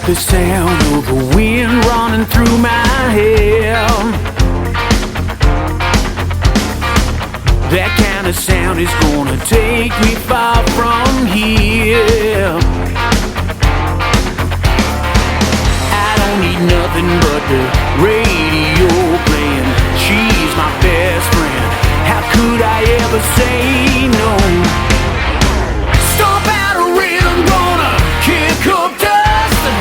The sound of the wind running through my hair. That kind of sound is gonna take me far from here. I don't need nothing but the radio playing. She's my best friend. How could I ever say no? Stomp out a rhythm, gonna kick up dust and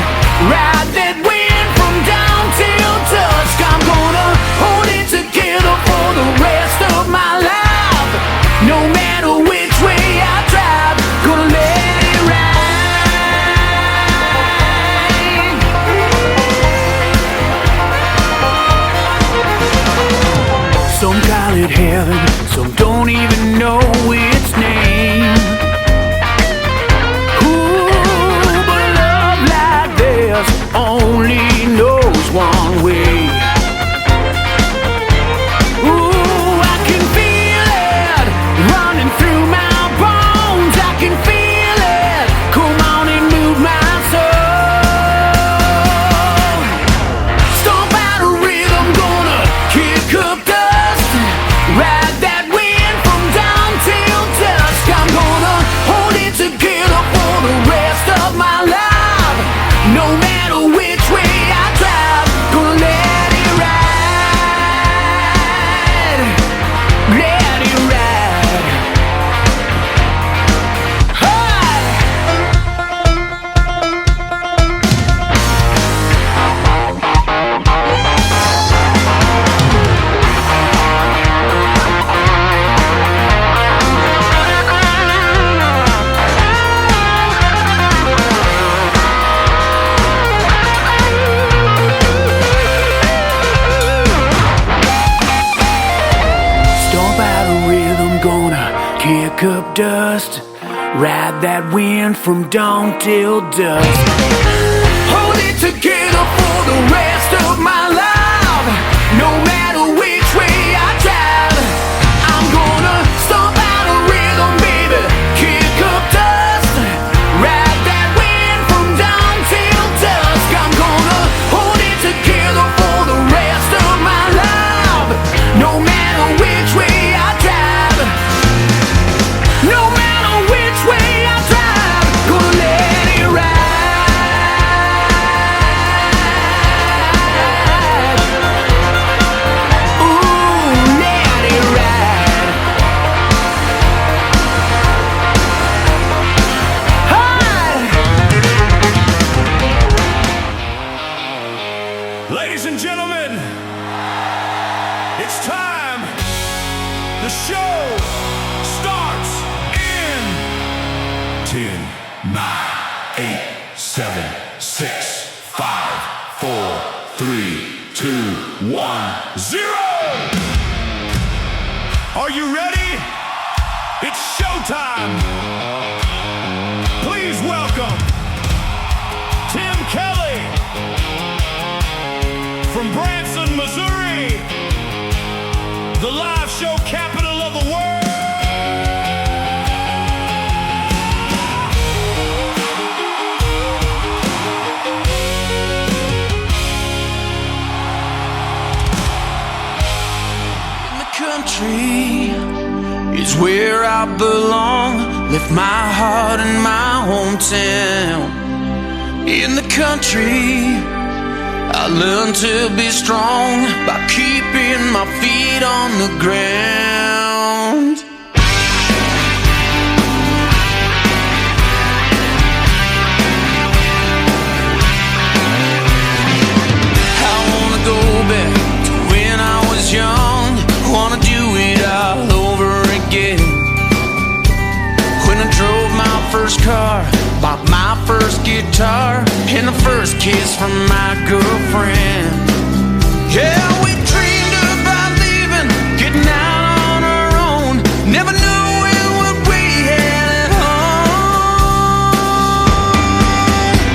ride that wind from dawn till dusk. I'm gonna hold it together for the rest of my life. No matter which way I drive, gonna let it ride. Some call it heaven, some don't even know its name. Only knows one way. Ooh, I can feel it running through my bones. I can feel it. Come on and move my soul. Stomp out a rhythm, gonna kick up dust. Ride that wind from dawn till dusk. I'm gonna hold it together for the rest of my life. No matter which way I drive, gonna let it ride. Let it ride. Hey! Kick up dust, ride that wind from dawn till dusk. Hold it together for the rest of my life. No matter which way I drive, I'm gonna stomp out a rhythm, baby. Kick up dust, ride that wind from dawn till dusk. I'm gonna hold it together for the rest of my life. No matter which way I drive. No matter which way I drive, gonna let it ride. Ooh, let it ride. Hi. Ladies and gentlemen, it's time. The show starts in 10, 9, 8, 7, 6, 5, 4, 3, 2, 1, 0. Are you ready? It's showtime. Please welcome Tim Kelly from Branson, Missouri, the live show capital of the world. Country is where I belong. Left my heart in my hometown. In the country, I learned to be strong by keeping my feet on the ground. I wanna go back to when I was young. Wanna do it all over again. When I drove my first car, bought my first guitar, and the first kiss from my girlfriend. Yeah, we dreamed about leaving, getting out on our own. Never knowing what we had at home.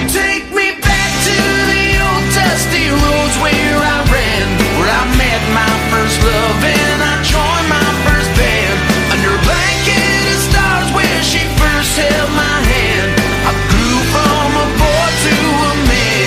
Take me back to the old dusty roads where I ran, where I met my first love and I joined my first band. Under a blanket of stars where she first held my hand, I grew from a boy to a man.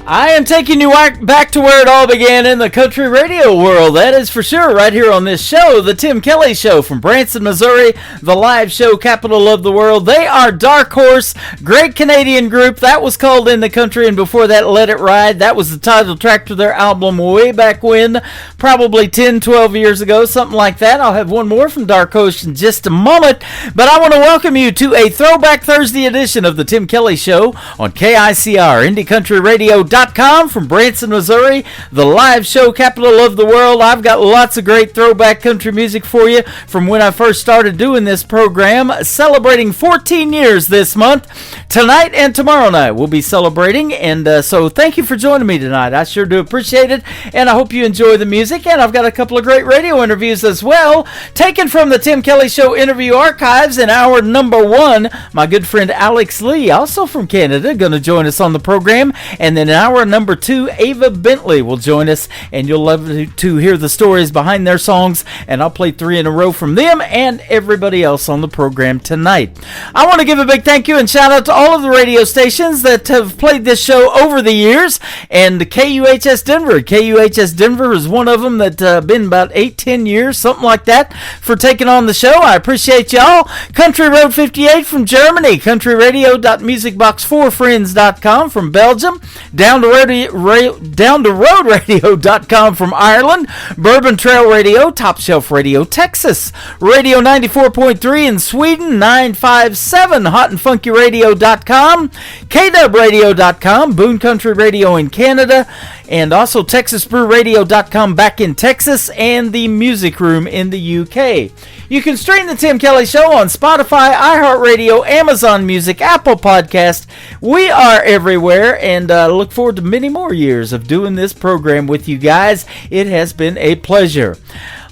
I am taking you back to where it all began in the country radio world. That is for sure, right here on this show, The Tim Kelly Show from Branson, Missouri, the live show capital of the world. They are Dark Horse, great Canadian group. That was called In the Country, and before that, Let It Ride. That was the title track to their album way back when, probably 10, 12 years ago, something like that. I'll have one more from Dark Horse in just a moment, but I want to welcome you to a Throwback Thursday edition of The Tim Kelly Show on KICR, IndieCountryRadio.com from Branson, Missouri, the live show capital of the world. I've got lots of great throwback country music for you from when I first started doing this program, celebrating 14 years this month. Tonight and tomorrow night we'll be celebrating, and so thank you for joining me tonight. I sure do appreciate it, and I hope you enjoy the music, and I've got a couple of great radio interviews as well, taken from the Tim Kelly Show interview archives. In hour number 1, my good friend Alex Lee, also from Canada, going to join us on the program, and then in hour number 2, Ava Bentley will join us, and you'll love to hear the stories behind their songs, and I'll play 3 in a row from them and everybody else on the program tonight. I want to give a big thank you and shout out to all of the radio stations that have played this show over the years, and KUHS Denver. KUHS Denver is one of them that been about 8-10 years, something like that, for taking on the show. I appreciate y'all. Country Road 58 from Germany, countryradio.musicbox4friends.com from Belgium, down to roadradio.com from Ireland, Bourbon Trail Radio, Top Shelf Radio, Texas, Radio 94.3 in Sweden, 957 hotandfunkyradio.com, kwradio.com, Boone Country Radio in Canada, and also TexasBrewRadio.com back in Texas, and the Music Room in the UK. You can stream the Tim Kelly Show on Spotify, iHeartRadio, Amazon Music, Apple Podcast. We are everywhere, and look forward to many more years of doing this program with you guys. It has been a pleasure.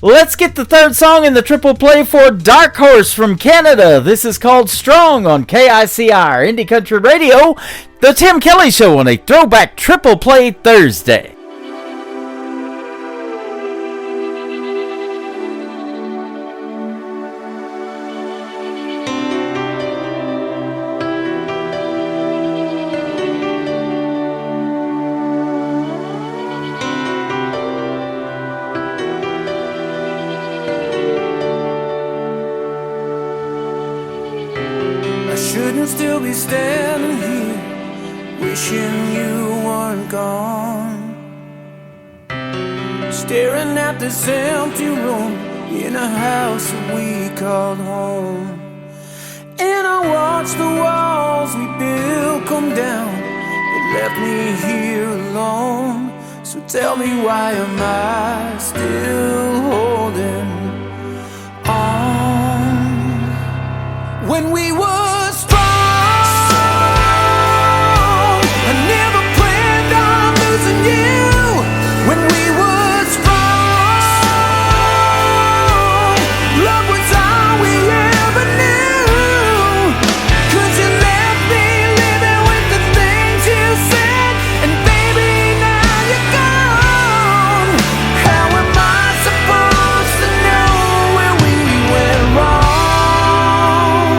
Let's get the third song in the triple play for Dark Horse from Canada. This is called Strong on KICR, Indie Country Radio, the Tim Kelly Show on a Throwback Triple Play Thursday. Still be standing here, wishing you weren't gone, staring at this empty room in a house that we called home. And I watched the walls we built come down, it left me here alone. So tell me, why am I still holding on when we were strong? When we were strong, love was all we ever knew. 'Cause you left me living with the things you said, and baby, now you're gone. How am I supposed to know where we went wrong?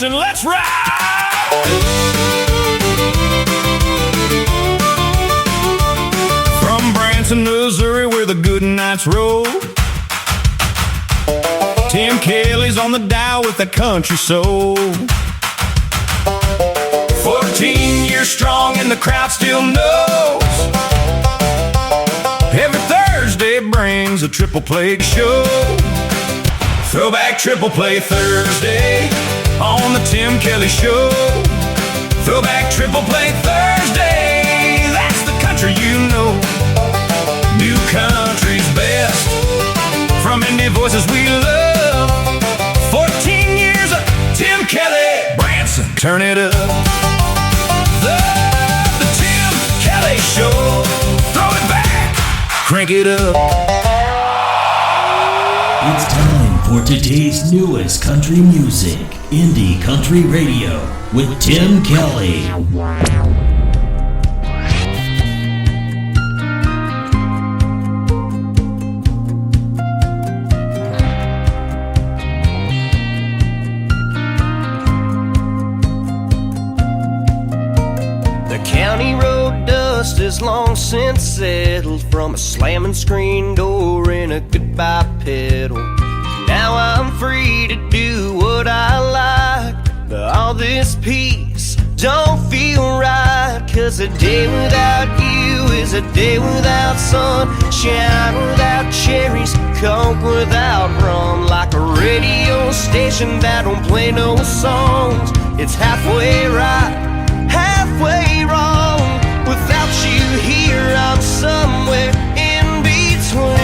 Branson. Let's ride! From Branson, Missouri, where the good nights roll, Tim Kelly's on the dial with that country soul. 14 years strong and the crowd still knows. Every Thursday brings a triple play show. Throwback Triple Play Thursday on the Tim Kelly Show. Throwback Triple Play Thursday, that's the country you know. New country's best, from indie voices we love. 14 years of Tim Kelly, Branson, turn it up. The Tim Kelly Show, throw it back, crank it up. It's time for today's newest country music, Indie Country Radio, with Tim Kelly. The county road dust is long since settled from a slamming screen door and a goodbye pedal. Now I'm free to do what I like, but all this peace don't feel right. 'Cause a day without you is a day without sunshine, without cherries, Coke without rum. Like a radio station that don't play no songs, it's halfway right, halfway wrong. Without you here, I'm somewhere in between,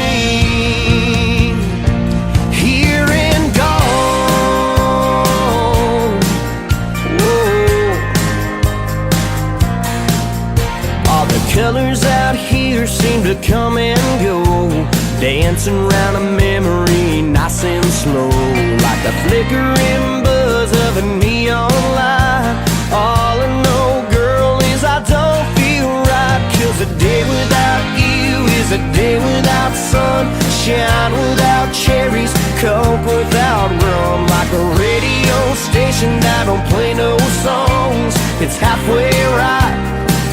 here and gone. Whoa. All the colors out here seem to come and go, dancing around a memory nice and slow, like the flickering buzz of a neon light. All I know, girl, is I don't feel right. 'Cause a day without you is a day without sunshine, without cherries, Coke without rum. Like a radio station that don't play no songs, it's halfway right,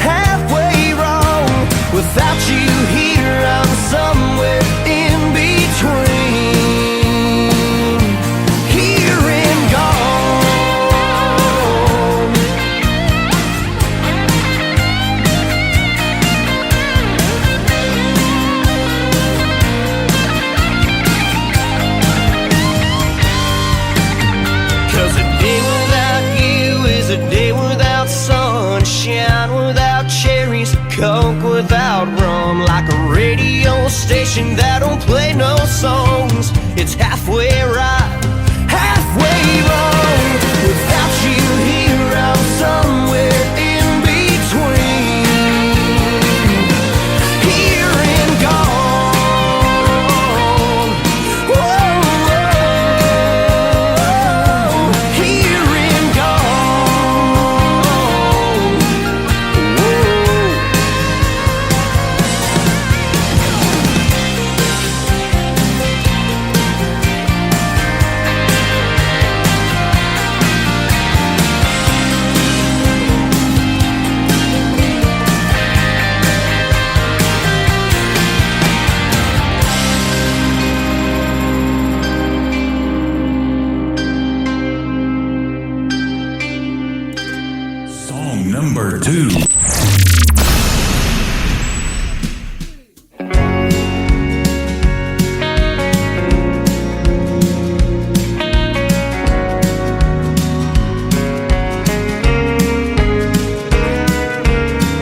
halfway wrong. Without you here, I'm somewhere in between, here and gone. 'Cause a day without you is a day without sunshine, without cherries, Coke without rum. Like a radio station that don't play no songs, it's halfway right, halfway wrong. Without you here, I'm somewhere in between, here and gone. Whoa, here and gone. Whoa. Song number 2.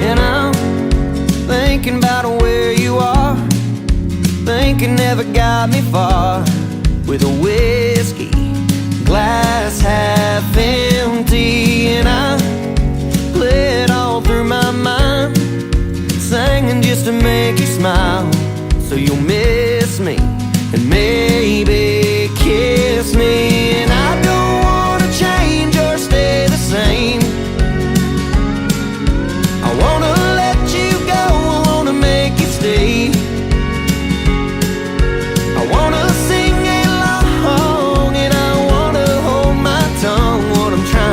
And I'm thinking about where you are, thinking never got me far. With a whiskey glass half empty, and I play it all through my mind, singing just to make you smile. So you'll miss me and maybe kiss me. And I don't wanna change or stay the same. I wanna let you go, I wanna make you stay. I wanna sing along and I wanna hold my tongue. What I'm trying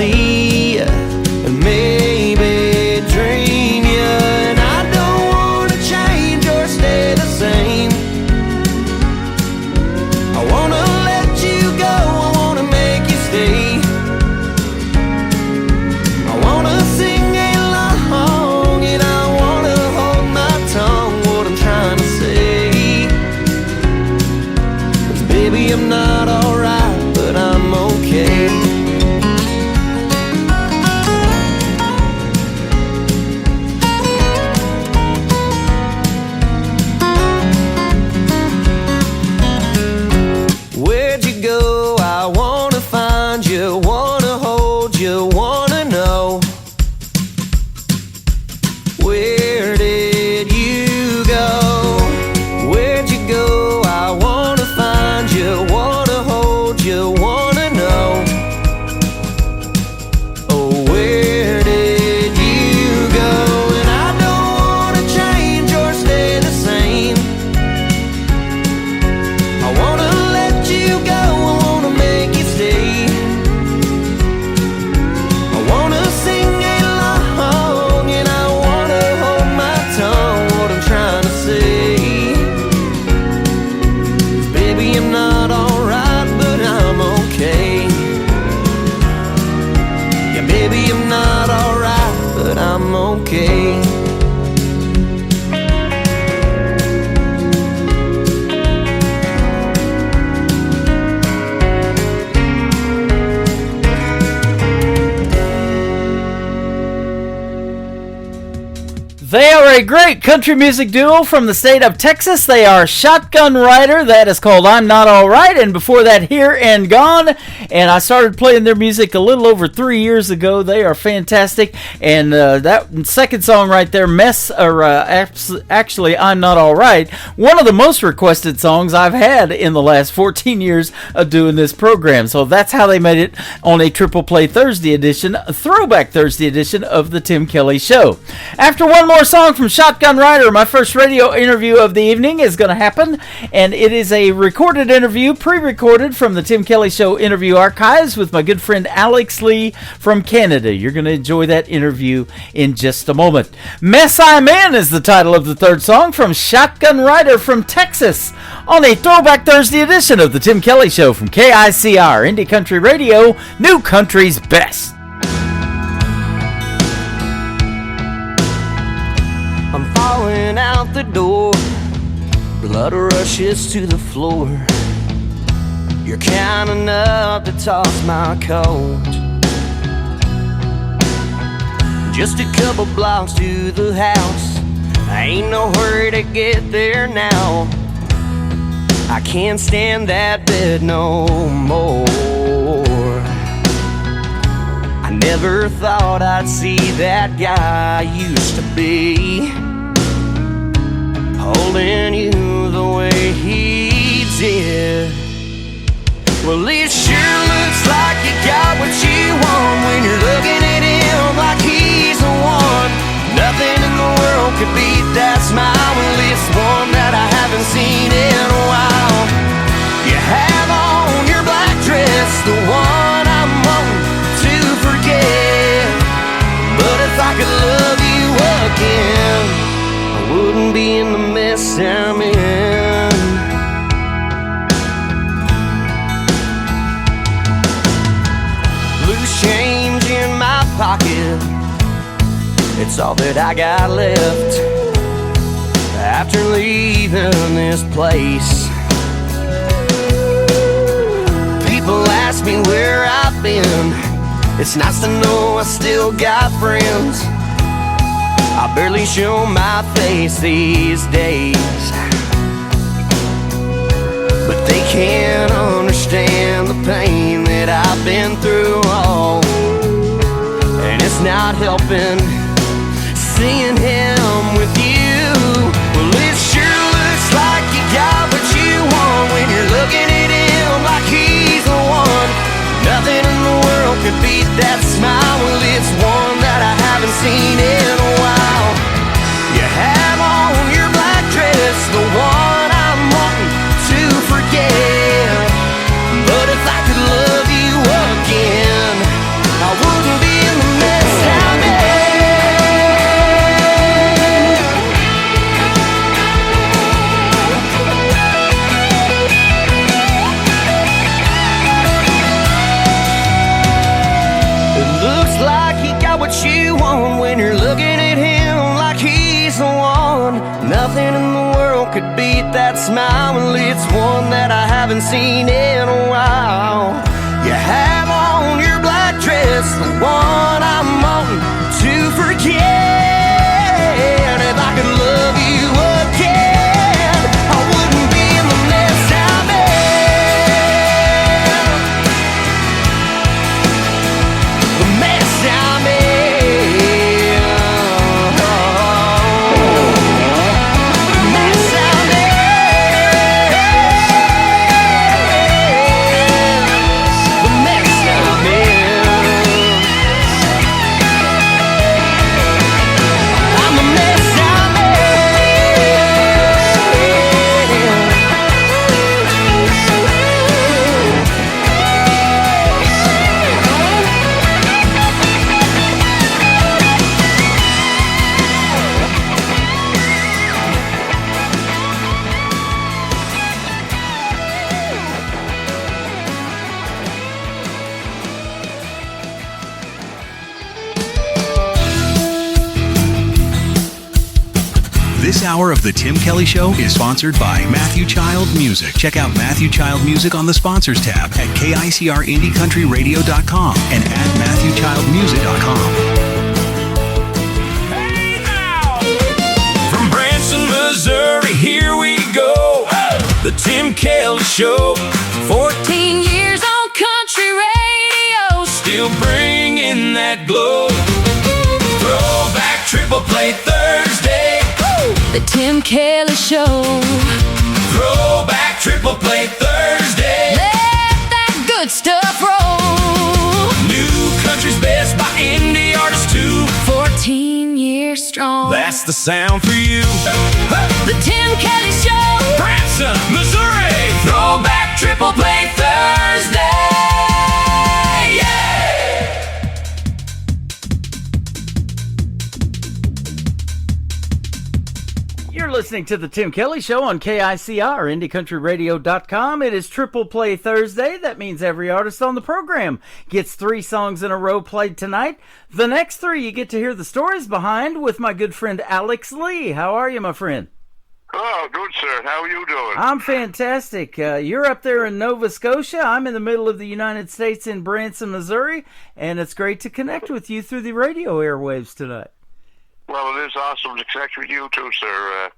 see you and maybe dream you. And I don't wanna change or stay the same. I wanna let you go, I wanna make you stay. I wanna sing along and I wanna hold my tongue, what I'm trying to say. 'Cause baby, I'm not alright, but I'm okay. Where'd you go? I wanna find you, wanna hold you, wanna know. Where did you go? Where'd you go? I wanna find you, wanna hold you, wanna know. Oh, where did you go? And I don't wanna change or stay the same. I wanna let you go, I wanna make you stay. I wanna sing along and I wanna hold my tongue, what I'm trying to say. 'Cause baby, I'm not alright, but I'm okay. Yeah, baby, I'm not alright, but I'm okay. They are a great country music duo from the state of Texas. They are Shotgun Rider. That is called I'm Not Alright. And before that, Here and Gone. And I started playing their music a little over 3 years ago. They are fantastic. And that second song right there, actually I'm Not Alright, one of the most requested songs I've had in the last 14 years of doing this program. So that's how they made it on a Triple Play Thursday edition, a Throwback Thursday edition of the Tim Kelly Show. After one more song from Shotgun Rider, my first radio interview of the evening is going to happen, and it is a recorded interview, pre-recorded from the Tim Kelly Show interview archives with my good friend Alex Lee from Canada. You're going to enjoy that interview in just a moment. Mess I'm In is the title of the third song from Shotgun Rider from Texas on a Throwback Thursday edition of the Tim Kelly Show from KICR, Indie Country Radio, New Country's Best. I'm falling out the door, blood rushes to the floor. You're kind enough to toss my coat. Just a couple blocks to the house, I ain't no hurry to get there now. I can't stand that bed no more. I never thought I'd see that guy I used to be, holding you the way he did. Well, it sure looks like you got what you want when you're looking at him like he's the one. Nothing in the world could beat that smile. Well, it's one that I haven't seen in a while. You have on your black dress, the one I'm wanting to forget. But if I could love you again, I wouldn't be in the mess I'm in. Loose change in my pocket, it's all that I got left after leaving this place. People ask me where I've been. It's nice to know I still got friends. I barely show my face these days, but they can't understand the pain that I've been through. Oh, and it's not helping seeing him with you. Well, it sure looks like you got what you want when you're looking at him like he's the one. Nothing in the world could beat that smile. Well, it's one that I haven't seen in a while. You have on your black dress, the one I'm wanting to forget. But if I could love you again, I would Nothing in the world could beat that smile. Well, it's one that I haven't seen in a while. You have on your black dress, the one I'm wanting to forget. If I could love you again, I wouldn't be in the mess I'm in. The mess I'm in. This hour of The Tim Kelly Show is sponsored by Matthew Child Music. Check out Matthew Child Music on the Sponsors tab at KICRIndieCountryRadio.com and at MatthewChildMusic.com. Hey now! From Branson, Missouri, here we go. The Tim Kelly Show. 14 years on country radio. Still bringing that glow. Throwback Triple Play Thursday. The Tim Kelly Show. Throwback Triple Play Thursday. Let that good stuff roll. New country's best by indie artists too. 14 years strong. That's the sound for you. The Tim Kelly Show. Branson, Missouri. Throwback Triple Play Thursday. Yeah! You're listening to the Tim Kelly Show on KICR, IndieCountryRadio.com. It is Triple Play Thursday. That means every artist on the program gets 3 songs in a row played tonight. The next 3 you get to hear the stories behind with my good friend Alex Lee. How are you, my friend? Oh, good, sir. How are you doing? I'm fantastic. You're up there in Nova Scotia. I'm in the middle of the United States in Branson, Missouri, and it's great to connect with you through the radio airwaves tonight. Well, it is awesome to connect with you, too, sir.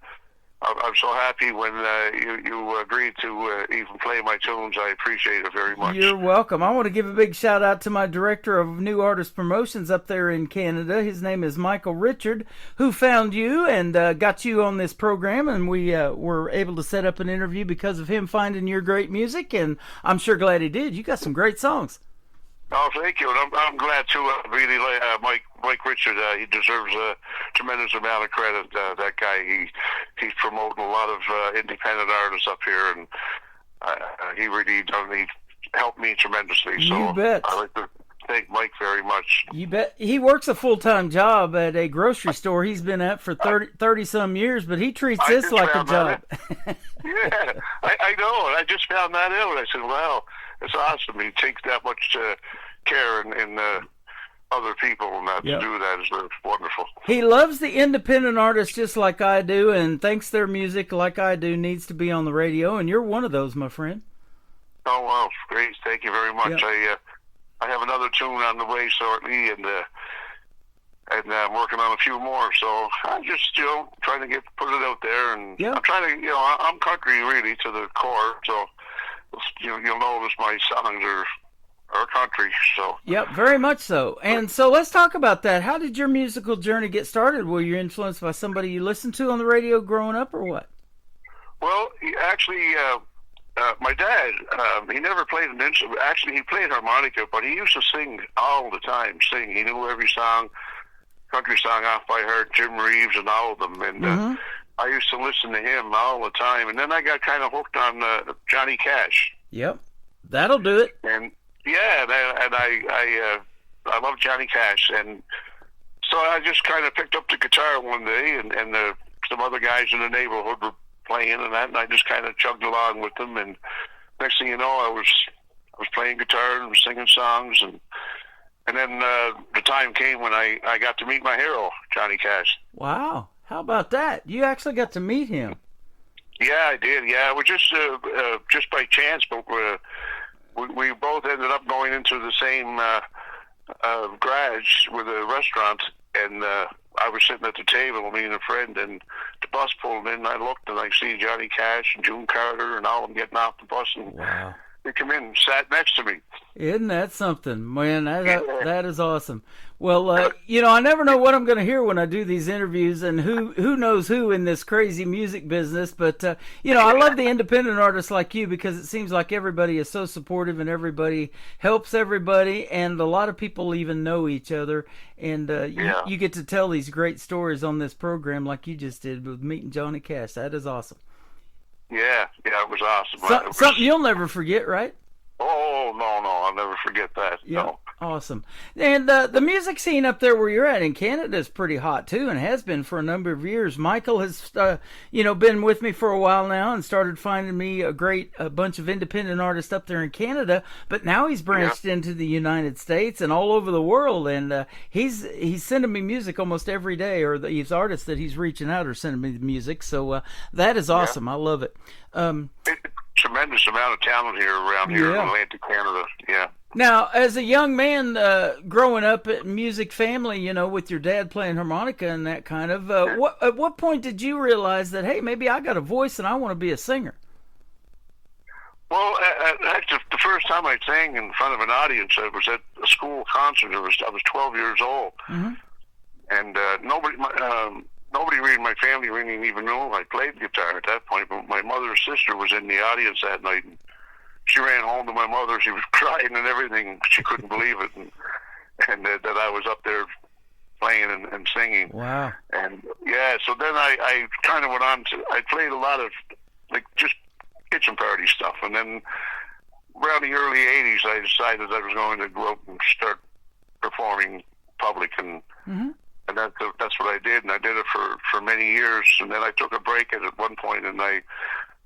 I'm so happy when you agreed to even play my tunes. I appreciate it very much. You're welcome. I want to give a big shout out to my director of new artist promotions up there in Canada. His name is Michael Richard, who found you and got you on this program, and we were able to set up an interview because of him finding your great music, and I'm sure glad he did. You got some great songs. Oh, thank you. And I'm glad, too. I really like Mike Richard. He deserves a tremendous amount of credit. That guy, he's promoting a lot of independent artists up here, and he really helped me tremendously. So You bet. I'd like to thank Mike very much. You bet. He works a full-time job at a grocery store he's been at for 30-some years, but he treats I this just like a found job. Yeah, I know. And I just found that out. I said, wow, it's awesome. He takes that much care in other people, and Yep. to do that is wonderful. He loves the independent artists just like I do, and thinks their music, like I do, needs to be on the radio, and you're one of those, my friend. Oh, wow, great. Thank you very much. Yep. I have another tune on the way shortly, and I'm working on a few more. So I'm just, trying to put it out there, and Yep. I'm trying to, I'm country really to the core. So you'll notice my songs are country. So Yep, very much so. And so let's talk about that. How did your musical journey get started? Were you influenced by somebody you listened to on the radio growing up, or what? well, actually. My dad, he never played an instrument. Actually, he played harmonica, but he used to sing all the time. He knew every song, country song off by heart, Jim Reeves and all of them. And I used to listen to him all the time. And then I got kind of hooked on Johnny Cash. Yep, that'll do it. And yeah, and I love Johnny Cash. And so I just kind of picked up the guitar one day, and some other guys in the neighborhood were playing and that, and I just kind of chugged along with them, and next thing you know, I was playing guitar and singing songs, and then the time came when I got to meet my hero, Johnny Cash. Wow. How about that? You actually got to meet him. Yeah, I did. Yeah, it was just by chance, but we both ended up going into the same garage with a restaurant, and I was sitting at the table, me and a friend, and the bus pulled in. And I looked, and I see Johnny Cash and June Carter and all of them getting off the bus, and Wow. they come in and sat next to me. Isn't that something, man? That is awesome. Well, I never know what I'm going to hear when I do these interviews, and who knows who in this crazy music business. But I love the independent artists like you, because it seems like everybody is so supportive and everybody helps everybody, and a lot of people even know each other. And you get to tell these great stories on this program, like you just did with meeting Johnny Cash. That is awesome. Yeah, it was awesome. Something you'll never forget, right? Oh, no, I'll never forget that. Yeah, No. awesome. And the music scene up there where you're at in Canada is pretty hot too, and has been for a number of years. Michael has, been with me for a while now, and started finding me a bunch of independent artists up there in Canada. But now he's branched into the United States and all over the world, and he's sending me music almost every day, or these artists that he's reaching out are sending me the music. So that is awesome. I love it. Tremendous amount of talent around here in Atlantic Canada. Yeah. Now, as a young man growing up at music family, with your dad playing harmonica and that kind of, at what point did you realize that, hey, maybe I got a voice and I want to be a singer? Well, actually, the first time I sang in front of an audience, I was at a school concert. I was 12 years old, and nobody really in my family really even knew I played guitar at that point. But my mother's sister was in the audience that night, and she ran home to my mother. She was crying and everything. She couldn't believe it, and that I was up there playing and singing. Wow. And so then I kind of went on to, I played a lot of just kitchen party stuff, and then around the early 80s I decided I was going to go out and start performing public, and that's what I did, and I did it for many years. And then I took a break at one point, and I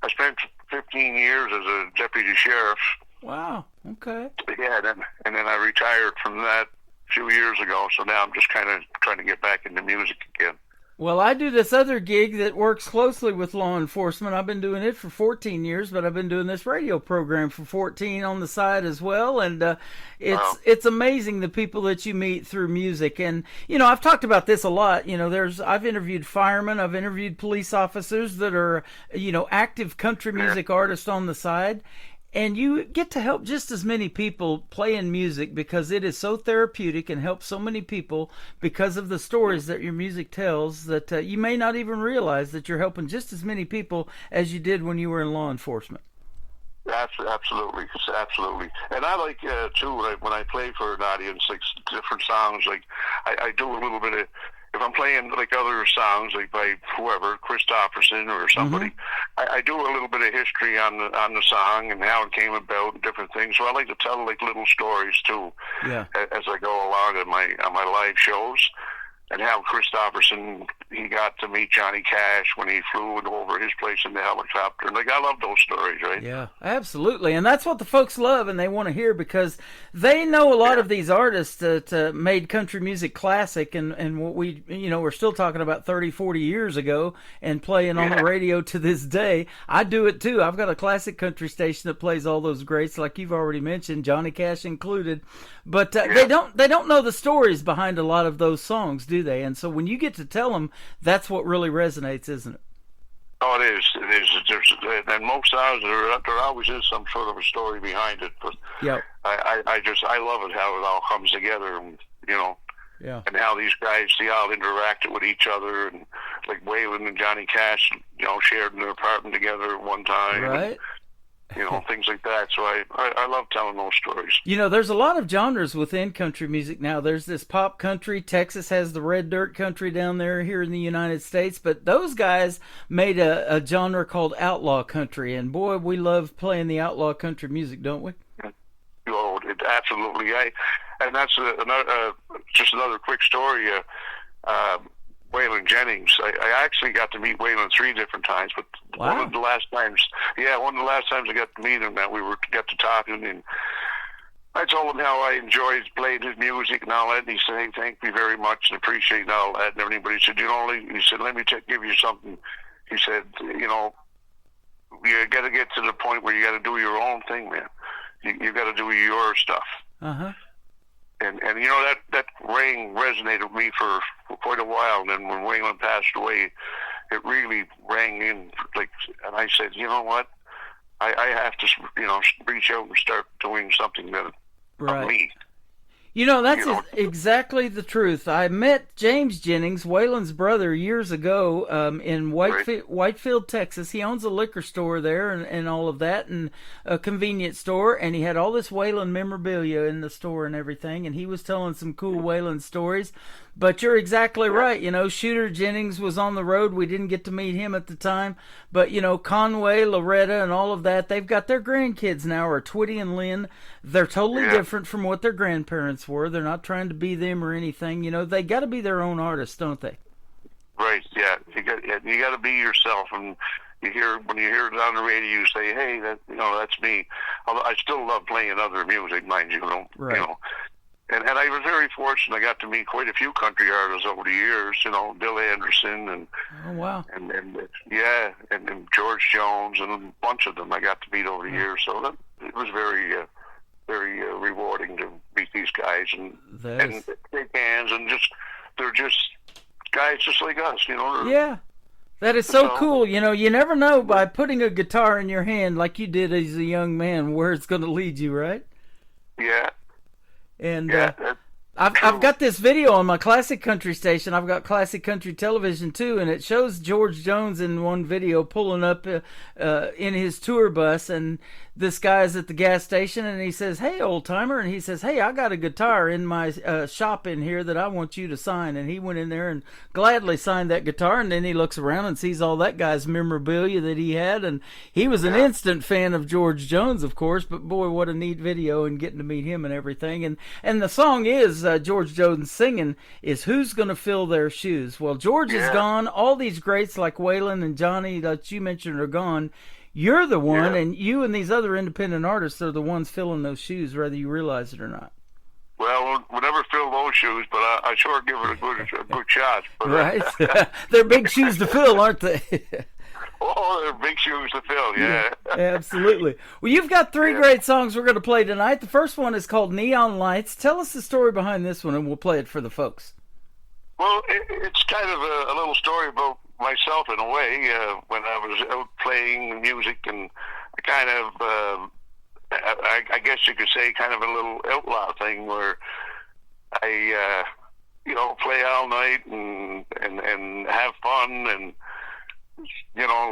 spent 15 years as a deputy sheriff. Wow. Okay. Yeah, and then I retired from that a few years ago. So now I'm just kind of trying to get back into music again. Well, I do this other gig that works closely with law enforcement. I've been doing it for 14 years, but I've been doing this radio program for 14 on the side as well. And it's amazing the people that you meet through music. And, I've talked about this a lot. I've interviewed firemen, I've interviewed police officers that are, active country music artists on the side. And you get to help just as many people playing music, because it is so therapeutic and helps so many people because of the stories that your music tells, that you may not even realize that you're helping just as many people as you did when you were in law enforcement. Absolutely. And I like, too, when I play for an audience, different songs, I do a little bit of, if I'm playing other songs, by whoever, Christopherson or somebody, I do a little bit of history on the song and how it came about and different things. So I like to tell little stories too, as I go along on my live shows, and how Christopherson, he got to meet Johnny Cash when he flew over his place in the helicopter. And I love those stories, right? Yeah, absolutely. And that's what the folks love and they want to hear, because they know a lot of these artists that made country music classic, and what we, we're still talking about 30, 40 years ago and playing on the radio to this day. I do it too. I've got a classic country station that plays all those greats, like you've already mentioned, Johnny Cash included. But they don't know the stories behind a lot of those songs, do they? And so when you get to tell them, that's what really resonates, isn't it? Oh, it is. And most songs, there always is some sort of a story behind it. But I love it how it all comes together, and and how these guys, they all interacted with each other, and like Waylon and Johnny Cash, shared in their apartment together at one time. Right. Things like that. So I love telling those stories. There's a lot of genres within country music now. There's this pop country. Texas has the red dirt country down there here in the United States. But those guys made a genre called outlaw country. And boy, we love playing the outlaw country music, don't we? Oh, absolutely. And that's just another quick story. Waylon Jennings. I actually got to meet Waylon 3 different times, but one of the last times I got to meet him, that we got to talking, and I told him how I enjoyed playing his music and all that, and he said, "Hey, thank you very much and appreciate all that and everything." But he said, he said, "Let me give you something." He said, "You got to get to the point where you got to do your own thing, man. You got to do your stuff." Uh-huh. And that ring resonated with me for quite a while. And then when Waylon passed away, it really rang in. And I said, "You know what? I have to, reach out and start doing something that of me." That's exactly the truth. I met James Jennings, Waylon's brother, years ago in Whitefield, Texas. He owns a liquor store there and all of that, and a convenience store, and he had all this Waylon memorabilia in the store and everything, and he was telling some cool Waylon stories. But you're exactly right. Shooter Jennings was on the road. We didn't get to meet him at the time. But, Conway, Loretta, and all of that, they've got their grandkids now, or Twitty and Lynn. They're totally different from what their grandparents were. They're not trying to be them or anything. They got to be their own artists, don't they? Right, yeah. You got to be yourself. And when you hear it on the radio, you say, "Hey, that's me." Although I still love playing other music, mind you. Right. And I was very fortunate. I got to meet quite a few country artists over the years. Bill Anderson and oh wow, and George Jones and a bunch of them I got to meet over the years. So it was very very rewarding to meet these guys and shake hands, and they're just guys just like us. Yeah. That is so cool. You never know by putting a guitar in your hand like you did as a young man where it's going to lead you, right? Yeah. And I've got this video on my classic country station. I've got classic country television too, and it shows George Jones in one video pulling up in his tour bus, and this guy's at the gas station, and he says, "Hey, old timer," and he says, "Hey, I got a guitar in my shop in here that I want you to sign." And he went in there and gladly signed that guitar, and then he looks around and sees all that guy's memorabilia that he had, and he was an instant fan of George Jones, of course. But boy, what a neat video, and getting to meet him and everything. And the song is George Jones singing is "Who's Gonna Fill Their Shoes." Well, George is gone. All these greats like Waylon and Johnny that you mentioned are gone. You're the one, and you and these other independent artists are the ones filling those shoes, whether you realize it or not. Well, we'll never fill those shoes, but I sure give it a good shot. But, right? They're big shoes to fill, aren't they? Oh, they're big shoes to fill, yeah. Absolutely. Well, you've got three great songs we're going to play tonight. The first one is called Neon Lights. Tell us the story behind this one, and we'll play it for the folks. Well, it's kind of a little story about myself in a way. When I was out playing music, and I kind of, I guess you could say, kind of a little outlaw thing where I, play all night and have fun and,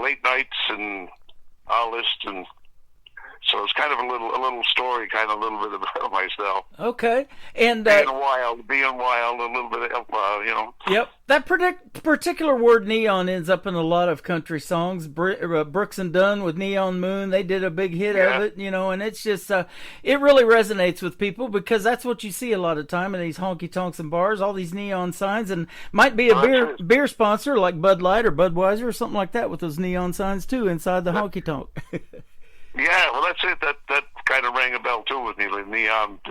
late nights and all this, and so it's kind of a little story, kind of a little bit about myself. Okay, and being wild, a little bit of Yep, that particular word "neon" ends up in a lot of country songs. Brooks and Dunn with "Neon Moon," they did a big hit of it, and it's just it really resonates with people because that's what you see a lot of time in these honky tonks and bars. All these neon signs, and might be a beer sponsor like Bud Light or Budweiser or something like that with those neon signs too inside the honky tonk. Yeah, well, that's it. That kind of rang a bell too with me, the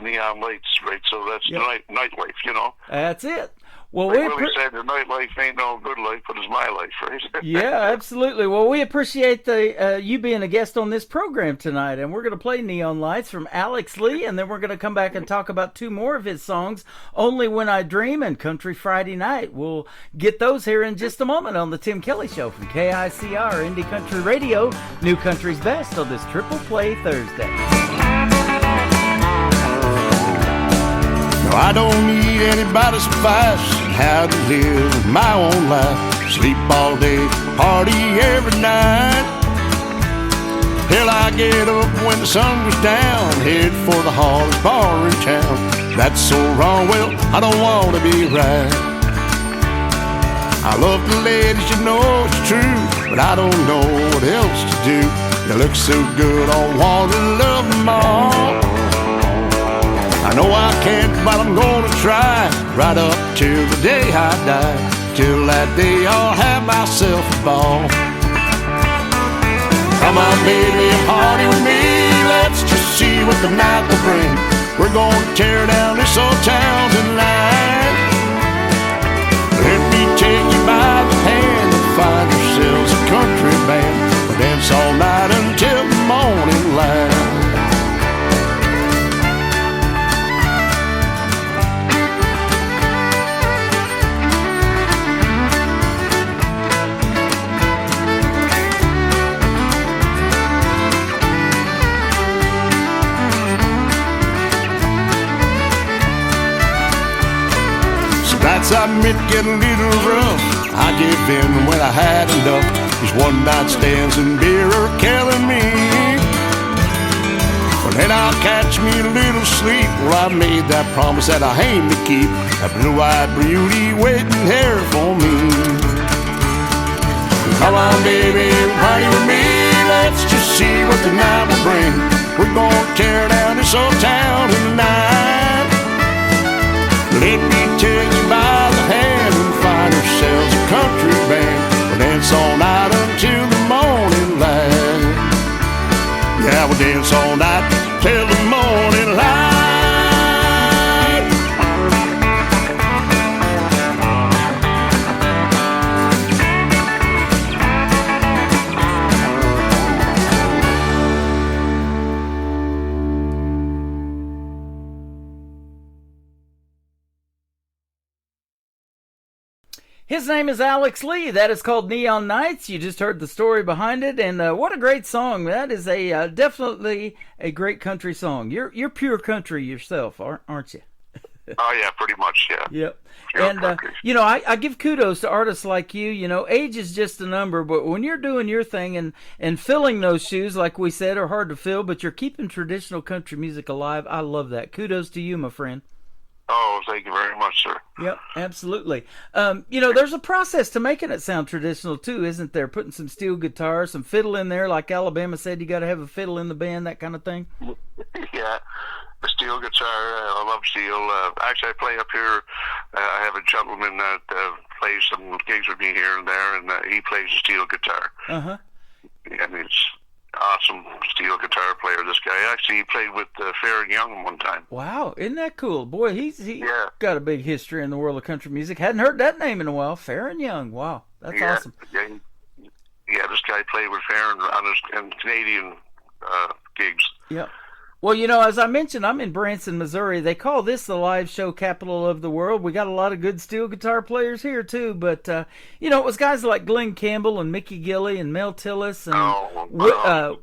neon lights, right? So that's nightlife, That's it. Well, like Willie said, the nightlife ain't no good life, but it's my life, right? Yeah, absolutely. Well, we appreciate you being a guest on this program tonight, and we're going to play Neon Lights from Alex Lee, and then we're going to come back and talk about two more of his songs, Only When I Dream and Country Friday Night. We'll get those here in just a moment on the Tim Kelly Show from KICR Indie Country Radio, New Country's Best on this Triple Play Thursday. I don't need anybody's advice on how to live my own life. Sleep all day, party every night. Hell, I get up when the sun goes down, head for the hardest bar in town. That's so wrong, well, I don't want to be right. I love the ladies, it's true, but I don't know what else to do. They look so good, I want to love them all. I know I can't, but I'm gonna try, right up till the day I die. Till that day I'll have myself a ball. Come on baby and party with me, let's just see what the night will bring. We're gonna tear down this old town tonight. Let me take you by the hand and find ourselves a country band. We'll dance all night until the morning light. Nights I admit get a little rough. I give in when I had enough. These one night stands and beer are killing me. Well, then I'll catch me a little sleep. Well, I made that promise that I aim to keep. That blue-eyed beauty waiting here for me. Come on, baby, party with me. Let's just see what the night will bring. We're gonna tear down this old town tonight. Let me take you by the hand and find ourselves a country band. We'll dance all night until the morning light. Yeah, we'll dance all night till the morning light. His name is Alex Lee. That is called Neon Nights. You just heard the story behind it, and what a great song! That is a definitely a great country song. You're pure country yourself, aren't you? Oh yeah, pretty much, yeah. Yep. Pure And country. I give kudos to artists like you. You know, age is just a number, but when you're doing your thing and filling those shoes, like we said, are hard to fill, but you're keeping traditional country music alive. I love that. Kudos to you, my friend. Oh, thank you very much, sir. Yep, absolutely. There's a process to making it sound traditional too, isn't there? Putting some steel guitar, some fiddle in there, like Alabama said, you got to have a fiddle in the band, that kind of thing. Yeah, the steel guitar. I love steel. Actually, I play up here. I have a gentleman that plays some gigs with me here and there, and he plays a steel guitar. Uh-huh. And he's awesome steel guitar player. This guy actually he played with Farron Young one time. Wow, isn't that cool? Boy, he's Yeah. got a big history in the world of country music. Hadn't heard that name in a while. Farron Young. Wow, that's Yeah, awesome. yeah, this guy played with Farron on his Canadian gigs. Yep. Well, as I mentioned, I'm in Branson, Missouri. They call this the live show capital of the world. We got a lot of good steel guitar players here, too. But, it was guys like Glenn Campbell and Mickey Gilley and Mel Tillis. And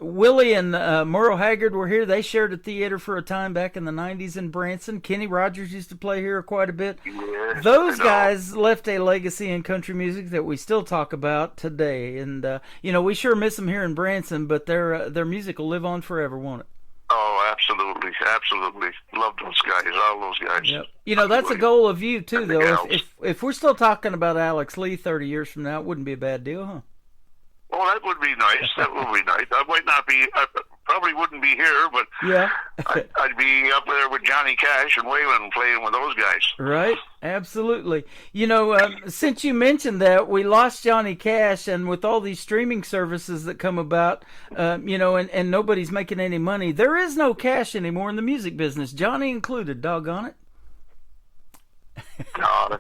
Willie and Merle Haggard were here. They shared a theater for a time back in the 90s in Branson. Kenny Rogers used to play here quite a bit. Yeah, Those guys left a legacy in country music that we still talk about today. And, we sure miss them here in Branson, but their music will live on forever, won't it? Oh, absolutely, absolutely. Love those guys, all those guys. Yep. That's a goal of you too, And the though. gals. If we're still talking about Alex Lee 30 years from now, it wouldn't be a bad deal, huh? Well, that would be nice. That would be nice. I might not be. I probably wouldn't be here, but Yeah. I'd be up there with Johnny Cash and Waylon playing with those guys. Right? Absolutely. Since you mentioned that, we lost Johnny Cash, and with all these streaming services that come about, and nobody's making any money, there is no cash anymore in the music business, Johnny included, doggone it. No,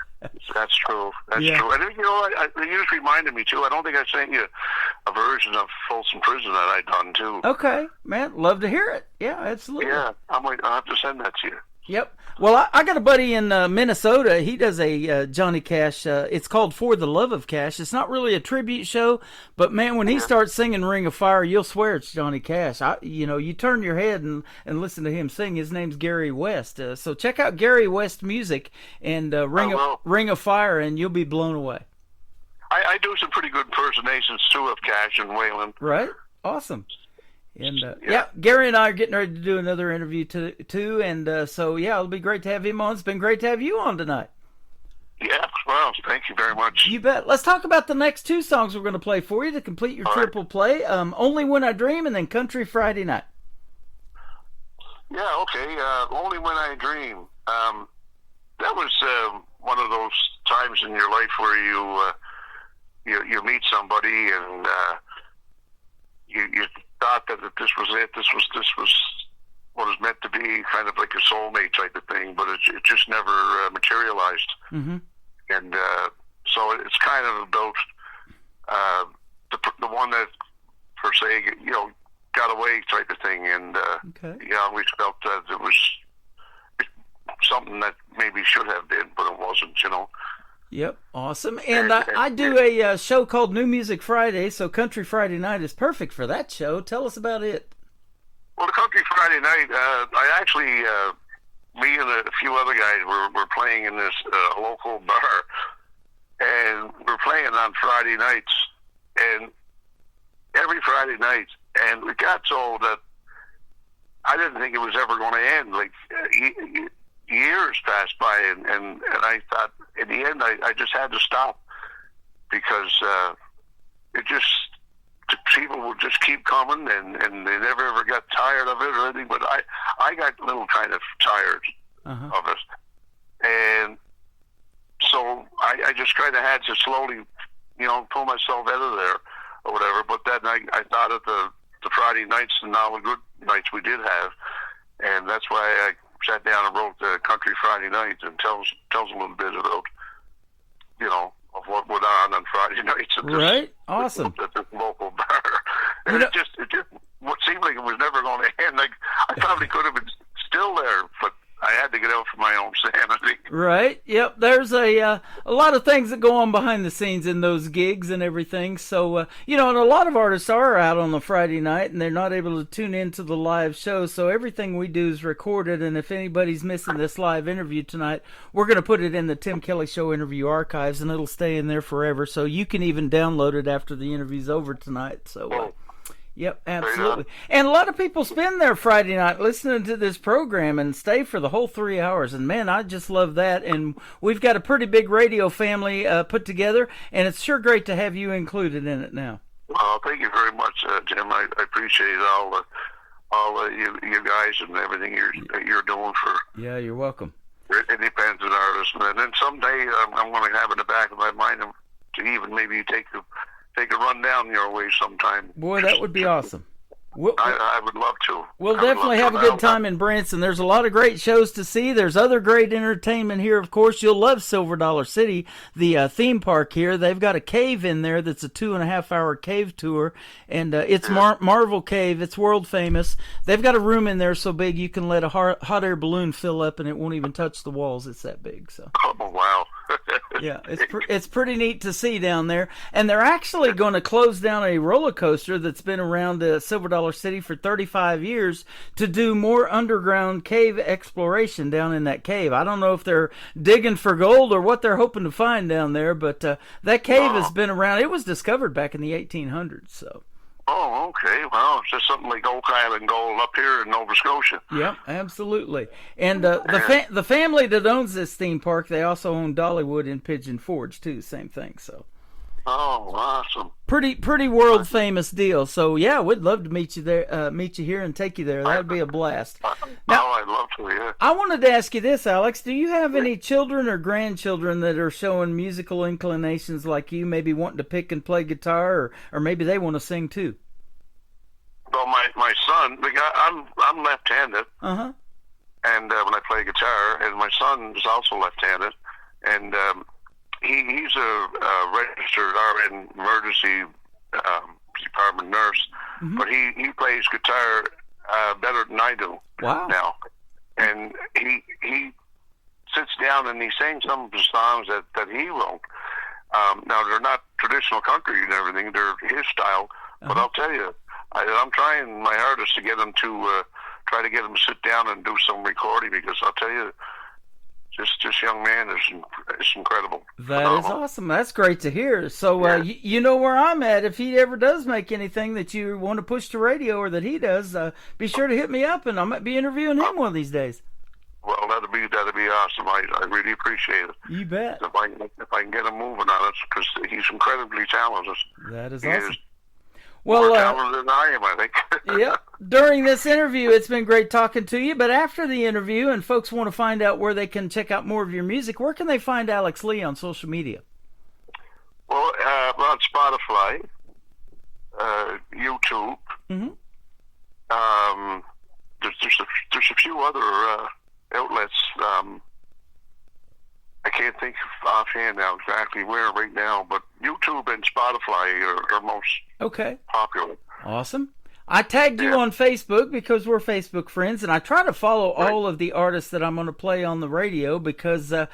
that's true. That's Yeah. true. And you just reminded me too. I don't think I sent you a version of Folsom Prison that I done too. Okay, man, love to hear it. Yeah, absolutely. Yeah, I'll have to send that to you. Yep. Well, I got a buddy in Minnesota. He does a Johnny Cash. It's called For the Love of Cash. It's not really a tribute show, but man, when he starts singing "Ring of Fire," you'll swear it's Johnny Cash. You turn your head and listen to him sing. His name's Gary West. So check out Gary West music and Ring of Fire, and you'll be blown away. I do some pretty good impersonations too of Cash and Waylon. Right. Awesome. And Gary and I are getting ready to do another interview too, and so it'll be great to have him on. It's been great to have you on tonight. Yeah, well, thank you very much. You bet. Let's talk about the next two songs we're going to play for you to complete your triple play. Only When I Dream and then Country Friday Night. Yeah, okay. Only When I Dream. That was one of those times in your life where you meet somebody and you thought that this was it. This was was meant to be kind of like a soulmate type of thing, but it just never materialized. Mm-hmm. And so it's kind of about the one that, per se, got away type of thing. And I always felt that it was something that maybe should have been, but it wasn't, Yep, awesome. And I do a show called New Music Friday, so Country Friday Night is perfect for that show. Tell us about it. Well, the Country Friday Night, I actually, me and a few other guys were playing in this local bar, and we're playing on Friday nights, and every Friday night, and it got so that I didn't think it was ever going to end. Like, years passed by, and I thought, in the end, I just had to stop, because it just, people would just keep coming, and they never ever got tired of it or anything, but I got a little kind of tired of it. And so I just kind of had to slowly, pull myself out of there or whatever. But then I thought of the Friday nights and all the good nights we did have, and that's why I sat down and wrote the Country Friday Night, and tells a little bit about, of what went on Friday nights at this, awesome, at this local bar. And it just what seemed like it was never going to end. Like, I probably could have been still there, but I had to get out for my own sanity. Right. Yep. There's a lot of things that go on behind the scenes in those gigs and everything. So, and a lot of artists are out on the Friday night, and they're not able to tune into the live show. So everything we do is recorded. And if anybody's missing this live interview tonight, we're going to put it in the Tim Kelly Show interview archives, and it'll stay in there forever. So you can even download it after the interview's over tonight. So, yep, absolutely. And a lot of people spend their Friday night listening to this program and stay for the whole 3 hours. And, man, I just love that. And we've got a pretty big radio family put together, and it's sure great to have you included in it now. Well, thank you very much, Jim. I appreciate all you guys and everything you're doing for. Yeah, you're welcome. Independent artists. And then someday I'm going to have in the back of my mind to even maybe take a run down your way sometime. Boy, that would be awesome. I would love to. We'll definitely have a good time in Branson. There's a lot of great shows to see. There's other great entertainment here, of course. You'll love Silver Dollar City, the theme park here. They've got a cave in there that's a 2.5-hour cave tour, and it's Marvel Cave. It's world famous. They've got a room in there so big you can let a hot air balloon fill up, and it won't even touch the walls. It's that big. So. Oh, wow. Yeah, it's pretty neat to see down there. And they're actually going to close down a roller coaster that's been around Silver Dollar City for 35 years to do more underground cave exploration down in that cave. I don't know if they're digging for gold or what they're hoping to find down there, but that cave has been around. It was discovered back in the 1800s, so. Oh, okay. Well, it's just something like Oak Island Gold up here in Nova Scotia. Yep, absolutely. And the family that owns this theme park, they also own Dollywood in Pigeon Forge too. Same thing. So. Oh, awesome. Pretty world famous deal. So yeah, we'd love to meet you there, meet you here, and take you there. That'd be a blast. Now, I'd love to. Yeah. I wanted to ask you this, Alex. Do you have any children or grandchildren that are showing musical inclinations like you, maybe wanting to pick and play guitar, or maybe they want to sing too? Well, my son, I'm left-handed. Uh-huh. And when I play guitar, and my son is also left-handed, and he's a registered RN emergency department nurse, but he plays guitar better than I do. Wow. Now, and he sits down and he sings some of the songs that he wrote. Now, they're not traditional country and everything; they're his style. But I'll tell you, I'm trying my hardest to get him to try to get him to sit down and do some recording, because I'll tell you, this young man is incredible. That is awesome. That's great to hear. So you know where I'm at. If he ever does make anything that you want to push to radio, or that he does, be sure to hit me up, and I might be interviewing him one of these days. Well, that'd be awesome. I really appreciate it. You bet. If I can get him moving on it, because he's incredibly talented. That is he awesome. Is well, more talented than I am, I think. Yeah. During this interview, it's been great talking to you. But after the interview, and folks want to find out where they can check out more of your music, where can they find Alex Lee on social media? Well, we're on Spotify, YouTube. Mm-hmm. There's there's a few other outlets. I can't think of offhand now exactly where right now, but YouTube and Spotify are most popular. Awesome. I tagged you on Facebook because we're Facebook friends, and I try to follow all of the artists that I'm going to play on the radio because, that's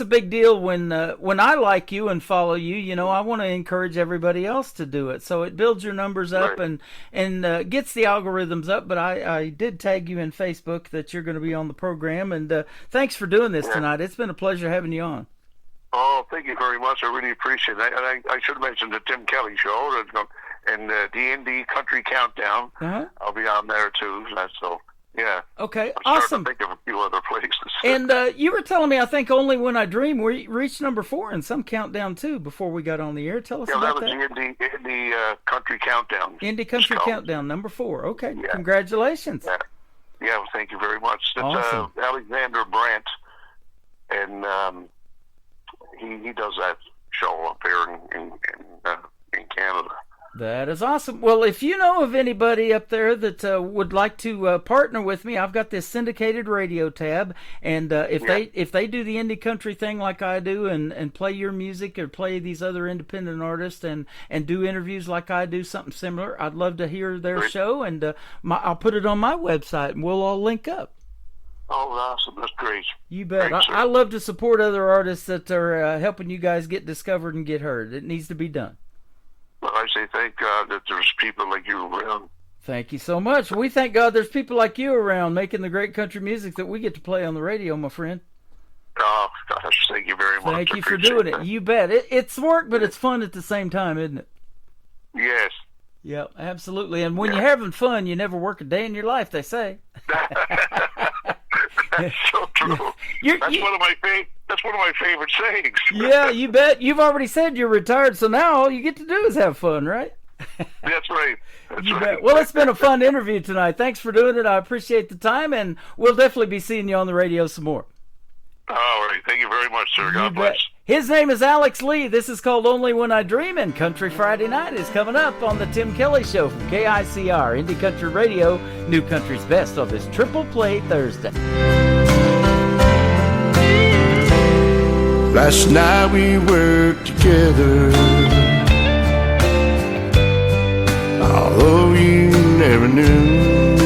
a big deal when I like you and follow you, I want to encourage everybody else to do it. So it builds your numbers up and gets the algorithms up, but I did tag you in Facebook that you're going to be on the program, and thanks for doing this tonight. It's been a pleasure having you on. Oh, thank you very much. I really appreciate it. And I should mention the Tim Kelly Show and the Indie Country Countdown. I'll be on there too. So, yeah. Okay, I'm awesome. starting to think of a few other places. And you were telling me, I think Only When I Dream, we reached number 4 in some countdown too before we got on the air. Tell us about that. Yeah, that was the Indie Country Countdown. Indie Country Countdown, number 4. Okay, congratulations. Yeah, well, thank you very much. It's Awesome. Alexander Brandt, and he does that show up here in Canada. That is awesome. Well, if you know of anybody up there that would like to partner with me, I've got this syndicated radio tab, and if they do the indie country thing like I do, and play your music or play these other independent artists and do interviews like I do, something similar, I'd love to hear their show, and I'll put it on my website, and we'll all link up. Oh, awesome. That's great. You bet. Great, I love to support other artists that are helping you guys get discovered and get heard. It needs to be done. Well, I say thank God that there's people like you around. Thank you so much. We thank God there's people like you around making the great country music that we get to play on the radio, my friend. Oh, gosh, thank you very much. Thank you for doing it. You bet. It's work, but it's fun at the same time, isn't it? Yes. Yep, absolutely. And when you're having fun, you never work a day in your life, they say. That's so true. That's one of my favorite sayings. Yeah, you bet. You've already said you're retired, so now all you get to do is have fun, right? That's right. You bet. Well, it's been a fun interview tonight. Thanks for doing it. I appreciate the time, and we'll definitely be seeing you on the radio some more. All right. Thank you very much, sir. God bless. His name is Alex Lee. This is called Only When I Dream, and Country Friday Night is coming up on the Tim Kelly Show from KICR, Indie Country Radio, New Country's Best on this Triple Play Thursday. Last night we worked together, although you never knew,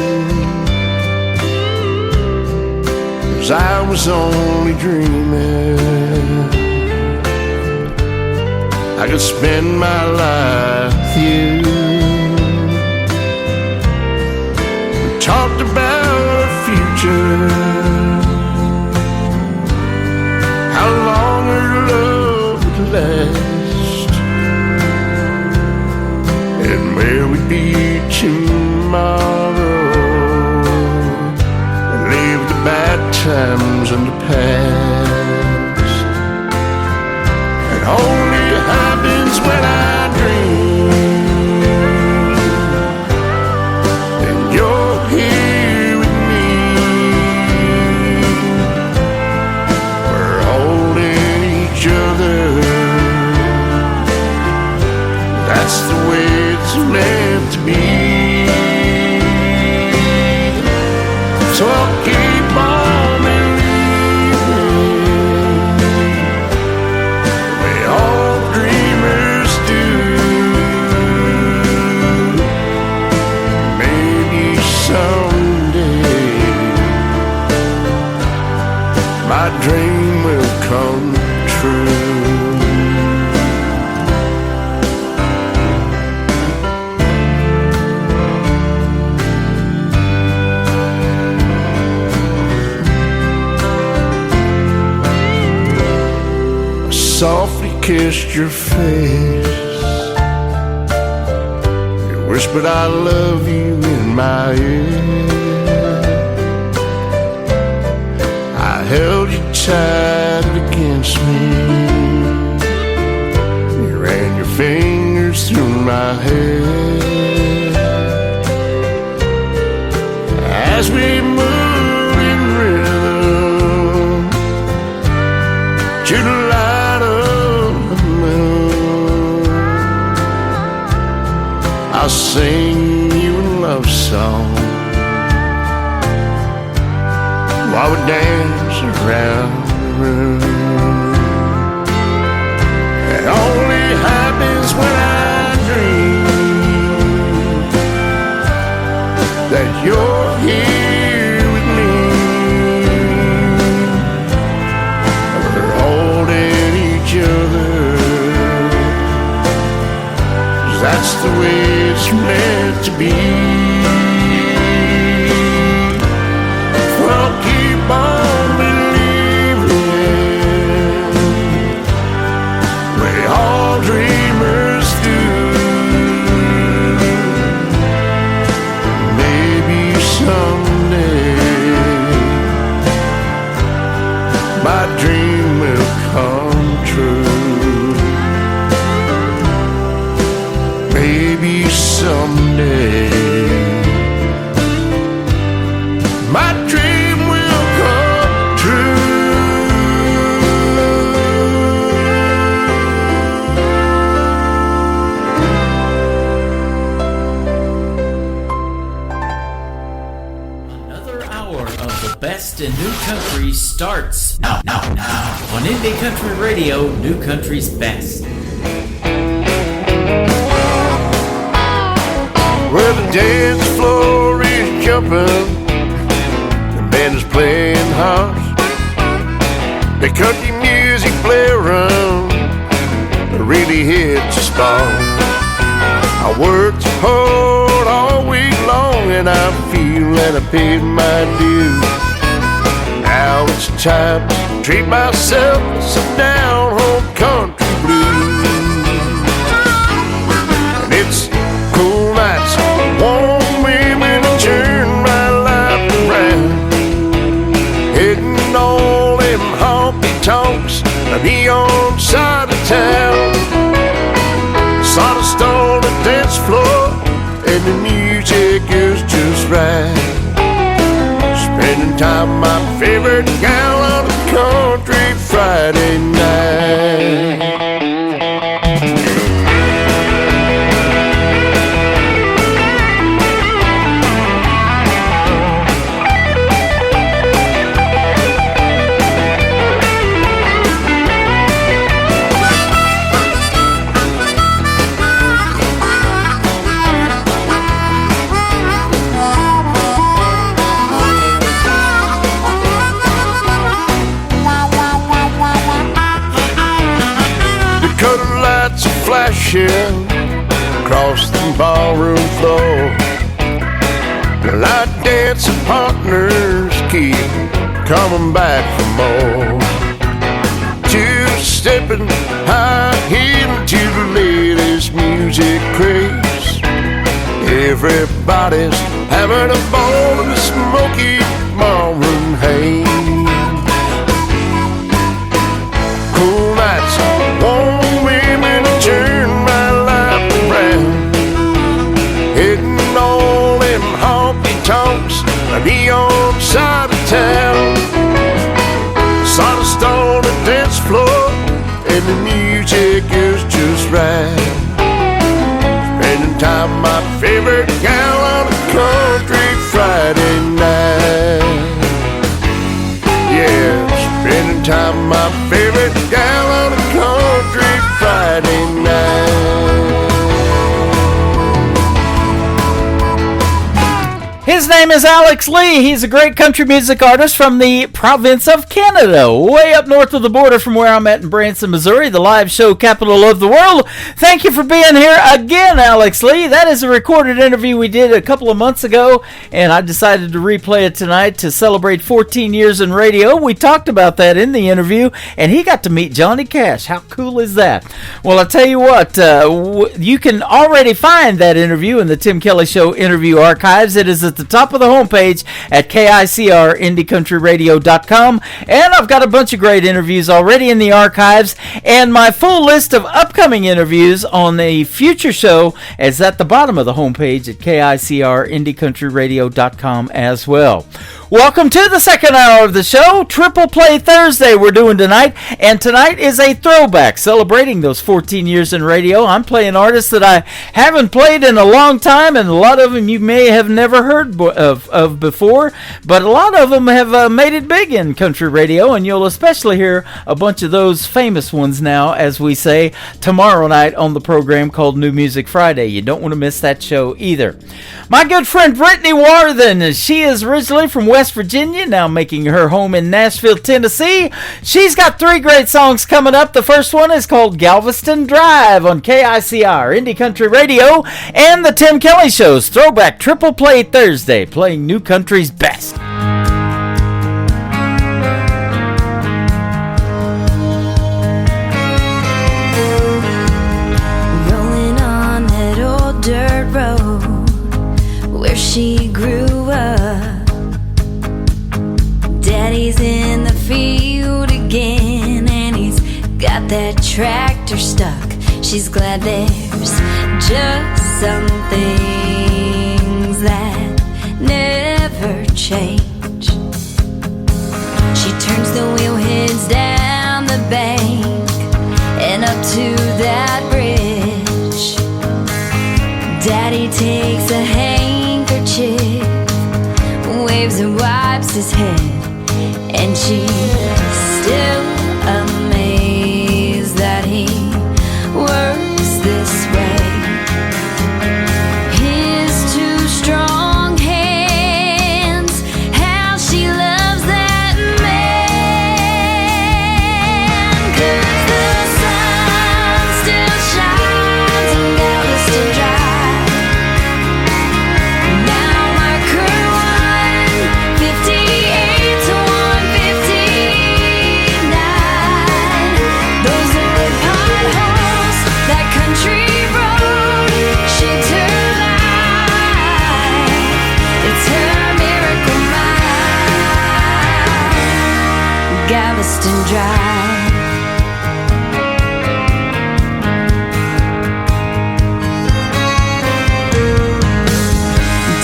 'cause I was only dreaming I could spend my life with you. We talked about our future, how long our love would last, and where we'd be tomorrow, and leave the bad times in the past. And only happens when I dream, and you're here with me. We're holding each other. That's the way it's meant to be. So I'll keep on believing, the way all dreamers do. Maybe someday my dream will come true. Softly kissed your face, you whispered I love you in my ear. I held you tight against me, you ran your fingers through my hair. As we moved in rhythm to the light of the moon, I'll sing you a love song while we dance around the room. It only happens when I dream that you're here with me. We're holding each other, 'cause that's the way it's meant to be. Well, keep on believing, we all dreamers do. Maybe someday my dream will come true. Maybe someday my dream will come true. Another hour of the best in new country starts now on Indie Country Radio, New Country's best. Where the dance floor is jumping, the band is playing harsh, the country music play around, it really hits the spot. I worked hard all week long and I feel that I paid my due. Now it's time to treat myself to some down-home country blues. And it's cool nights, warm women turn my life around, hitting all them honky-tonks on the neon side of town. Sawdust on the dance floor and the music is just right. Spending time with my favorite gal on a country Friday night. Flashing across the ballroom floor, the light dancing partners keep coming back for more. Two-stepping high heeling to the latest music craze. Everybody's having a ball in the smoky ballroom haze. Cool nights, warm women turn my life around, hitting all them honky-tonks on the neon side of town. Sawdust on the dance floor and the music is just right. Spending time with my favorite gal on a country Friday night. Yeah, spending time with my favorite gal on a country Friday night. His name is Alex Lee. He's a great country music artist from the province of Canada, way up north of the border from where I'm at in Branson, Missouri, the live show capital of the world. Thank you for being here again, Alex Lee. That is a recorded interview we did a couple of months ago, and I decided to replay it tonight to celebrate 14 years in radio. We talked about that in the interview, and he got to meet Johnny Cash. How cool is that? Well, I'll tell you what, you can already find that interview in the Tim Kelly Show interview archives. It is at the top of the homepage at KICRIndieCountryRadio.com, and I've got a bunch of great interviews already in the archives, and my full list of upcoming interviews on the future show is at the bottom of the homepage at KICRIndieCountryRadio.com as well. Welcome to the second hour of the show, Triple Play Thursday we're doing tonight, and tonight is a throwback, celebrating those 14 years in radio. I'm playing artists that I haven't played in a long time, and a lot of them you may have never heard of before, but a lot of them have made it big in country radio, and you'll especially hear a bunch of those famous ones now, as we say, tomorrow night on the program called New Music Friday. You don't want to miss that show either. My good friend Brittany Warthen, she is originally from West Virginia, now making her home in Nashville, Tennessee. She's got 3 great songs coming up. The first one is called Galveston Drive on KICR, Indie Country Radio, and the Tim Kelly Show's Throwback Triple Play Thursday, playing new country's best. Rolling on that old dirt road where she grew up. Daddy's in the field again, and he's got that tractor stuck. She's glad there's just some things that never change. She turns the wheel, heads down the bank and up to that bridge. Daddy takes a handkerchief, waves and wipes his head, and she's still amazed that he works this way. His 2 strong hands, how she loves that man. 'Cause the sun still shines on Galveston Drive. Now marker 158 to 159. Those old potholes, that country road, shaped her life. It's her miracle mile, Galveston Drive.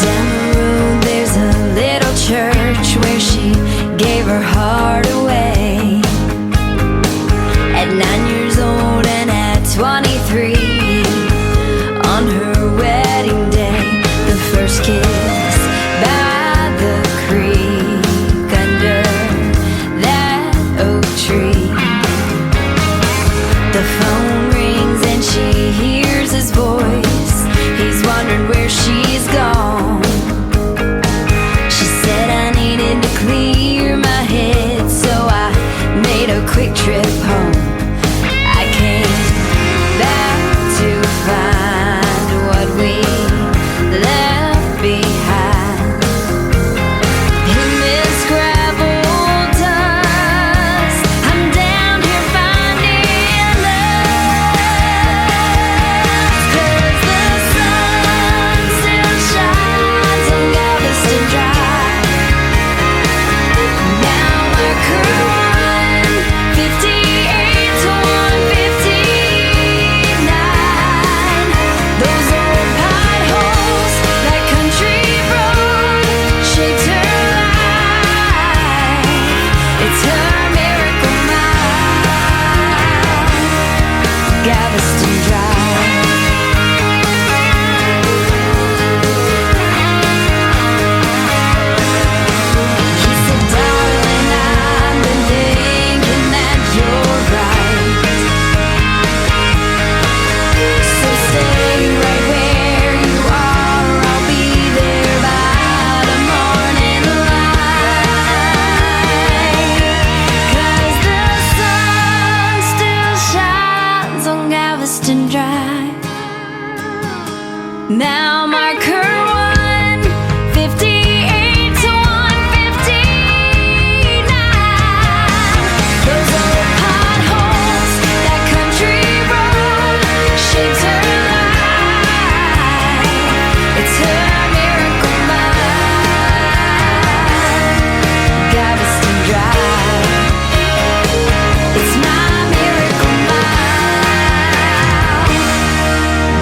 Down the road there's a little church where she gave her heart away. At 9 years old and at 23, on her wedding day, the first kiss by the creek under that oak tree. The phone rings and she hears his voice. He's wondering where she's gone. She said I needed to clear my head, so I made a quick trip home. I came back to find what we left behind. In this gravel dust, I'm down here finding love. 'Cause the sun still shines on Galveston Drive. Now marker 158 to 159. Those old potholes, that country road, shaped her life. It's her miracle mile, Galveston Drive. He said, darling, I've been thinking that you're right. So stay right where you are, I'll be there by the morning light. 'Cause the sun still shines on Galveston Drive. Now marker 158 to 159. Those old potholes, that country road, shaped her life. It's her miracle mile, Galveston Drive. It's my miracle mile,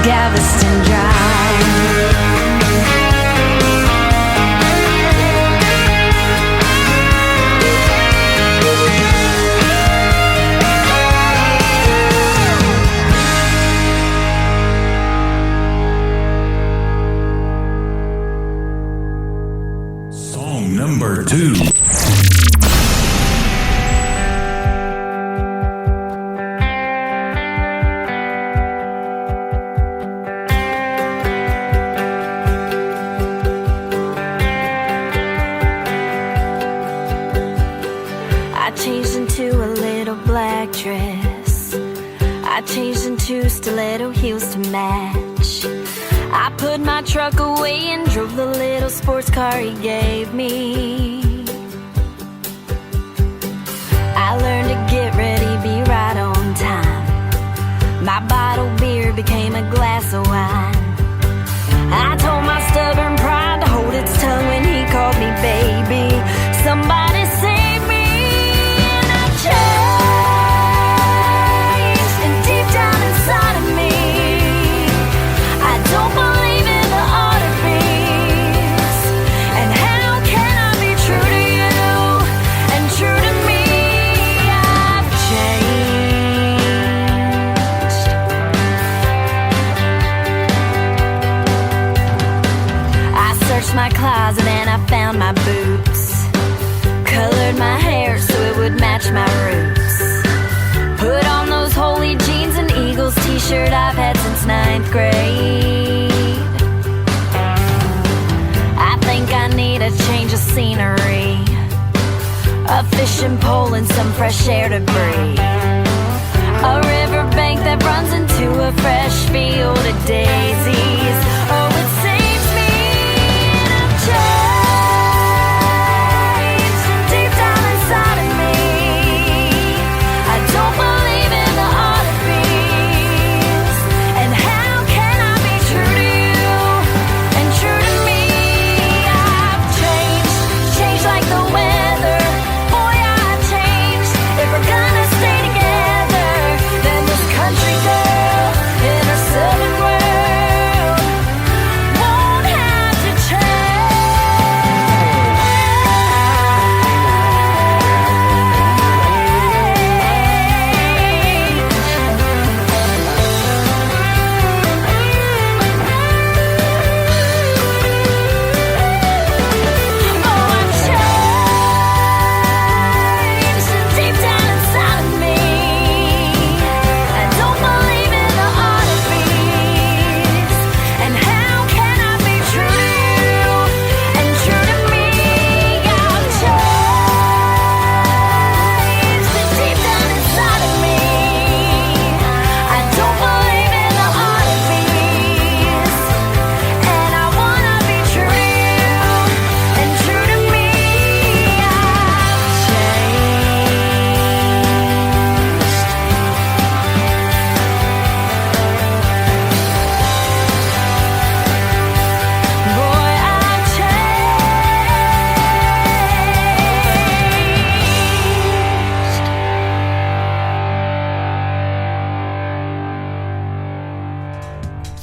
Galveston Drive. changed into a little black dress. I changed into stiletto heels to match. I put my truck away and drove the little sports car he gave me. I learned to get ready, be right on time. My bottled beer became a glass of wine. I told my stubborn pride to hold its tongue when he called me baby. Somebody save me, and I changed. And deep down inside of me, I don't believe in the art of peace. And how can I be true to you and true to me? I've changed. I searched my closet and I found my boots. Colored my hair so it would match my roots. Put on those holy jeans and Eagles t-shirt I've had since 9th grade. I think I need a change of scenery, a fishing pole and some fresh air to breathe. A riverbank that runs into a fresh field of daisies. Oh, it saves me, and I'm changed. And deep down inside of me, I don't believe in the art of peace. And how can I be true to you and true to me? I've changed, changed like the weather. Boy, I've changed. If we're gonna stay together, then this country girl in her southern world won't have to deep down inside of me, I don't believe in the art of peace. And how can I be true to you and true to me? I've changed. And deep down inside of me, I don't believe in the art of peace. And I wanna be true to you and true to me. I've changed. Boy, I've changed.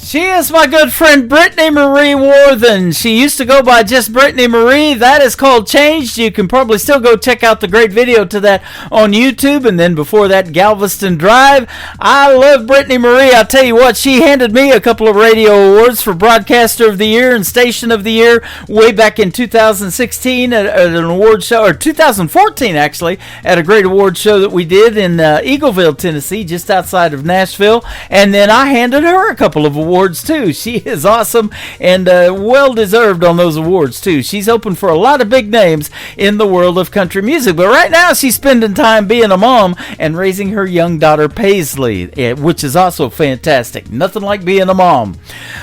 She is my good friend Brittany Marie Worthen. She used to go by just Brittany Marie. That is called Changed. You can probably still go check out the great video to that on YouTube. And then before that, Galveston Drive. I love Brittany Marie. I'll tell you what, she handed me a couple of radio awards for Broadcaster of the Year and Station of the Year way back in 2016 at an award show, or 2014 actually, at a great award show that we did in Eagleville, Tennessee, just outside of Nashville. And then I handed her a couple of awards too. She is awesome and well deserved on those awards too. She's open for a lot of big names in the world of country music, but right now she's spending time being a mom and raising her young daughter Paisley, which is also fantastic. Nothing like being a mom.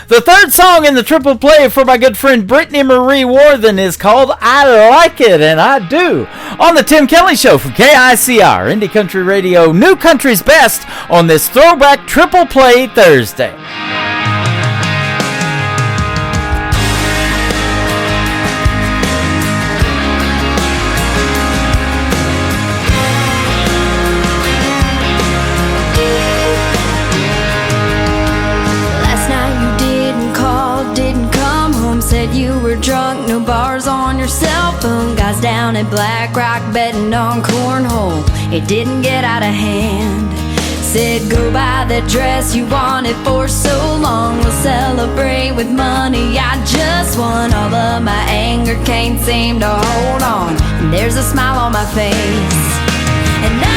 The third song in the triple play for my good friend Brittany Marie Worthen is called I Like It and I Do, on the Tim Kelly Show from KICR Indie Country Radio, New Country's Best, on this throwback triple play Thursday. Last night you didn't call, didn't come home, said you were drunk, no bars on your cell phone. Guys down at Black Rock betting on cornhole, it didn't get out of hand. Said go buy the dress you wanted for so long, we'll celebrate with money I just won. All of my anger can't seem to hold on, and there's a smile on my face. And I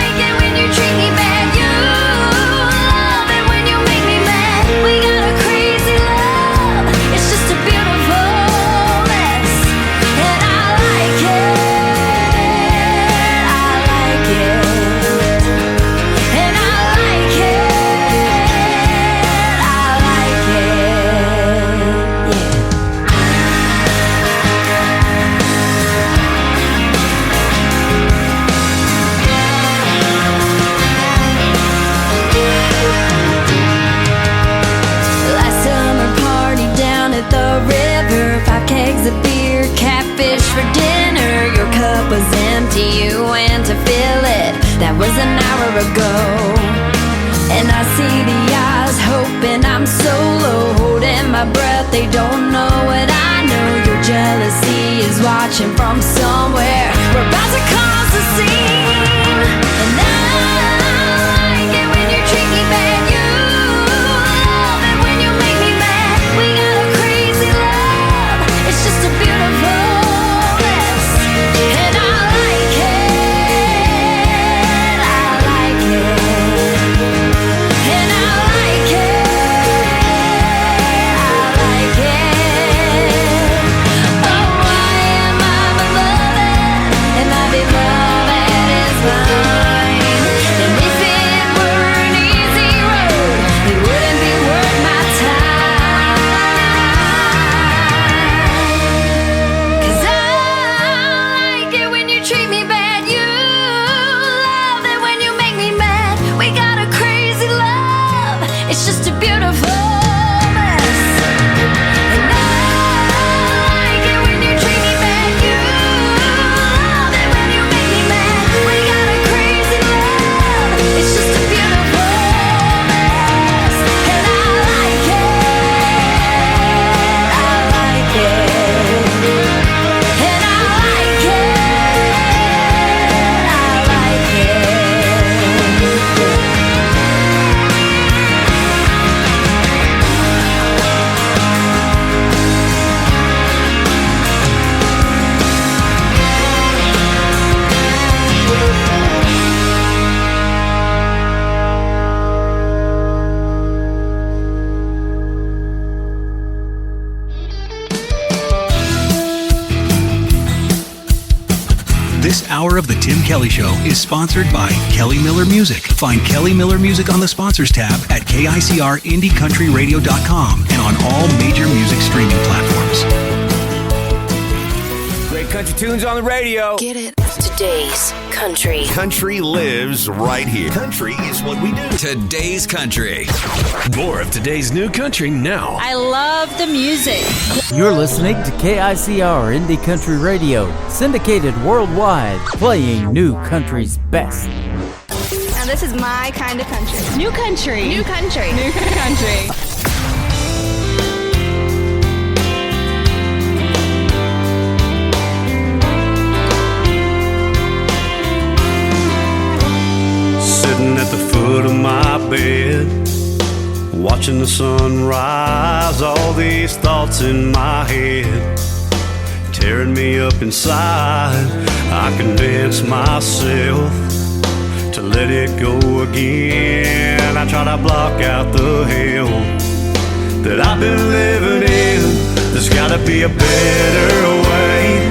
like it when you treat me bad, you love it when you make me mad. We got a crazy love, it's just a beautiful mess. And I like it. I'm so low, holding my breath. They don't know what I know. Your jealousy is watching from somewhere. We're about to cause a scene, and I like it when you treat me bad. You love it when you make me mad. We got a crazy love. It's just a beautiful mess, and I like it. I like it, and I like it. Oh, why am I beloved? And my beloved is mine. And if it were an easy road, it wouldn't be worth my time. 'Cause I like it when you treat me bad. You love it when you make me mad. We got a crazy love. It's just a beautiful mess. And I like it when you treat me bad. You love it when you make me mad. We got a crazy love. It's just a beautiful mess. And I like it. I like it. And I like it. I like it. This hour of The Tim Kelly Show is sponsored by Kelly Miller Music. Find Kelly Miller Music on the Sponsors tab at KICRIndieCountryRadio.com and on all major music streaming platforms. Great country tunes on the radio. Get it. Today's country. Country lives right here. Country is what we do. Today's country. More of today's new country now. I love the music. You're listening to KICR Indie Country Radio, syndicated worldwide, playing new country's best. Now this is my kind of country. New country. New country. New country. Sitting at the foot of my bed, watching the sun rise, all these thoughts in my head, tearing me up inside. I convince myself to let it go again. I try to block out the hell that I've been living in. There's gotta be a better way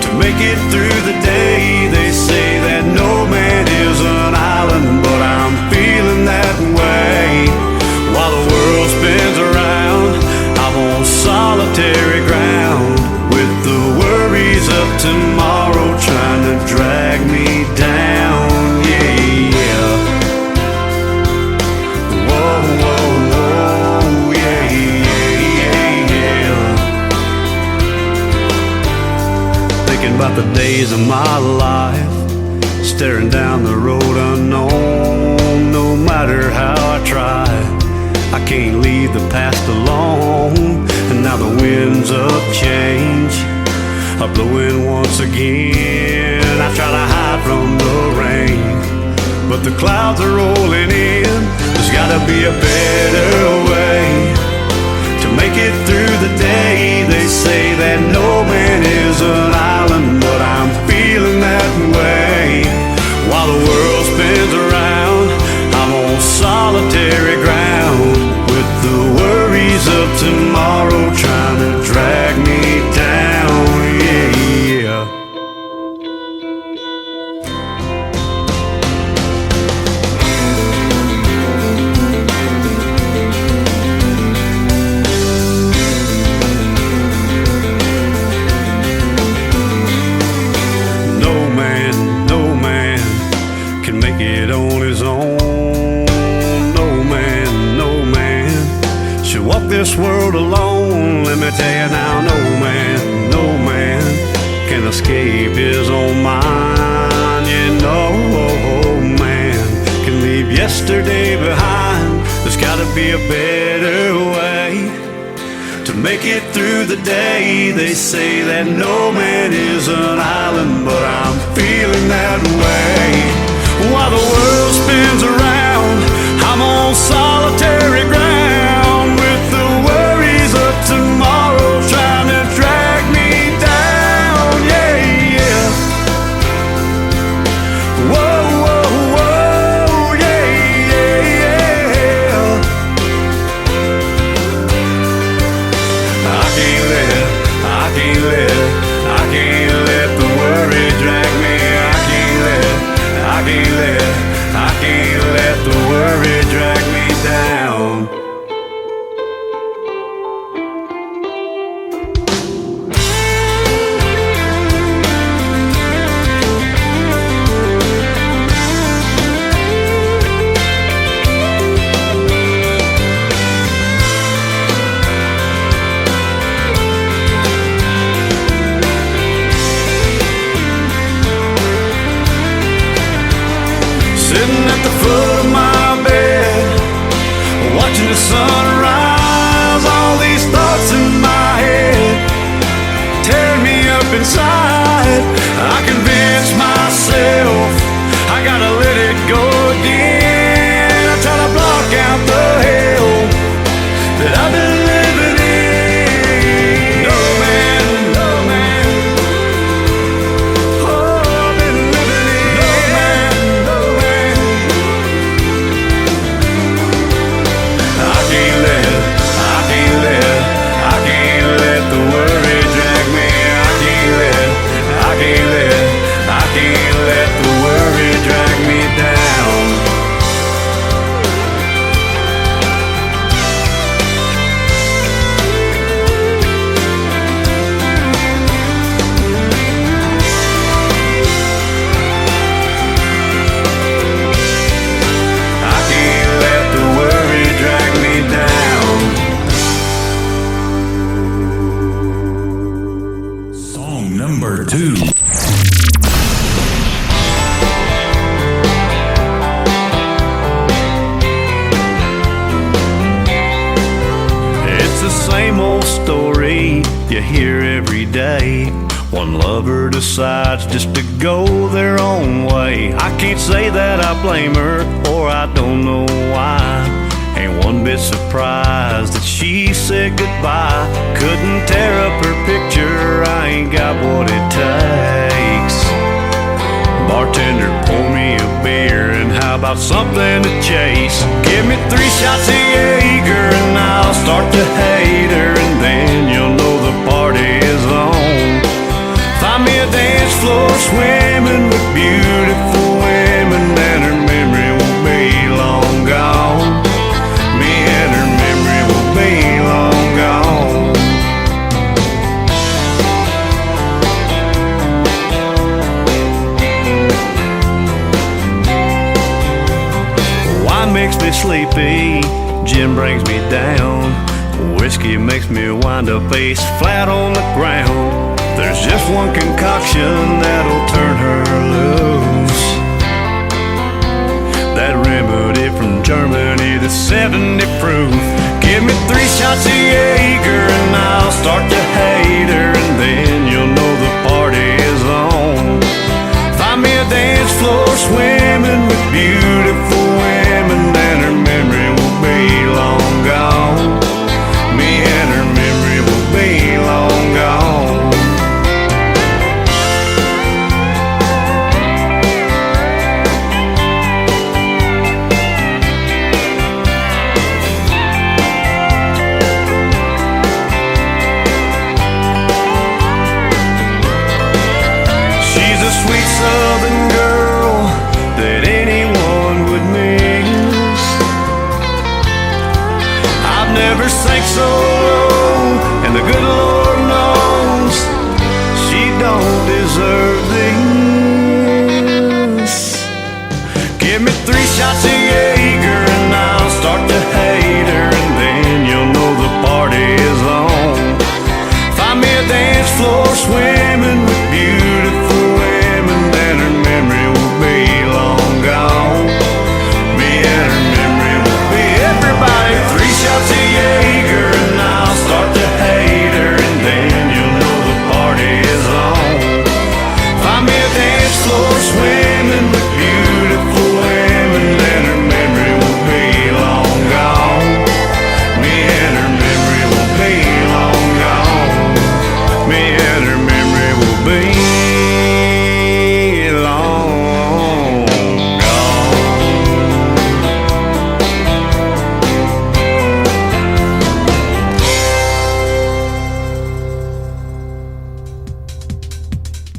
to make it through the day. They say that no man is an island, but I'm feeling that way. While the world spins around, I'm on solitary ground, with the worries of tomorrow trying to drag me down. Yeah, yeah. Whoa, whoa, whoa. Yeah, yeah, yeah. Thinking about the days of my life, staring down the road unknown. No matter how I try, I can't leave the past alone. And now the winds of change are blowing once again. I try to hide from the rain, but the clouds are rolling in. There's gotta be a better way to make it through the day. They say that no man is an island, but I'm feeling that way. While the world spins around, I'm on solitary ground, with the worries of tomorrow trying to drag me down. Yeah, yeah. No man can make it on his own. No man should walk this world alone. Let me tell you now, no man can escape his own mind. Yeah, no man can leave yesterday behind. There's gotta be a better way to make it through the day. They say that no man is an island, but I'm feeling that way. While the world spins around, I'm on solitary ground, with the worries of tomorrow trying to drag me down. Yeah, yeah. Whoa, whoa, whoa, yeah, yeah, yeah. I can't let the worry drag me. I can't let the worry drag me down. Sitting at the foot of my bed, watching the sunrise. All these thoughts in my head tear me up inside. I convince myself I gotta let it go again. I try to block out the hell that I've been living in. No man, no man. Oh, I've been living in. No man, no man. I can't let the worry drag me. I can't let the worry drag me down. I can't let the worry drag me down. Song number 2. It's the same old story you hear every day. One lover decides just to go their own way. I can't say that I blame her, or I don't know why. Ain't one bit surprised that she said goodbye. Couldn't tear up her picture, I ain't got what it takes. Bartender, pour me a beer, and how about something to chase? Give me 3 shots of Jaeger and I'll start to hate her, and then you'll know the party is on. Find me a dance floor swimming with beautiful women, and her memory will be long gone. Me and her memory will be long gone. Wine makes me sleepy, gin brings me down. Whiskey makes me wind up face flat on the ground. There's just one concoction that'll turn her loose. That remedy from Germany, the 70 proof. Give me 3 shots of Jaeger and I'll start to hate her, and then you'll know the party is on. Find me a dance floor swimming with beautiful women, and her memory will be long gone. Me and her memory will be long gone. She's a sweet southern girl that anyone would miss. I've never sank so low, and the good Lord knows she don't deserve this. Give me 3 shots of Jaeger and I'll start to hate her, and then you'll know the party is on. Find me a dance floor swimming with beautiful women, and her memory will be long gone. Me and her memory will be everybody.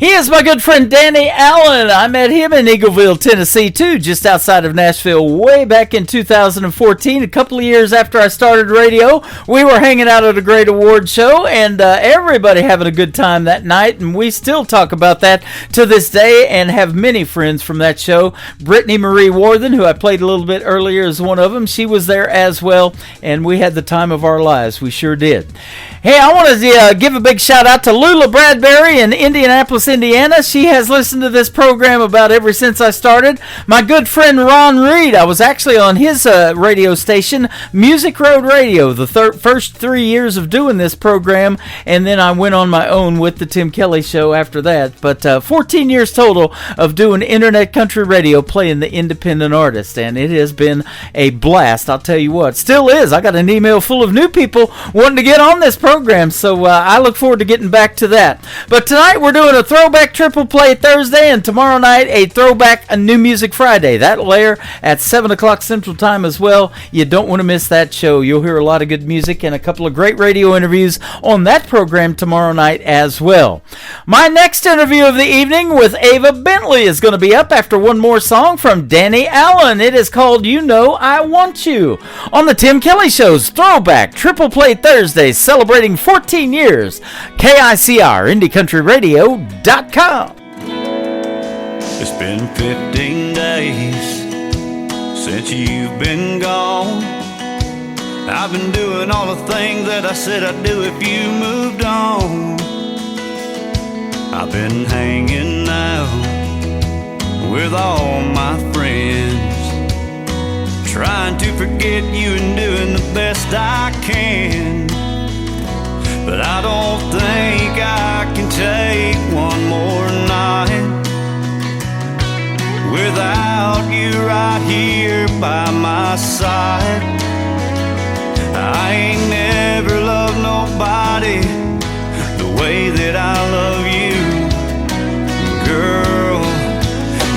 He is my good friend Danny Allen. I met him in Eagleville, Tennessee, too, just outside of Nashville, way back in 2014, a couple of years after I started radio. We were hanging out at a great award show, and everybody having a good time that night, and we still talk about that to this day and have many friends from that show. Brittany Marie Warthen, who I played a little bit earlier, is one of them. She was there as well, and we had the time of our lives. We sure did. Hey, I want to give a big shout out to Lula Bradbury in Indianapolis, Indiana. She has listened to this program about ever since I started. My good friend Ron Reed, I was actually on his radio station, Music Road Radio, the first 3 years of doing this program, and then I went on my own with the Tim Kelly Show after that. But 14 years total of doing internet country radio, playing the independent artist, and it has been a blast. I'll tell you what, still is. I got an email full of new people wanting to get on this program, so I look forward to getting back to that. But tonight we're doing a throwback triple play Thursday, and tomorrow night a throwback New Music Friday. That'll air at 7 o'clock Central Time as well. You don't want to miss that show. You'll hear a lot of good music and a couple of great radio interviews on that program tomorrow night as well. My next interview of the evening with Ava Bentley is going to be up after one more song from Danny Allen. It is called You Know I Want You on the Tim Kelly Show's Throwback Triple Play Thursday, celebrating 14 years. KICR, IndieCountryRadio.com. It's been 15 days since you've been gone. I've been doing all the things that I said I'd do if you moved on. I've been hanging out with all my friends, trying to forget you and doing the best I can. But I don't think I can take one more night without you right here by my side. I ain't never loved nobody the way that I love you. Girl,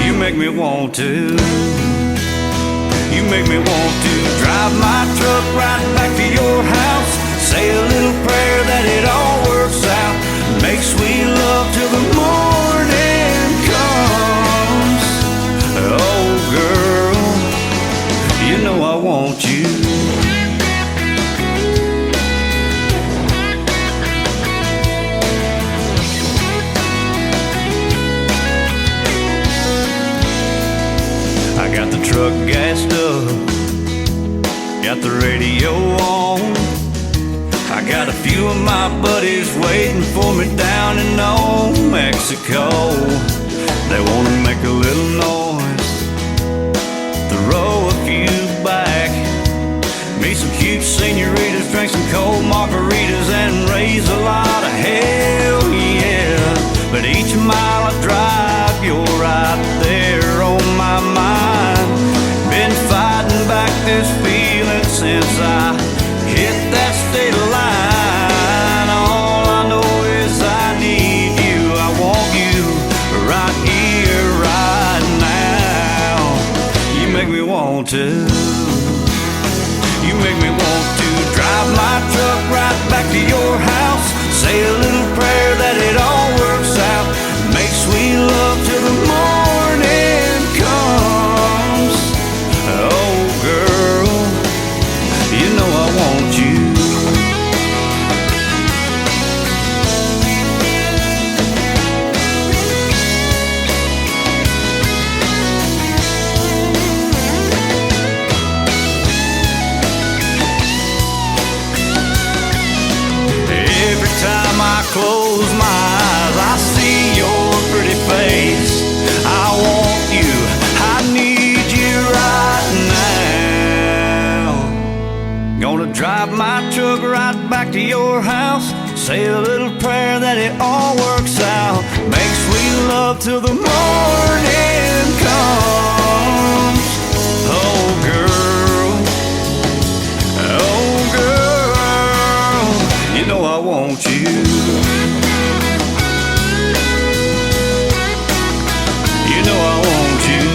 you make me want to. You make me want to drive my truck right back to your house, say a little prayer that it all works out, make sweet love till the morning comes. Oh girl, you know I want you. I got the truck gassed up, got the radio on. I got a few of my buddies waiting for me down in Old Mexico. They wanna make a little noise, throw a few back, meet some cute senoritas, drink some cold margaritas, and raise a lot of hell, yeah. But each mile I drive, you're right there on my mind. Been fighting back this feeling since I hit that state line. All I know is I need you, I want you right here, right now. You make me want to. You make me want to drive my truck right back to your house, say a little prayer that it all works out, make sweet love till the morning comes. Oh girl, you know I want you. Every time I close my eyes, I see your pretty face. I want you, I need you right now. Gonna drive my truck right back to your house, say a little prayer that it all works out, make sweet love till the morning comes. Oh girl, oh girl, you know I want you. You know I want you.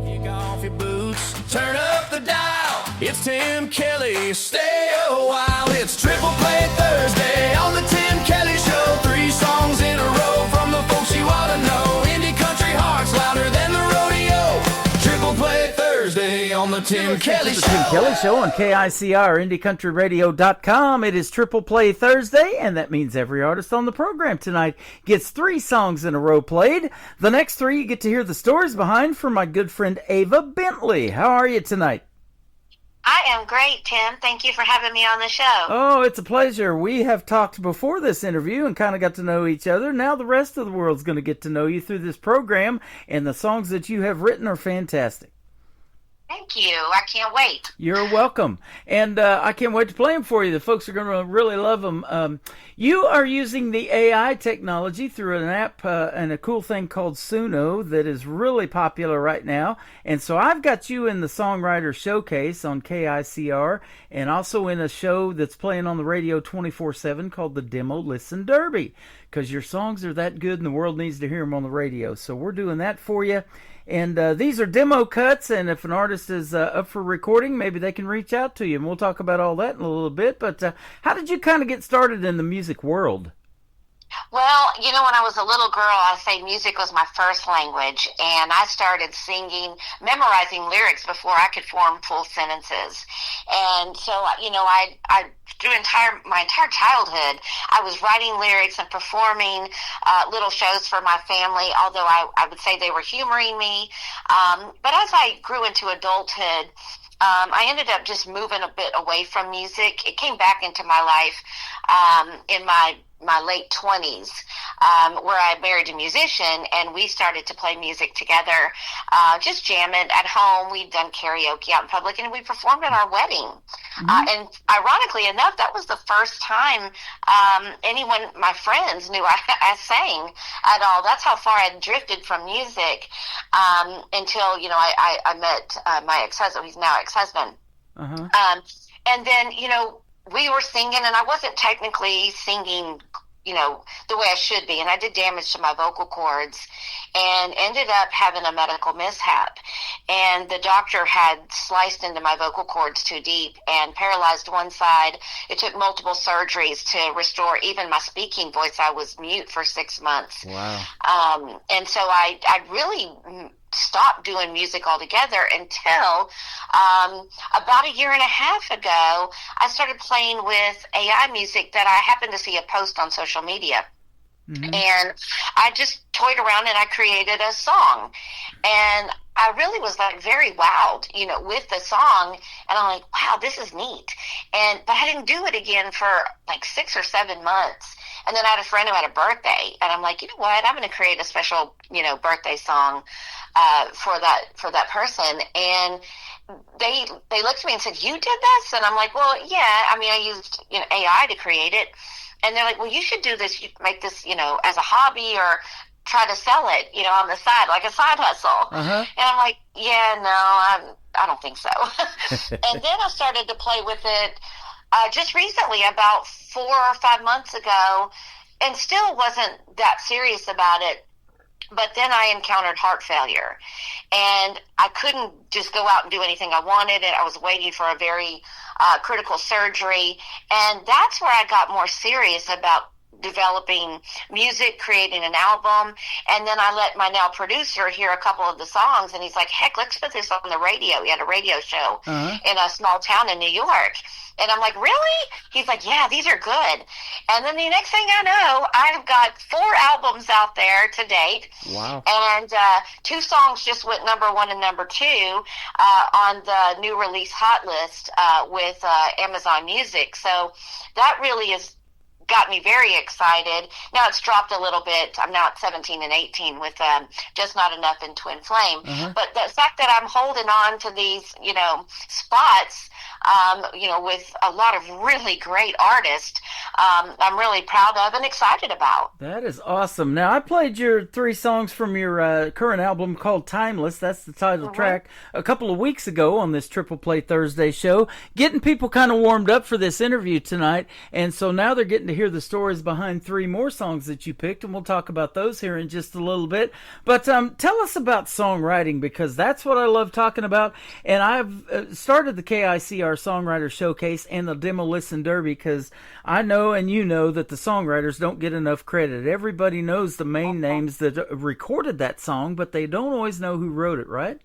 Kick off your boots, turn up the dial. It's Tim Kelly, stay a while. It's Triple Play Thursday on the Tim Kelly Show. 3 songs in a row from the folks you ought to know. Indie country hearts louder than the rodeo. Triple Play Thursday on the Tim Kelly Show. The Tim Kelly Show on KICR, IndieCountryRadio.com. It is Triple Play Thursday, and that means every artist on the program tonight gets 3 songs in a row played. The next 3 you get to hear the stories behind from my good friend Ava Bentley. How are you tonight? I am great, Tim. Thank you for having me on the show. Oh, it's a pleasure. We have talked before this interview and kind of got to know each other. Now the rest of the world's going to get to know you through this program, and the songs that you have written are fantastic. Thank you. I can't wait. You're welcome. And I can't wait to play them for you. The folks are going to really love them. You are using the AI technology through an app and a cool thing called Suno that is really popular right now. And so I've got you in the Songwriter Showcase on KICR and also in a show that's playing on the radio 24/7 called the Demo Listen Derby, because your songs are that good and the world needs to hear them on the radio. So we're doing that for you. And these are demo cuts, and if an artist is up for recording, maybe they can reach out to you, and we'll talk about all that in a little bit. But how did you kind of get started in the music world? Well, you know, when I was a little girl, I say music was my first language, and I started singing, memorizing lyrics before I could form full sentences. And so, you know, I through my entire childhood, I was writing lyrics and performing little shows for my family, although I would say they were humoring me. But as I grew into adulthood, I ended up just moving a bit away from music. It came back into my life in my late 20s, where I married a musician, and we started to play music together, just jamming at home. We'd done karaoke out in public, and we performed at our wedding. And ironically enough, that was the first time my friends knew I sang at all. That's how far I had drifted from music until, you know, I met my ex-husband. He's now ex-husband. And then, you know, we were singing, and I wasn't technically singing, you know, the way I should be, and I did damage to my vocal cords and ended up having a medical mishap. And the doctor had sliced into my vocal cords too deep and paralyzed one side. It took multiple surgeries to restore even my speaking voice. I was mute for 6 months. Wow. And so I really stopped doing music altogether until about 1.5 years ago, I started playing with AI music that I happened to see a post on social media. And I just toyed around and I created a song. And I really was like very wowed, you know, with the song. And I'm like, wow, this is neat. But I didn't do it again for like 6 or 7 months. And then I had a friend who had a birthday, and I'm like, you know what? I'm going to create a special, you know, birthday song for that person. And they looked at me and said, "You did this?" And I'm like, "Well, yeah. I mean, I used, you know, AI to create it." And they're like, "Well, you should do this. You make this, you know, as a hobby or try to sell it, you know, on the side, like a side hustle." And I'm like, "Yeah, no, I don't think so." And then I started to play with it just recently, about 4 or 5 months ago, and still wasn't that serious about it. But then I encountered heart failure, and I couldn't just go out and do anything I wanted, and I was waiting for a very critical surgery, and that's where I got more serious about developing music, creating an album. And then I let my now producer hear a couple of the songs, and he's like, "Heck, let's put this on the radio." He had a radio show in a small town in New York. And I'm like, "Really?" He's like, "Yeah, these are good." And then the next thing I know, I've got 4 albums out there to date. Wow. And 2 songs just went #1 and #2 on the new release hot list with Amazon Music. So that really has got me very excited. Now it's dropped a little bit. I'm now at 17 and 18 with Just Not Enough and Twin Flame. But the fact that I'm holding on to these, you know, spots with a lot of really great artists. I'm really proud of and excited about. That is awesome. Now, I played your 3 songs from your current album called Timeless. That's the title track a couple of weeks ago on this Triple Play Thursday show, getting people kind of warmed up for this interview tonight. And so now they're getting to hear the stories behind 3 more songs that you picked, and we'll talk about those here in just a little bit. But tell us about songwriting, because that's what I love talking about. And I've started the KICR Songwriter Showcase and the Demo Listen Derby because I know and you know that the songwriters don't get enough credit. Everybody knows the main names that recorded that song, but they don't always know who wrote it, right?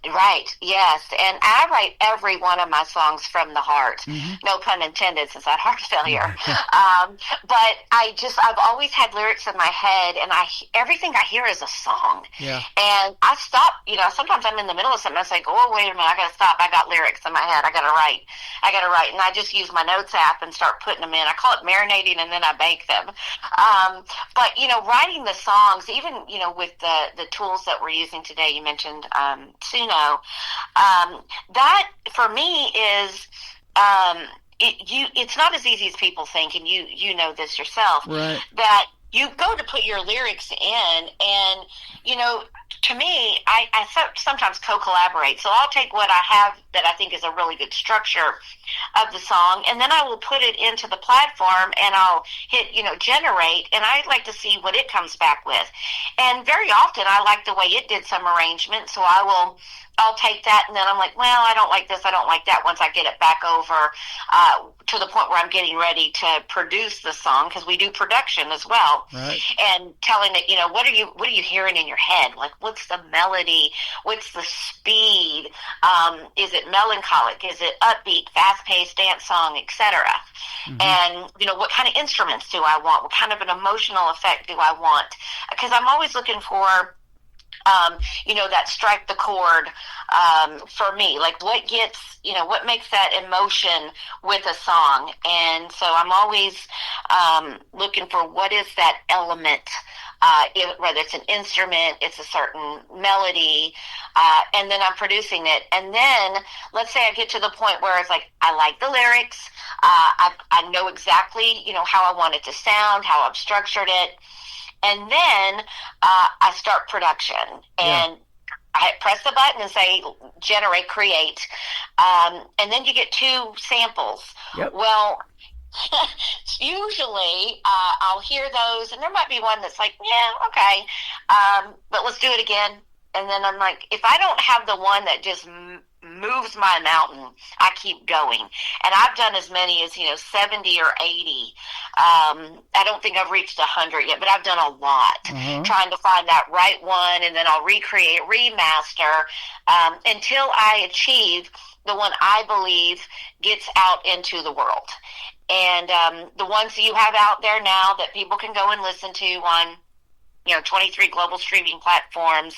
Right, yes. And I write every one of my songs from the heart. No pun intended, since I had heart failure. But I've always had lyrics in my head, and everything I hear is a song. Yeah. And I stop, sometimes I'm in the middle of something, I say, oh, wait a minute, I got to stop. I got lyrics in my head. I got to write. And I just use my notes app and start putting them in. I call it marinating, and then I bake them. But, writing the songs, even, with the tools that we're using today, you mentioned Suno. That for me is it's not as easy as people think, and you know this yourself. Right. That you go to put your lyrics in, and to me, I sometimes co-collaborate. So I'll take what I have that I think is a really good structure of the song, and then I will put it into the platform, and I'll hit, generate, and I like to see what it comes back with. And very often I like the way it did some arrangement, so I'll take that, and then I'm like, well, I don't like this, I don't like that, once I get it back over to the point where I'm getting ready to produce the song, because we do production as well. Right. And telling it, what are you hearing in your head? Like, what's the melody? What's the speed? Is it melancholic? Is it upbeat, fast-paced dance song, etc.? And, what kind of instruments do I want? What kind of an emotional effect do I want? Because I'm always looking for that strike the chord for me, like what gets, what makes that emotion with a song. And so I'm always looking for what is that element, whether it's an instrument, it's a certain melody, and then I'm producing it. And then let's say I get to the point where it's like, I like the lyrics, I know exactly, how I want it to sound, how I've structured it. And then I start production, and I press the button and say, generate, create. And then you get 2 samples. Yep. Well, usually I'll hear those, and there might be one that's like, yeah, okay, but let's do it again. And then I'm like, if I don't have the one that just moves my mountain, I keep going. And I've done as many as 70 or 80. I don't think I've reached 100 yet, but I've done a lot trying to find that right one, and then I'll recreate, remaster until I achieve the one I believe gets out into the world. And the ones that you have out there now that people can go and listen to on 23 global streaming platforms,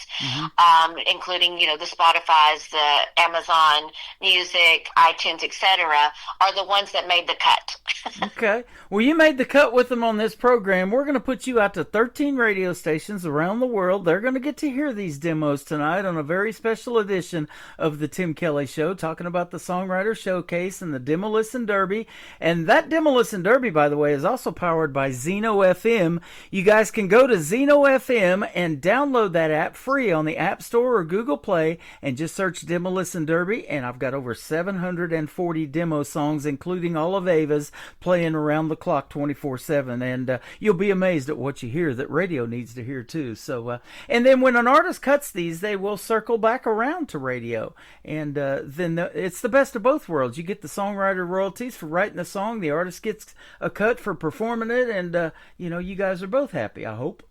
including, the Spotify's, the Amazon Music, iTunes, etc., are the ones that made the cut. Okay. Well, you made the cut with them on this program. We're going to put you out to 13 radio stations around the world. They're going to get to hear these demos tonight on a very special edition of the Tim Kelly Show, talking about the Songwriter Showcase and the Demo Listen Derby. And that Demo Listen Derby, by the way, is also powered by Zeno FM. You guys can go to Zeno FM and download that app free on the App Store or Google Play, and just search Demo Listen Derby. And I've got over 740 demo songs, including all of Ava's, playing around the clock 24/7, and you'll be amazed at what you hear that radio needs to hear too. So and then when an artist cuts these, they will circle back around to radio, and then it's the best of both worlds. You get the songwriter royalties for writing the song, the artist gets a cut for performing it, and you guys are both happy, I hope.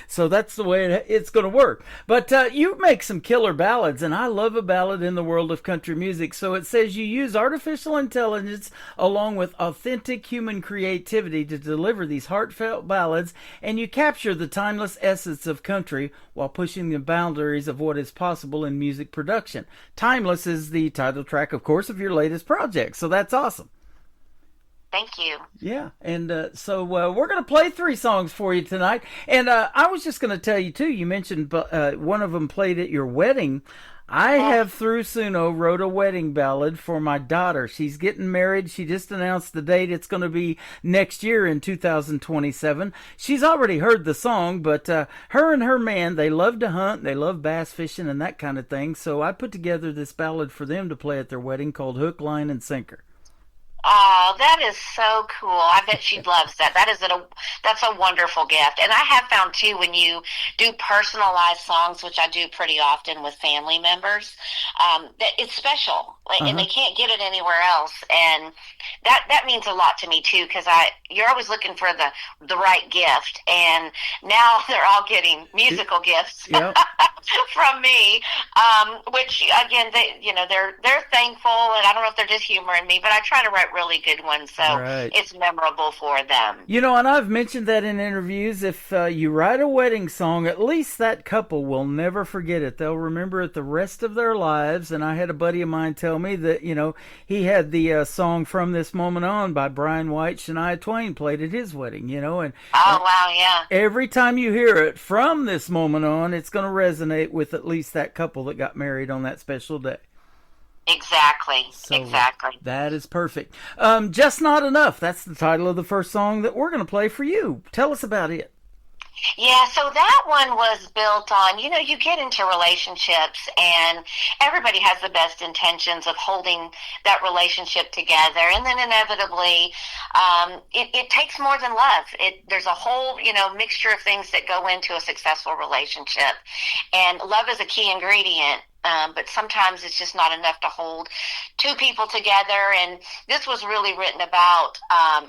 So that's the way it's going to work. But you make some killer ballads, and I love a ballad in the world of country music. So it says you use artificial intelligence along with authentic human creativity to deliver these heartfelt ballads, and you capture the timeless essence of country while pushing the boundaries of what is possible in music production. Timeless is the title track, of course, of your latest project, so that's awesome. Thank you. Yeah, and so we're going to play 3 songs for you tonight. And I was just going to tell you, too, you mentioned one of them played at your wedding. I have, through Suno, wrote a wedding ballad for my daughter. She's getting married. She just announced the date. It's going to be next year in 2027. She's already heard the song, but her and her man, they love to hunt. They love bass fishing and that kind of thing. So I put together this ballad for them to play at their wedding called Hook, Line, and Sinker. Oh, that is so cool. I bet she loves that. That's a wonderful gift. And I have found, too, when you do personalized songs, which I do pretty often with family members, that it's special. And they can't get it anywhere else. And that means a lot to me, too, because you're always looking for the right gift. And now they're all getting musical gifts from me, which, again, they're thankful. And I don't know if they're just humoring me, but I try to write really good ones, so it's memorable for them. You know, and I've mentioned that in interviews. If you write a wedding song, at least that couple will never forget it. They'll remember it the rest of their lives. And I had a buddy of mine tell me that, he had the song From This Moment On by Brian White, Shania Twain played at his wedding, and wow, yeah. Every time you hear it, From This Moment On, it's going to resonate with at least that couple that got married on that special day. Exactly. That is perfect. Just Not Enough. That's the title of the first song that we're going to play for you. Tell us about it. Yeah, so that one was built on, you get into relationships and everybody has the best intentions of holding that relationship together. And then inevitably, it takes more than love. There's a whole, mixture of things that go into a successful relationship. And love is a key ingredient. But sometimes it's just not enough to hold 2 people together. And this was really written about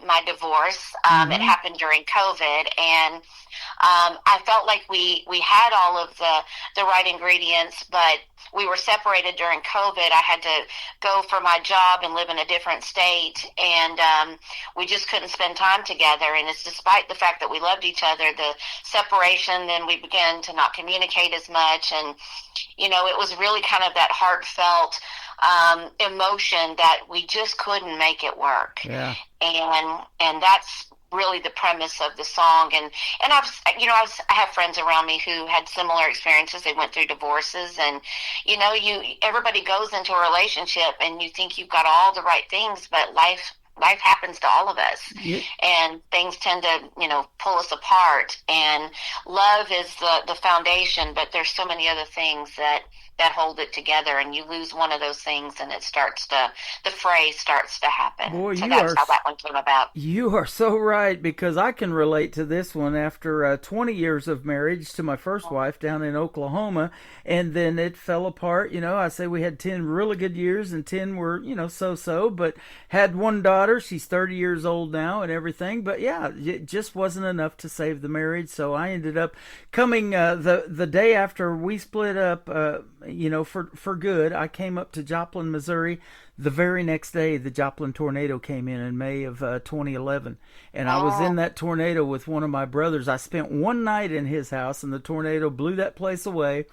my divorce. It happened during COVID. And I felt like we had all of the right ingredients, but we were separated during COVID. I had to go for my job and live in a different state. And we just couldn't spend time together. And it's despite the fact that we loved each other, the separation, then we began to not communicate as much. And, it was really kind of that heartfelt emotion that we just couldn't make it work. Yeah. And that's really the premise of the song. And I have friends around me who had similar experiences. They went through divorces, and everybody goes into a relationship and you think you've got all the right things, but life happens to all of us, and things tend to, pull us apart. And love is the foundation, but there's so many other things that hold it together, and you lose one of those things and the fray starts to happen. Boy, so that's how that one came about. You are so right, because I can relate to this one after 20 years of marriage to my first wife down in Oklahoma, and then it fell apart. I say we had 10 really good years and 10 were, so-so, but had one daughter. She's 30 years old now and everything, but yeah, it just wasn't enough to save the marriage. So I ended up coming the day after we split up, for good. I came up to Joplin, Missouri. The very next day, the Joplin tornado came in May of 2011. And I was in that tornado with one of my brothers. I spent one night in his house, and the tornado blew that place away.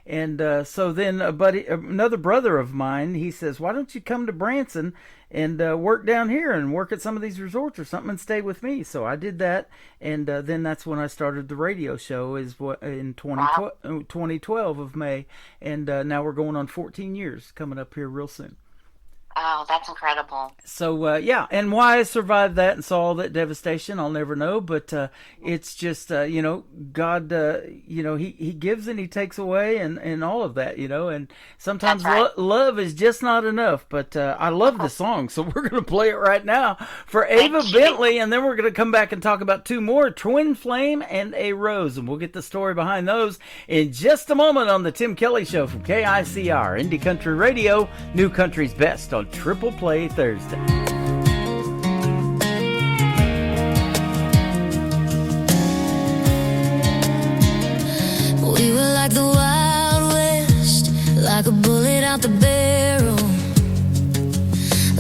And so then another brother of mine, he says, why don't you come to Branson and work down here and work at some of these resorts or something and stay with me? So I did that, and then that's when I started the radio show in 2012 of May, and now we're going on 14 years coming up here real soon. Oh, that's incredible. So, and why I survived that and saw all that devastation, I'll never know. But it's just, God, he gives and he takes away and all of that, And sometimes love is just not enough. But I love the song, so we're going to play it right now for Ava Bentley. And then we're going to come back and talk about 2 more, Twin Flame and A Rose. And we'll get the story behind those in just a moment on the Tim Kelly Show from KICR, Indie Country Radio, New Country's Best on Triple Play Thursday. We were like the Wild West, like a bullet out the barrel,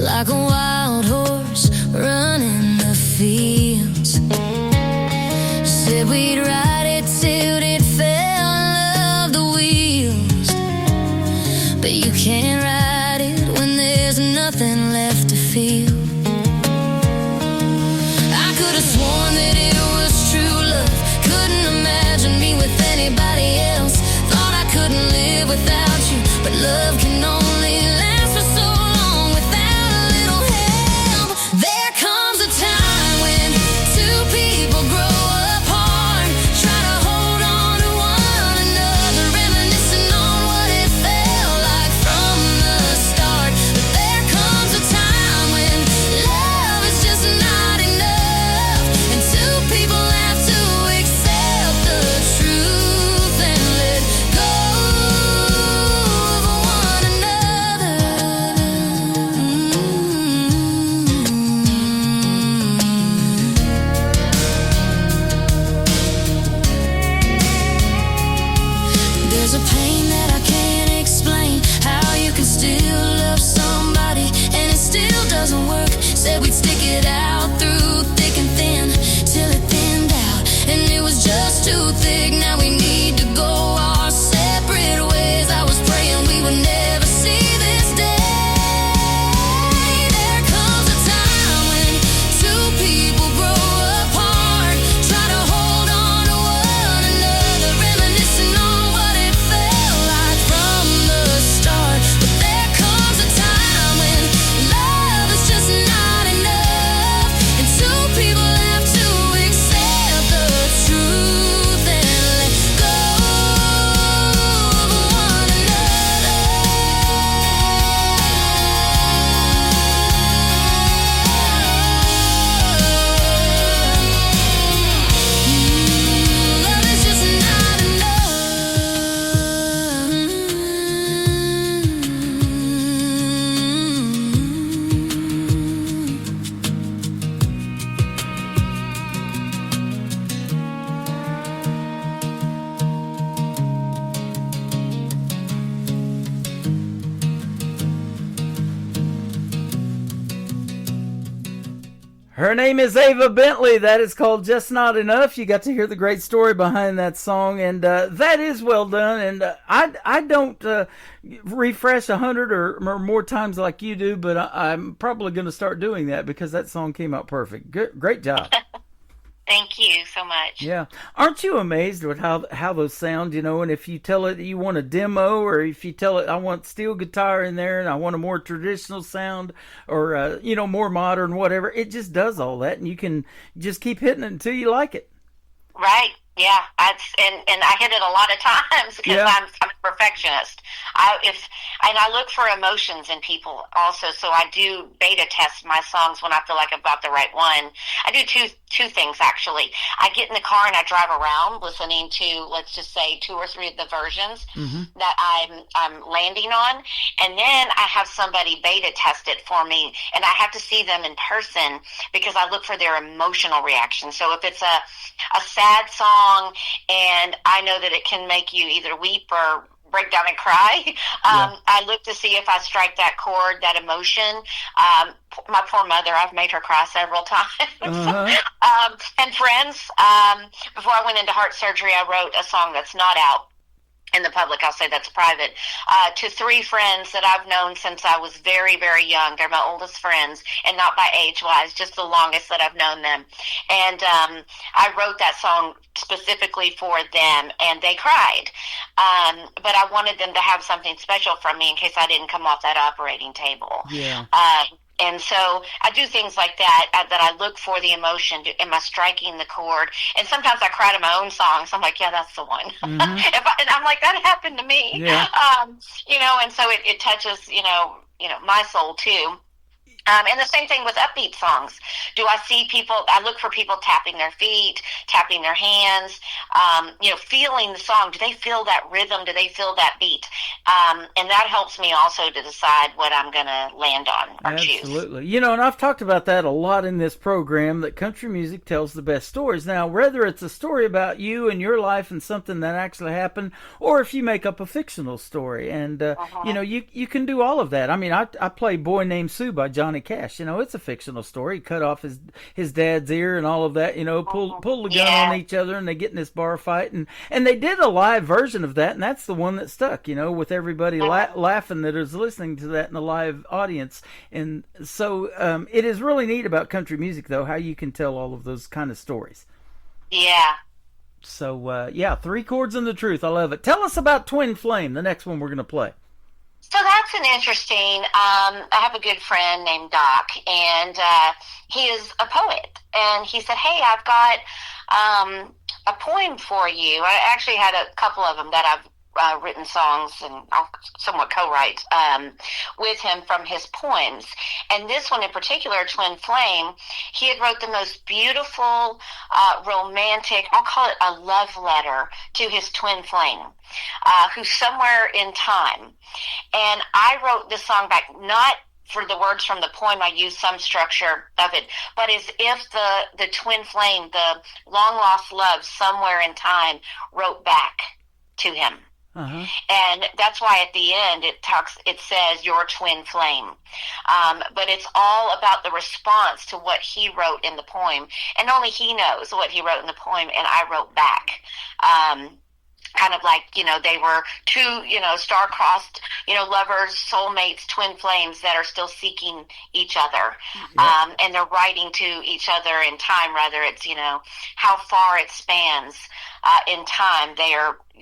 like a wild horse running the fields. Said we'd ride it till it fell off the wheels, but you can't ride it when there's nothing left to feel. a pain that I can't explain. How you can still love somebody and it still doesn't work. Said we'd stick it out through thick and thin till it thinned out, and it was just too thick. Now we need to go our separate ways. I was praying we would never see this day. There comes a time when two people grow apart, try to hold on to one another, reminiscing on what it felt like from the start. But there comes a time when love is just not enough, and two people have to accept the truth and let go of one another. Love is just not enough. Her name is Ava Bentley. That is called Just Not Enough. You got to hear the great story behind that song, and that is well done. And I don't refresh 100 or more times like you do, but I'm probably going to start doing that because that song came out perfect. Great job. Thank you so much. Yeah. Aren't you amazed with how those sound, and if you tell it you want a demo, or if you tell it I want steel guitar in there and I want a more traditional sound, or, more modern, whatever, it just does all that, and you can just keep hitting it until you like it. Right. Yeah. And I hit it a lot of times because Yeah. I'm a perfectionist. I look for emotions in people also, so I do beta test my songs when I feel like I've got the right one. I do two things actually. I get in the car and I drive around listening to, let's just say, 2 or 3 of the versions that I'm landing on, and then I have somebody beta test it for me, and I have to see them in person because I look for their emotional reaction. So if it's a sad song and I know that it can make you either weep or break down and cry, I look to see if I strike that chord, that emotion. My poor mother, I've made her cry several times. And friends, before I went into heart surgery, I wrote a song that's not out in the public. I'll say that's private, to 3 friends that I've known since I was very, very young. They're my oldest friends, and not by age-wise, just the longest that I've known them. And I wrote that song specifically for them, and they cried. But I wanted them to have something special from me in case I didn't come off that operating table. Yeah. And so I do things like that, that I look for the emotion. Am I striking the chord? And sometimes I cry to my own songs. I'm like, yeah, that's the one. And I'm like, that happened to me. Yeah. And so it touches, my soul too. And the same thing with upbeat songs. Do I see people, I look for people tapping their feet, tapping their hands, feeling the song. Do they feel that rhythm? Do they feel that beat? And that helps me also to decide what I'm going to land on or choose. Absolutely. And I've talked about that a lot in this program, that country music tells the best stories. Now, whether it's a story about you and your life and something that actually happened, or if you make up a fictional story. And, you can do all of that. I mean, I play Boy Named Sue by Johnny Cash. It's a fictional story. He cut off his dad's ear and all of that, pull the gun on each other, and they get in this bar fight. And they did a live version of that, and that's the one that stuck, with everybody laughing that is listening to that in the live audience. And so it is really neat about country music, though, how you can tell all of those kind of stories. Yeah. So, 3 chords and the truth. I love it. Tell us about Twin Flame, the next one we're going to play. So that's an interesting, I have a good friend named Doc, and he is a poet. And he said, hey, I've got a poem for you. I actually had a couple of them that I've written songs and I'll somewhat co-write with him from his poems. And this one in particular, Twin Flame, he had wrote the most beautiful, romantic, I'll call it a love letter to his twin flame, who's somewhere in time. And I wrote this song back, not for the words from the poem, I used some structure of it, but as if the twin flame, the long-lost love somewhere in time, wrote back to him. And that's why at the end it says your twin flame. But it's all about the response to what he wrote in the poem. And only he knows what he wrote in the poem, and I wrote back. Kind of like, they were two, star-crossed, lovers, soulmates, twin flames that are still seeking each other. And they're writing to each other in time, whether it's, how far it spans in time.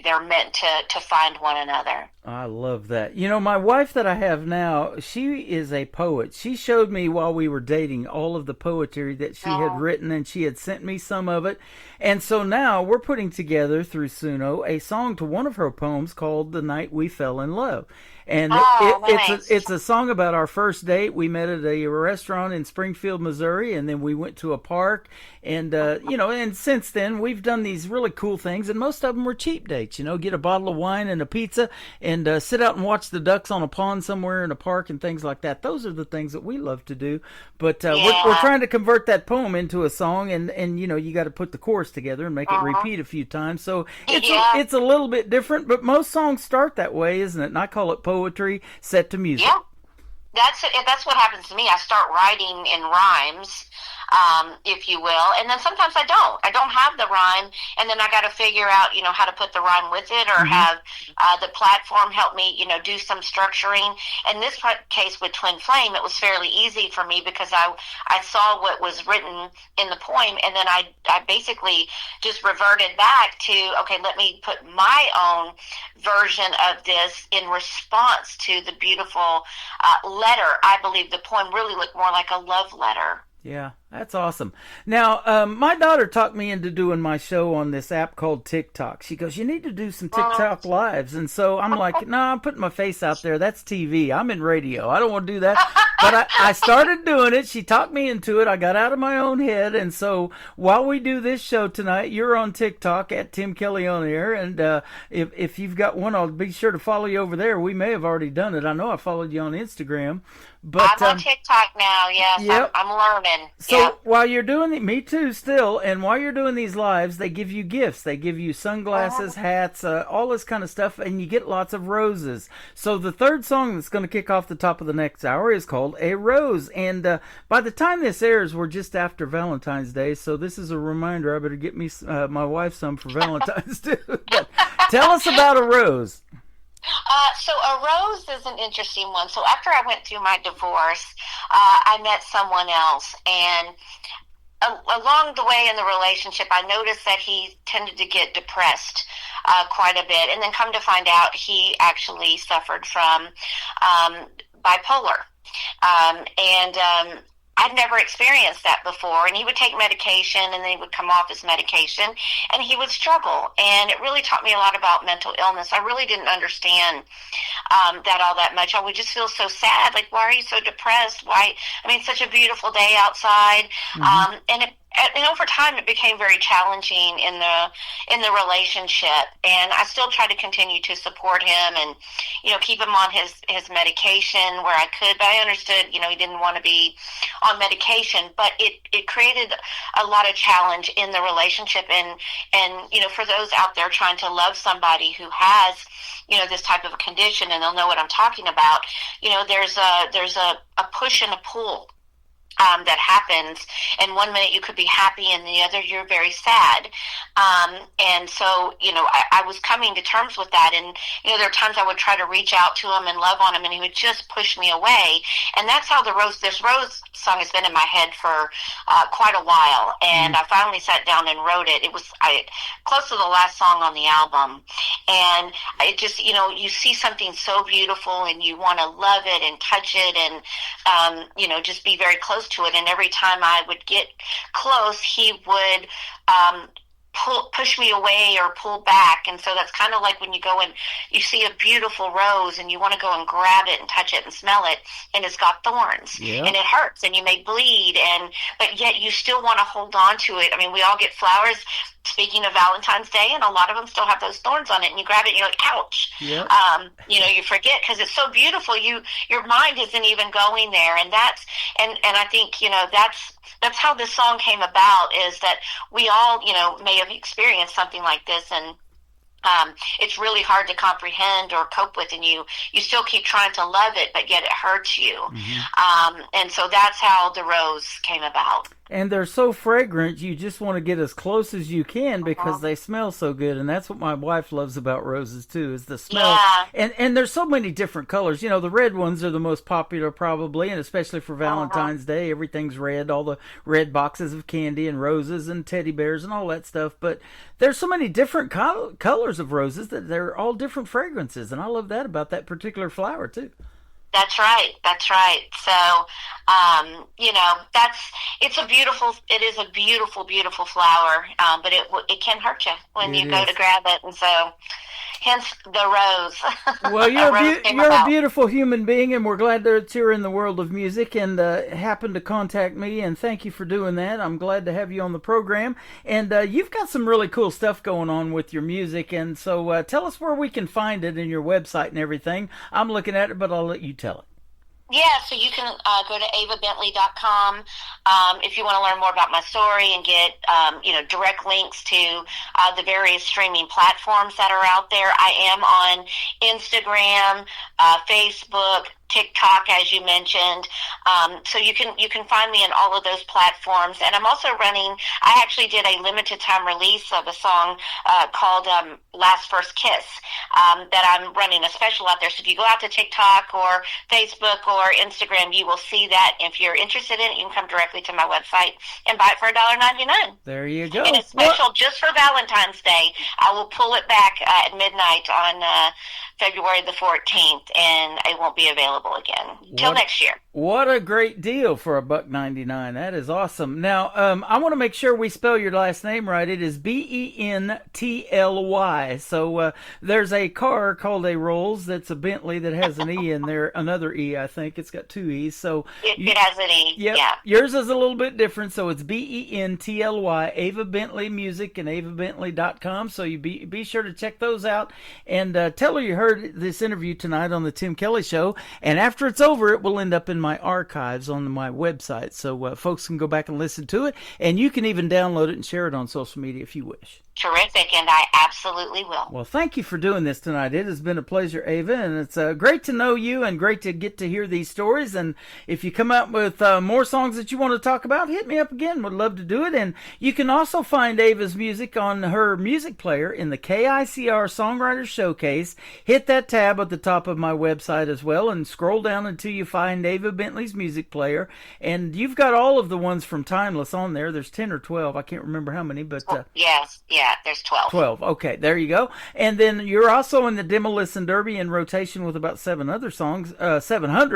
They're meant to find one another. I love that. My wife that I have now, she is a poet. She showed me while we were dating all of the poetry that she had written, and she had sent me some of it. And so now we're putting together through Suno a song to one of her poems called The Night We Fell in Love. And it's a song about our first date. We met at a restaurant in Springfield, Missouri, and then we went to a park. And, and since then we've done these really cool things, and most of them were cheap dates, get a bottle of wine and a pizza and sit out and watch the ducks on a pond somewhere in a park and things like that. Those are the things that we love to do. But we're trying to convert that poem into a song, and you got to put the chorus together and make it repeat a few times. So it's a little bit different, but most songs start that way, isn't it? And I call it poetry set to music. Yeah, that's what happens to me. I start writing in rhymes, if you will, and then sometimes I don't have the rhyme, and then I got to figure out, how to put the rhyme with it, or have the platform help me, do some structuring. In this case with Twin Flame, it was fairly easy for me because I saw what was written in the poem, and then I basically just reverted back to, okay, let me put my own version of this in response to the beautiful letter. I believe the poem really looked more like a love letter. Yeah, that's awesome. Now, my daughter talked me into doing my show on this app called TikTok. She goes, you need to do some TikTok lives. And so I'm like, no, I'm putting my face out there. That's TV. I'm in radio. I don't want to do that. But I started doing it. She talked me into it. I got out of my own head. And so while we do this show tonight, you're on TikTok at Tim Kelly On Air. And if you've got one, I'll be sure to follow you over there. We may have already done it. I know I followed you on Instagram. But, I'm on TikTok now, yes. Yep. I'm learning. So while you're doing it, me too, still, and while you're doing these lives, they give you gifts. They give you sunglasses, hats, all this kind of stuff, and you get lots of roses. So the third song that's going to kick off the top of the next hour is called A Rose. And by the time this airs, we're just after Valentine's Day, so this is a reminder I better get me my wife some for Valentine's too. But tell us about A Rose. So A Rose is an interesting one. So after I went through my divorce, I met someone else, and along the way in the relationship, I noticed that he tended to get depressed quite a bit, and then come to find out he actually suffered from bipolar. I'd never experienced that before, and he would take medication, and then he would come off his medication, and he would struggle, and it really taught me a lot about mental illness. I really didn't understand that all that much. I would just feel so sad, like, why are you so depressed? Why? I mean, such a beautiful day outside, and over time, it became very challenging in the relationship. And I still try to continue to support him and, keep him on his medication where I could. But I understood, he didn't want to be on medication. But it created a lot of challenge in the relationship. And for those out there trying to love somebody who has, this type of a condition, and they'll know what I'm talking about. There's a push and a pull that happens, and 1 minute you could be happy and the other you're very sad, and so I was coming to terms with that, and there are times I would try to reach out to him and love on him, and he would just push me away. And that's how this Rose song has been in my head for quite a while, and I finally sat down and wrote it. It was close to the last song on the album, and it just you see something so beautiful and you want to love it and touch it, and just be very close to it. And every time I would get close, he would push me away or pull back. And so that's kind of like when you go and you see a beautiful rose and you want to go and grab it and touch it and smell it, and it's got thorns, and it hurts, and you may bleed, but yet you still want to hold on to it. I mean, we all get flowers, speaking of Valentine's Day, and a lot of them still have those thorns on it, and you grab it and you're like, ouch. You forget because it's so beautiful. Your mind isn't even going there. And I think, that's how this song came about, is that we all, may have experienced something like this. And it's really hard to comprehend or cope with, and you still keep trying to love it, but yet it hurts you. And so that's how the rose came about. And they're so fragrant, you just want to get as close as you can because they smell so good. And that's what my wife loves about roses, too, is the smell. Yeah. And there's so many different colors. You know, the red ones are the most popular probably, and especially for Valentine's Day. Everything's red, all the red boxes of candy and roses and teddy bears and all that stuff. But there's so many different colors of roses that they're all different fragrances. And I love that about that particular flower, too. That's right. That's right. So, you know, it is a beautiful, beautiful flower. But it can hurt you when you go to grab it. And so, hence the rose. Well, you're a beautiful human being, and we're glad that you're in the world of music and happened to contact me. And thank you for doing that. I'm glad to have you on the program. And you've got some really cool stuff going on with your music. And so tell us where we can find it in your website and everything. I'm looking at it, but I'll let you tell it. Yeah, so you can go to avabentley.com if you want to learn more about my story and get, direct links to the various streaming platforms that are out there. I am on Instagram, Facebook, TikTok, as you mentioned. So you can find me in all of those platforms. And I'm also I actually did a limited time release of a song called Last First Kiss that I'm running a special out there. So if you go out to TikTok or Facebook or Instagram, you will see that. If you're interested in it, you can come directly to my website and buy it for $1.99. There you go. And it's special just for Valentine's Day. I will pull it back at midnight on February the 14th, and it won't be available again till next year. What a great deal for $1.99. That is awesome. Now, I want to make sure we spell your last name right. It is Bently. So there's a car called a Rolls that's a Bentley that has an E in there, another E, I think. It's got two E's. So it has an E. Yep. Yeah. Yours is a little bit different, so it's Bently, Ava Bentley Music, and avabentley.com. So you be sure to check those out, and tell her you heard this interview tonight on the Tim Kelly Show. And after it's over, it will end up in my archives on my website, so folks can go back and listen to it, and you can even download it and share it on social media if you wish. Terrific, and I absolutely will. Well, thank you for doing this tonight. It has been a pleasure, Ava, and it's great to know you and great to get to hear these stories. And if you come out with more songs that you want to talk about, hit me up again. Would love to do it. And you can also find Ava's music on her music player in the KICR Songwriters Showcase. Hit that tab at the top of my website as well and scroll down until you find Ava Bentley's music player. And you've got all of the ones from Timeless on there. There's 10 or 12. I can't remember how many, but... Yes, there's 12. 12. Okay, there you go. And then you're also in the Demolition Derby in rotation with about 700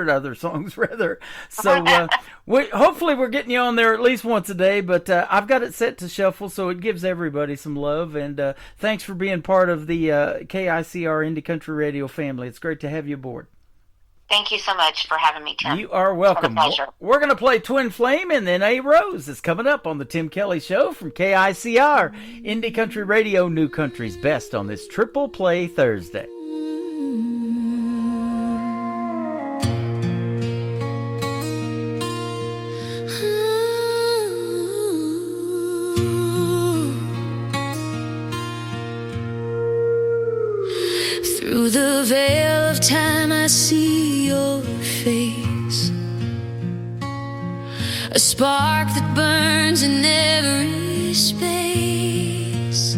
other songs, rather. So hopefully we're getting you on there at least once a day, but I've got it set to shuffle, so it gives everybody some love. And thanks for being part of the KICR Indie Country Radio family. It's great to have you aboard. Thank you so much for having me, Tim. You are welcome. It's a pleasure. We're going to play Twin Flame, and then A Rose is coming up on the Tim Kelly Show from KICR, Indie Country Radio, New Country's Best on this Triple Play Thursday. Through the veil of time I see your face, a spark that burns in every space.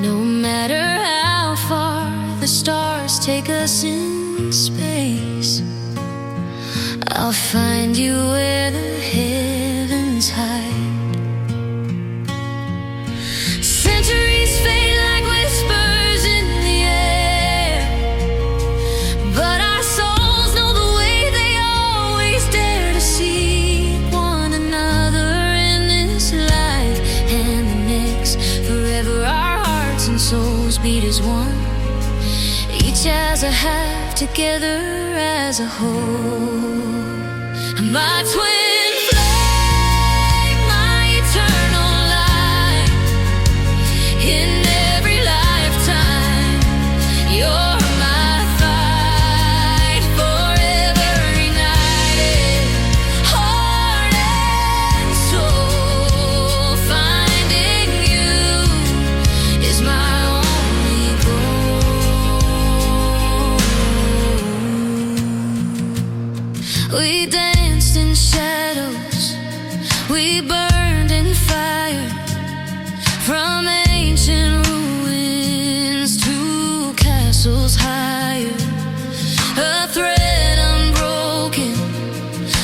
No matter how far the stars take us in space, I'll find you where the heavens hide. Centuries fade like whispers in the air, but our souls know the way they always dare to seek one another in this life and the next. Forever our hearts and souls beat as one, each as a half, together as a whole. My twin flame, my eternal light, in every lifetime, you're my fight, forever united, heart and soul. Finding you is my only goal. castles higher, a thread unbroken,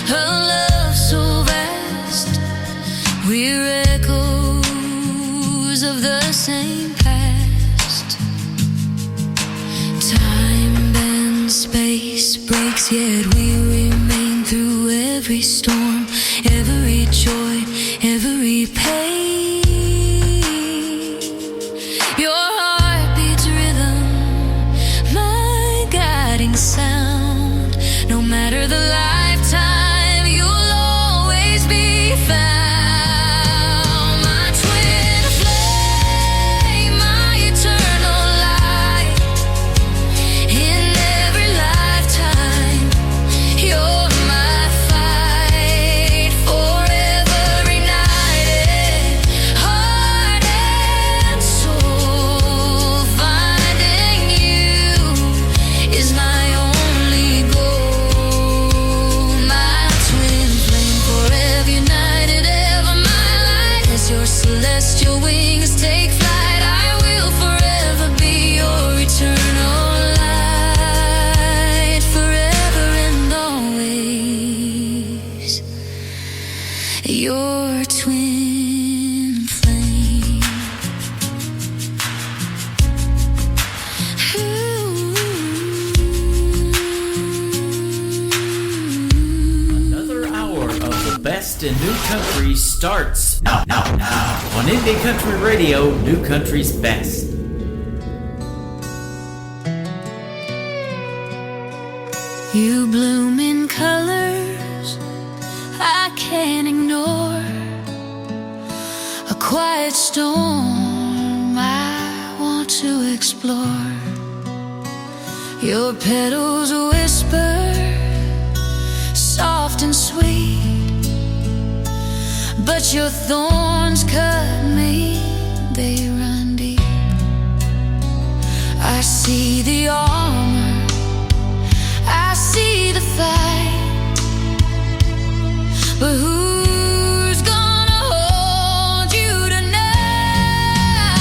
a love so vast. We're echoes of the same past. Time and space breaks, yet we remain through every storm, every joy, every pain. Your heartbeat's rhythm, my guiding sound. No matter the lifetime, you'll always be found. My twin flame, my eternal light. In every lifetime, you're my fight. Forever ignited, heart and soul. Finding you is my only goal. My twin flame, forever united, ever my light. As your celestial wings take flight, I will forever be your eternal light. Forever and always, your twin flame. Another hour of the best in new country starts now on Indie Country Radio, New Country's best. You bloom in colors I can't ignore, a quiet storm I want to explore. Your petals whisper, soft and sweet, but your thorns cut me, they run deep. I see the armor, I see the fight, but who's gonna hold you tonight?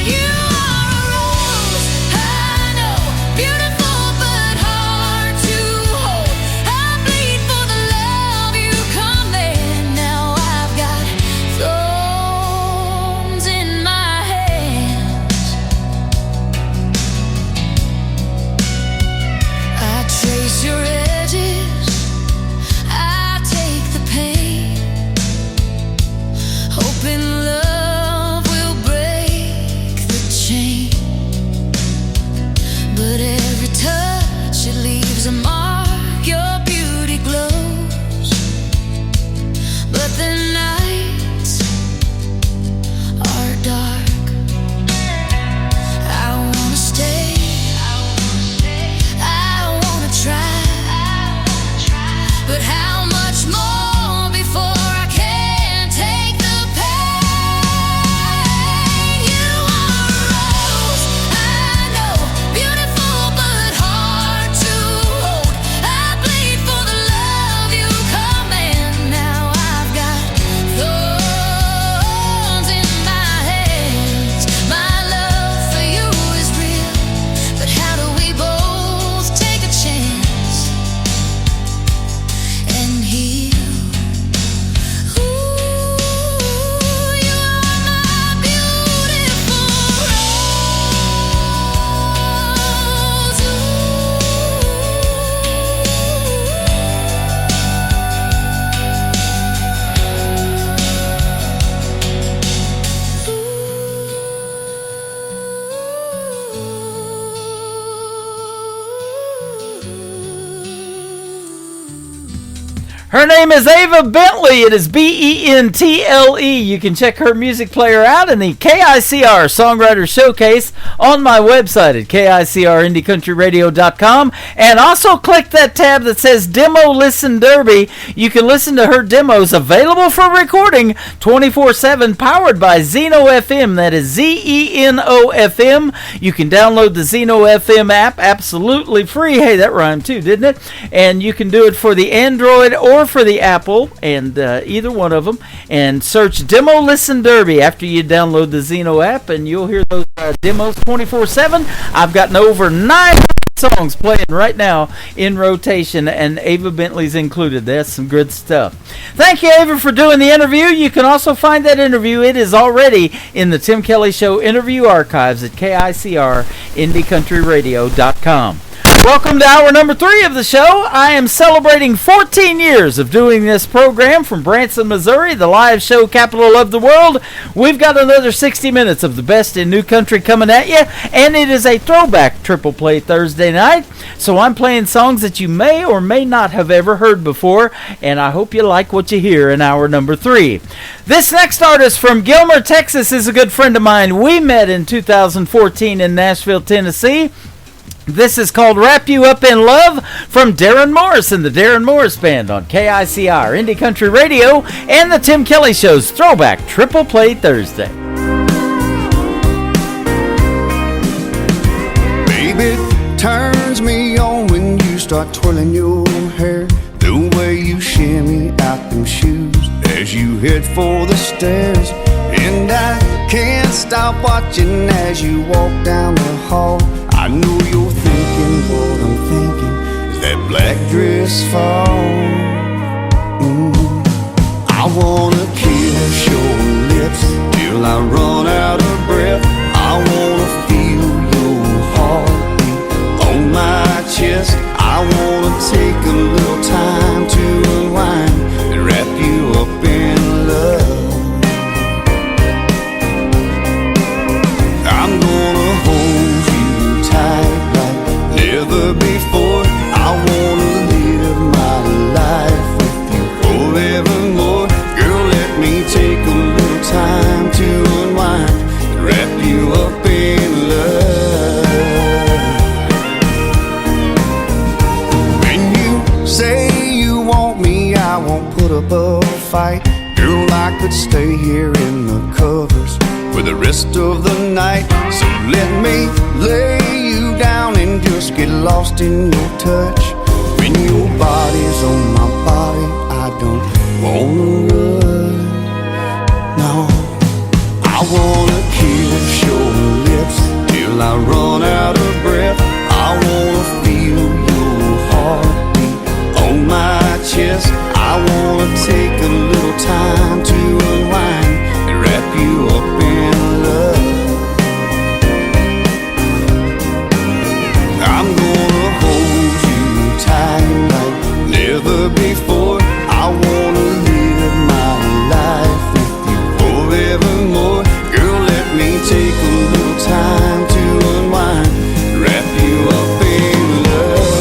You are a rose, I know, beautiful but hard to hold. I bleed for the love you command. Now I've got thorns in my hands. I trace your edges, I take the pain, hoping love will break the chain. But every touch, it leaves a mark, your beauty glows. But the nights are dark. I wanna stay, I wanna try, but how much more before I can take the pain? You are a rose, I know, beautiful but hard to hold. I bleed for the love you command. Now I've got thorns in my hands. My love for you is real, but how do we both take a chance and heal? Ooh, you are my beautiful rose. Her name is Ava Bentley. It is Bentle. You can check her music player out in the KICR Songwriter Showcase on my website at KICRIndieCountryRadio.com. And also click that tab that says Demo Listen Derby. You can listen to her demos available for recording 24/7, powered by Zeno FM. That is Zeno FM. You can download the Zeno FM app absolutely free. Hey, that rhymed too, didn't it? And you can do it for the Android or Store for the Apple and either one of them, and search Demo Listen Derby after you download the Zeno app, and you'll hear those demos 24/7. I've gotten over 9 songs playing right now in rotation, and Ava Bentley's included. That's some good stuff. Thank you, Ava, for doing the interview. You can also find that interview. It is already in the Tim Kelly Show interview archives at KICR-IndieCountryRadio.com. Welcome to hour number 3 of the show. I am celebrating 14 years of doing this program from Branson, Missouri, the live show capital of the world. We've got another 60 minutes of the best in new country coming at you, and it is a throwback triple play Thursday night. So I'm playing songs that you may or may not have ever heard before, and I hope you like what you hear in hour number 3. This next artist from Gilmer, Texas is a good friend of mine. We met in 2014 in Nashville, Tennessee. This is called Wrap You Up in Love from Darren Morris and the Darren Morris Band on KICR, Indie Country Radio, and the Tim Kelly Show's Throwback Triple Play Thursday. Baby, it turns me on when you start twirling your hair, the way you shimmy out them shoes as you head for the stairs. And I can't stop watching as you walk down the hall. I know you're thinking what I'm thinking. Is that black dress fall? I wanna kiss your lips till I run out of breath. I wanna feel your heartbeat on my chest. I wanna take a little time to unwind and wrap you up in love. I'm gonna hold you tight like never before. I wanna live my life with you forevermore. Girl, let me take a little time to unwind and wrap you up in love. When you say you want me, I won't put up a fight. Girl, I could stay here in the covers for the rest of the night. So let me lay you down and just get lost in your touch. When your body's on my body, I don't wanna run. No, I wanna kiss your lips till I run out of breath. I wanna feel your heartbeat on my chest. I wanna take a little time to unwind and wrap you up in love. I'm gonna hold you tight like never before. I wanna live my life with you forevermore. Girl, let me take a little time to unwind and wrap you up in love.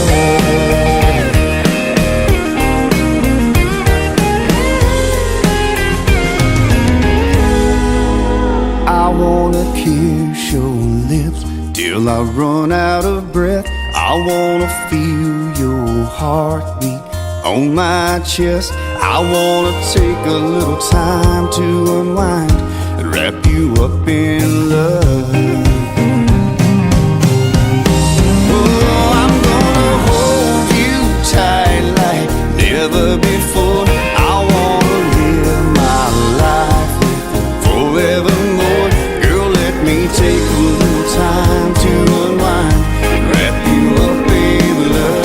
I wanna kiss your lips till I run out of breath. I wanna feel your heartbeat on my chest. I wanna take a little time to unwind and wrap you up in love. Oh, I'm gonna hold you tight like never before. I wanna live my life with you forevermore. Girl, let me take a little time to unwind and wrap you up in love.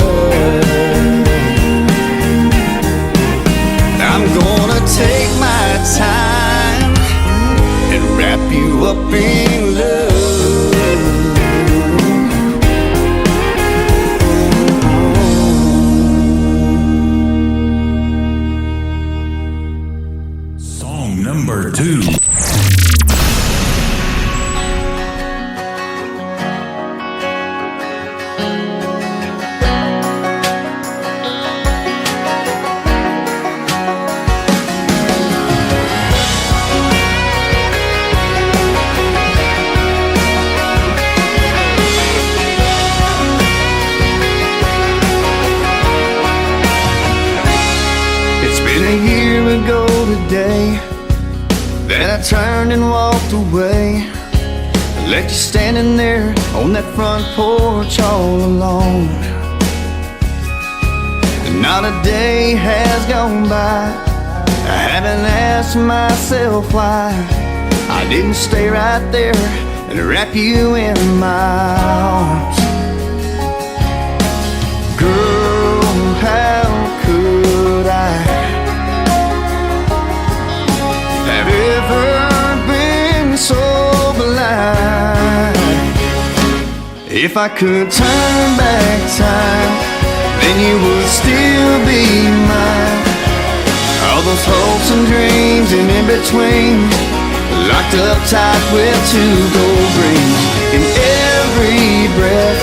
I'm gonna take my time and wrap you up in love. Song number 2. I turned and walked away, left you standing there on that front porch all alone. And I Not a day has gone by I haven't asked myself why I didn't stay right there and wrap you in my arms. Girl, how could I have ever been so blind? If I could turn back time, then you would still be mine. All those hopes and dreams and in between, locked up tight with two gold rings. And every breath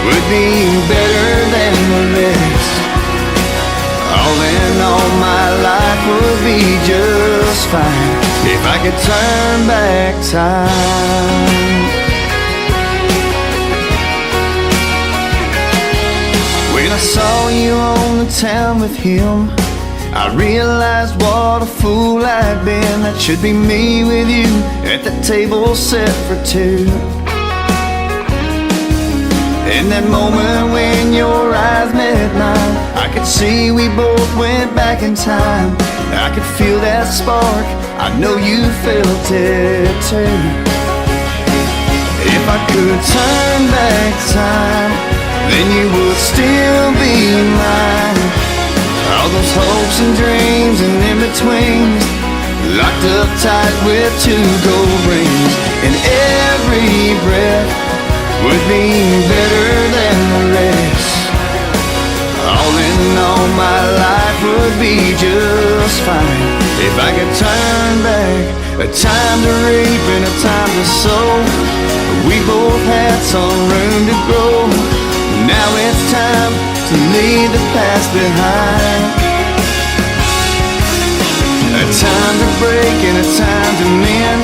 would be better than the rest. All in all, my life would be just fine if I could turn back time. When I saw you on the town with him, I realized what a fool I'd been. That should be me with you at the table set for two. In that moment when your eyes met mine, I could see we both went back in time. I could feel that spark, I know you felt it too. If I could turn back time, then you would still be mine. All those hopes and dreams and in-betweens, locked up tight with two gold rings. And every breath would be better than the rest. All in all, my life would be just fine if I could turn back. A time to reap and a time to sow. We both had some room to grow. Now it's time to leave the past behind. A time to break and a time to mend.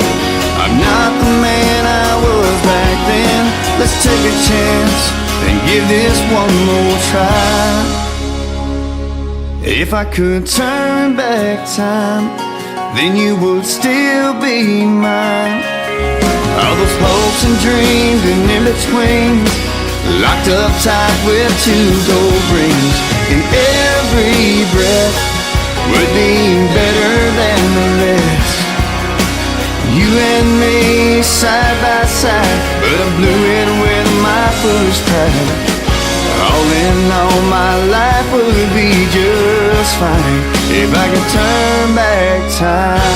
I'm not the man I was back then. Let's take a chance and give this one more try. If I could turn back time, then you would still be mine. All those hopes and dreams and in-betweens, locked up tight with two gold rings. And every breath would be better than the rest. You and me side by side, but I blew it with my foolish pride. All in all, my life would be just fine if I could turn back time.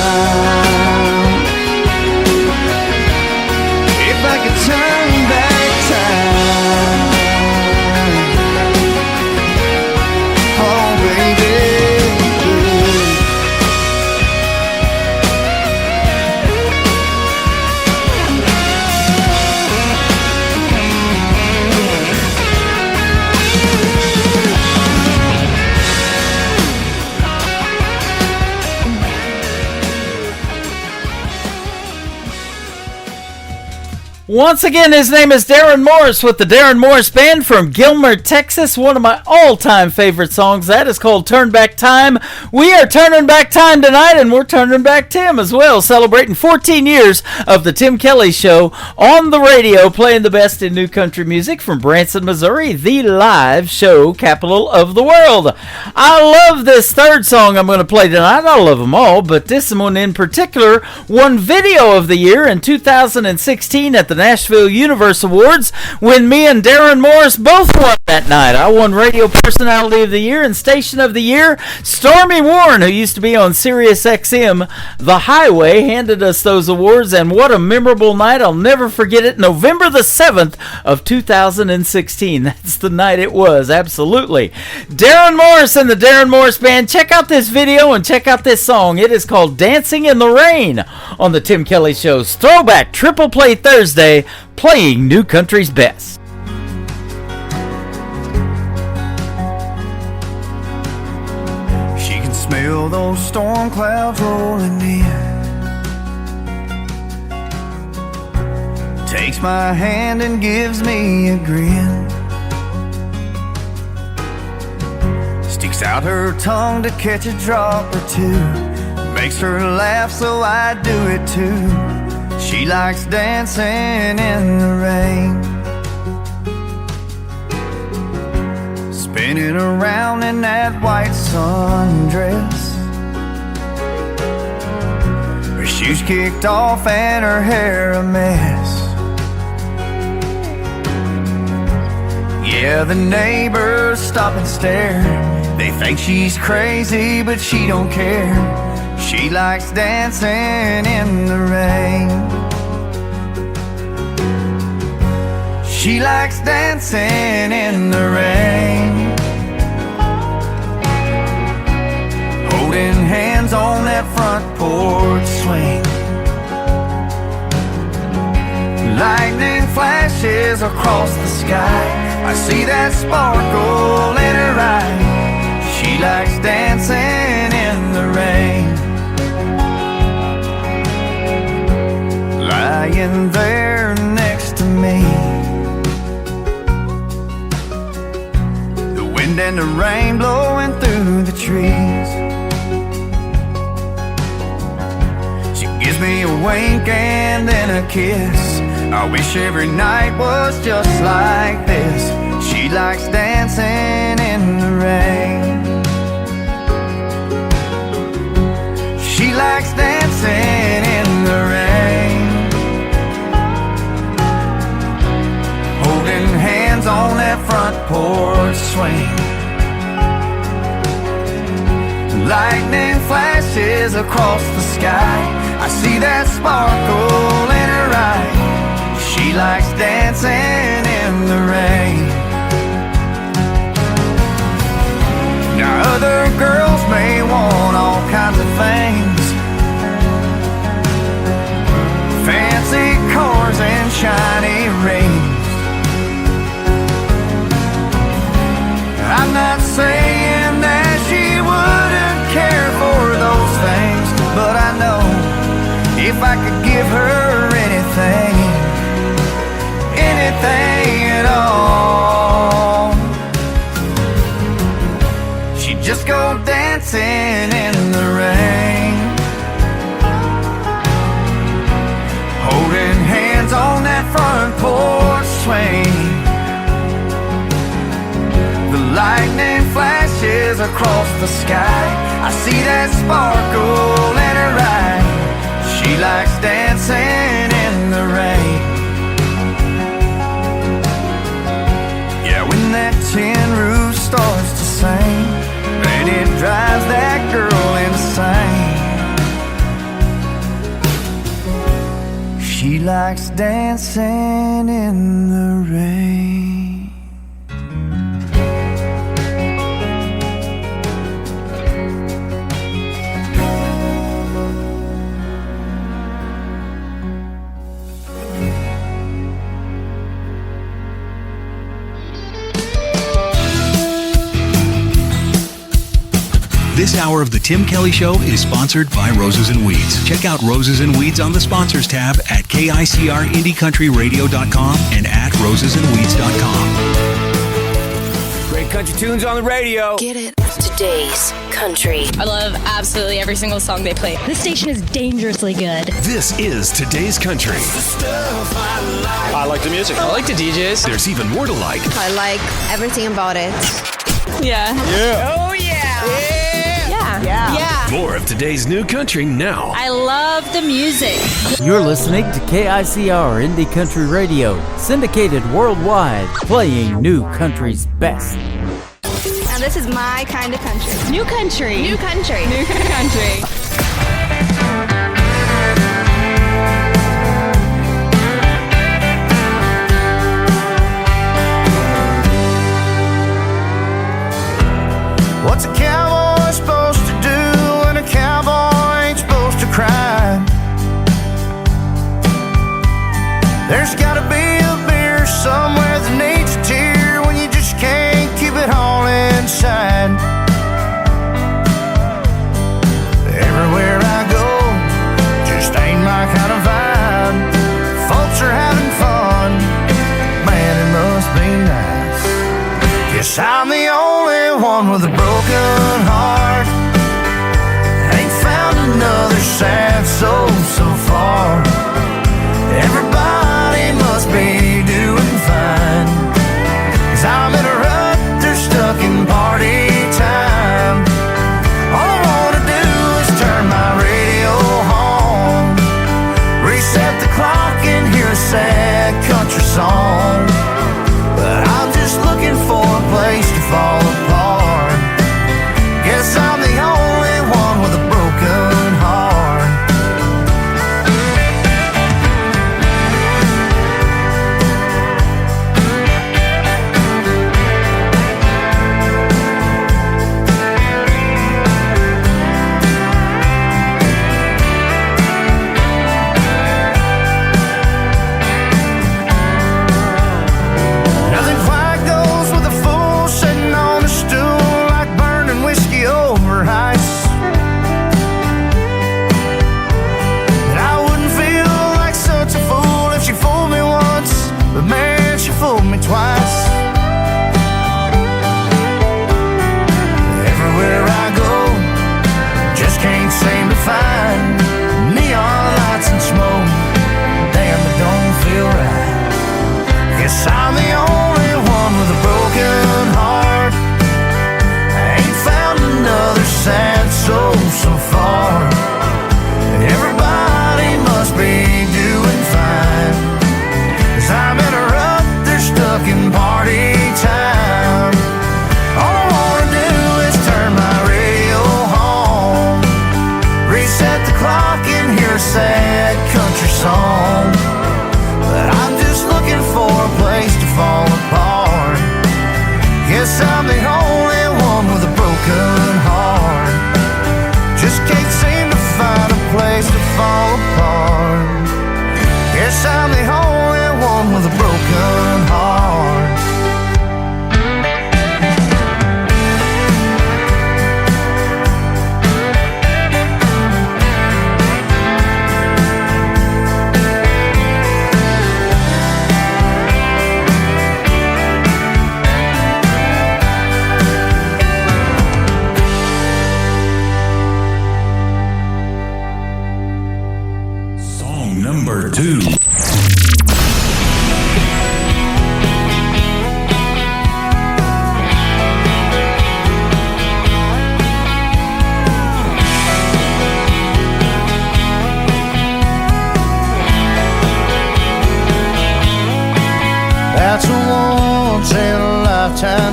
If I could turn back time. Oh, baby. Once again, his name is Darren Morris with the Darren Morris Band from Gilmer, Texas. One of my all-time favorite songs. That is called Turn Back Time. We are turning back time tonight, and we're turning back Tim as well, celebrating 14 years of the Tim Kelly Show on the radio, playing the best in new country music from Branson, Missouri, the live show capital of the world. I love this third song I'm going to play tonight. I love them all, but this one in particular won Video of the Year in 2016 at the Nashville Universe Awards when me and Darren Morris both won that night. I won Radio Personality of the Year and Station of the Year. Stormy Warren, who used to be on Sirius XM, The Highway, handed us those awards, and what a memorable night. I'll never forget it. November the 7th of 2016. That's the night it was, absolutely. Darren Morris and the Darren Morris Band. Check out this video and check out this song. It is called Dancing in the Rain on the Tim Kelly Show's Throwback Triple Play Thursday, playing new country's best. She can smell those storm clouds rolling in. Takes my hand and gives me a grin. Sticks out her tongue to catch a drop or two. Makes her laugh, so I do it too. She likes dancing in the rain. spinning around in that white sundress. Her shoes kicked off and her hair a mess. Yeah, the neighbors stop and stare. They think she's crazy, but she don't care. She likes dancing in the rain. She likes dancing in the rain. Holding hands on that front porch swing. Lightning flashes across the sky. I see that sparkle in her eye. She likes dancing in the rain. Lying there next to me. The wind and the rain blowing through the trees. She gives me a wink and then a kiss. I wish every night was just like this. She likes dancing in the rain. She likes dancing in the rain. Holding hands on that front porch swing. Lightning flashes across the sky. I see that sparkle in her eye. She likes dancing in the rain. Now other girls may want all kinds of things, fancy cars and shiny rings. I'm not saying that she wouldn't care for those things, but I know if I could give her anything, anything at all, she'd just go dancing in the rain. Holding hands on that front porch swing. The lightning flashes across the sky. I see that sparkle in her eye. She likes dancing in the rain. When that tin roof starts to sing, and it drives that girl insane. She likes dancing in the rain. This hour of The Tim Kelly Show is sponsored by Roses and Weeds. Check out Roses and Weeds on the sponsors tab at KICRIndieCountryRadio.com and at rosesandweeds.com. Great country tunes on the radio. Get it. Today's country. I love absolutely every single song they play. This station is dangerously good. This is Today's Country. I like the music. I like the DJs. There's even more to like. I like everything about it. Yeah. Yeah. Oh, yeah. Yeah. More of today's new country now. I love the music. You're listening to KICR Indie Country Radio, syndicated worldwide, playing new country's best. Now this is my kind of country. New country. New country. New country. What's a cowboy supposed to do when a cowboy ain't supposed to cry? There's gotta be a beer somewhere that needs a tear when you just can't keep it all inside. Everywhere I go just ain't my kind of vibe. Folks are having fun, man, it must be nice. Guess I'm the only one with a broken heart. Ain't found another sad soul so far. Everybody must be doing fine, 'cause I'm in a rut, they're stuck in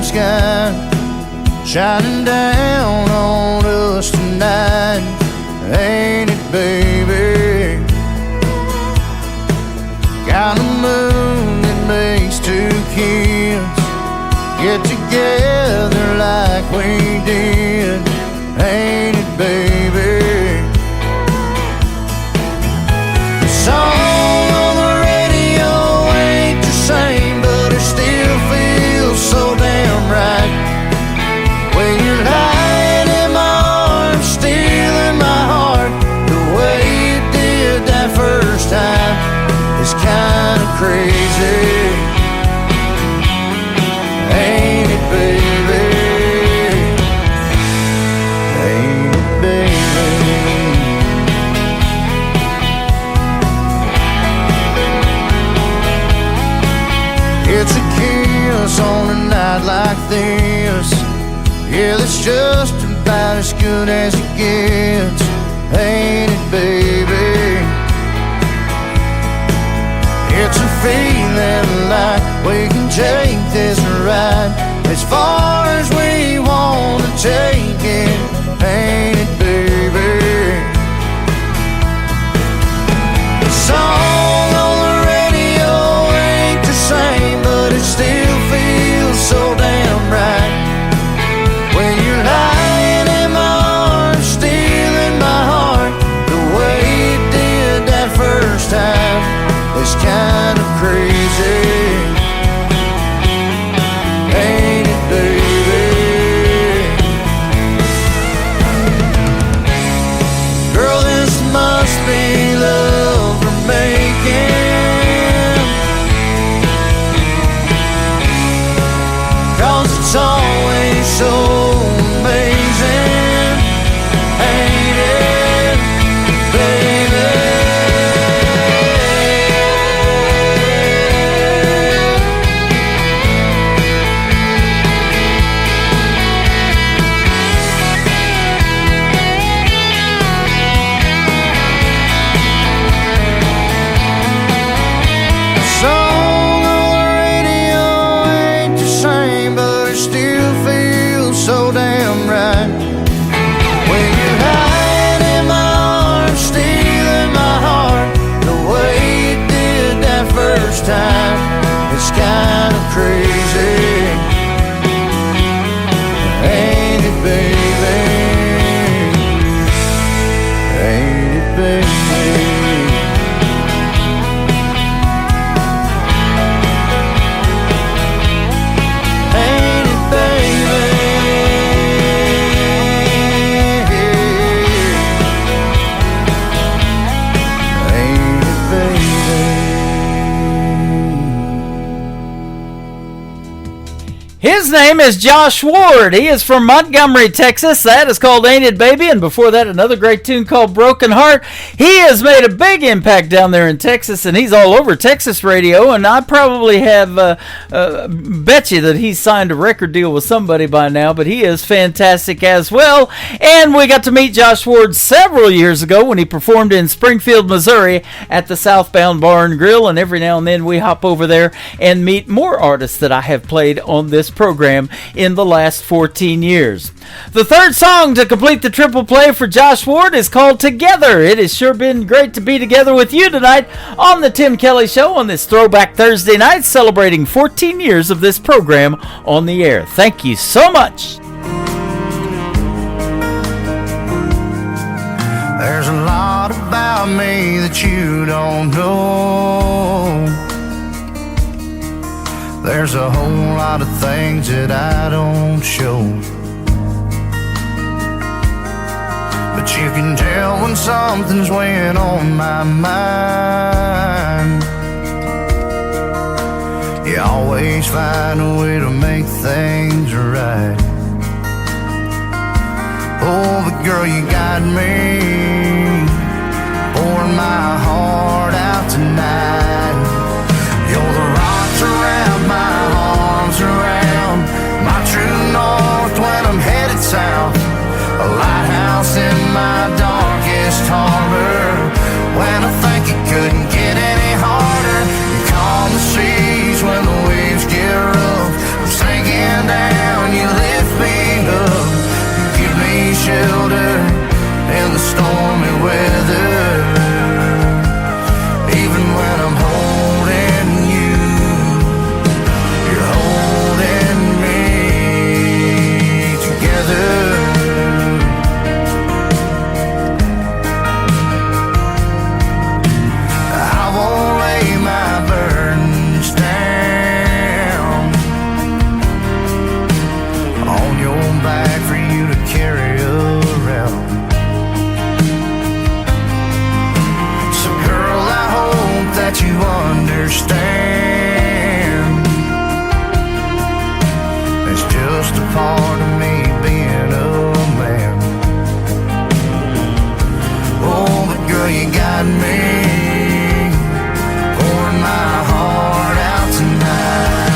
nighttime sky shining down on us tonight. Ain't it, baby? Got a moon that makes two kids get together like we did. Ain't it, baby? The song on the radio ain't the same, but it still feels so damn right. When you're lying in my arms, stealing my heart, the way you did that first time is kinda crazy. Ain't it, baby? Ain't it, baby? It's a kiss on a night like this. Yeah, that's just about as good as it gets. Ain't it, baby? It's a feeling like we can take this ride as far as we want to take it. Ain't it, baby? The song on the radio ain't the same, but it still feels so damn right. When you're lying in my arms, stealing my heart, the way you did that first time is kinda crazy. Ain't it, baby? Girl, this must be love we're making, 'cause it's always so amazing. Ain't it, baby? Song on the radio ain't the same, but it still feels so damn right. When you're lying in my arms, stealing my heart, the way you did that first time, it's kinda crazy. Ain't it, baby? Ain't it, baby? Ain't it, baby? Ain't it, baby? His name is Josh Ward. He is from Montgomery, Texas. That is called Ain't It, Baby. And before that, another great tune called Broken Heart. He has made a big impact down there in Texas, and he's all over Texas radio. And I probably have bet you that he's signed a record deal with somebody by now, but he is fantastic as well. And we got to meet Josh Ward several years ago when he performed in Springfield, Missouri at the Southbound Bar and Grill. And every now and then we hop over there and meet more artists that I have played on this program in the last 14 years. The third song to complete the triple play for Josh Ward is called Together. It has sure been great to be together with you tonight on the Tim Kelly Show on this Throwback Thursday night, celebrating 14 years of this program on the air. Thank you so much. There's a lot about me that you don't know. There's a whole lot of things that I don't show. But you can tell when something's weighing on my mind. You always find a way to make things right. Oh, but girl, you got me pouring my heart out tonight. You're the rocks around my arms, around my true north when I'm headed south. A lighthouse in my darkest harbor. When I think it couldn't get any harder, you calm the seas when the waves get rough. I'm sinking down It's just a part of me being a man. Oh, but girl, you got me pouring my heart out tonight.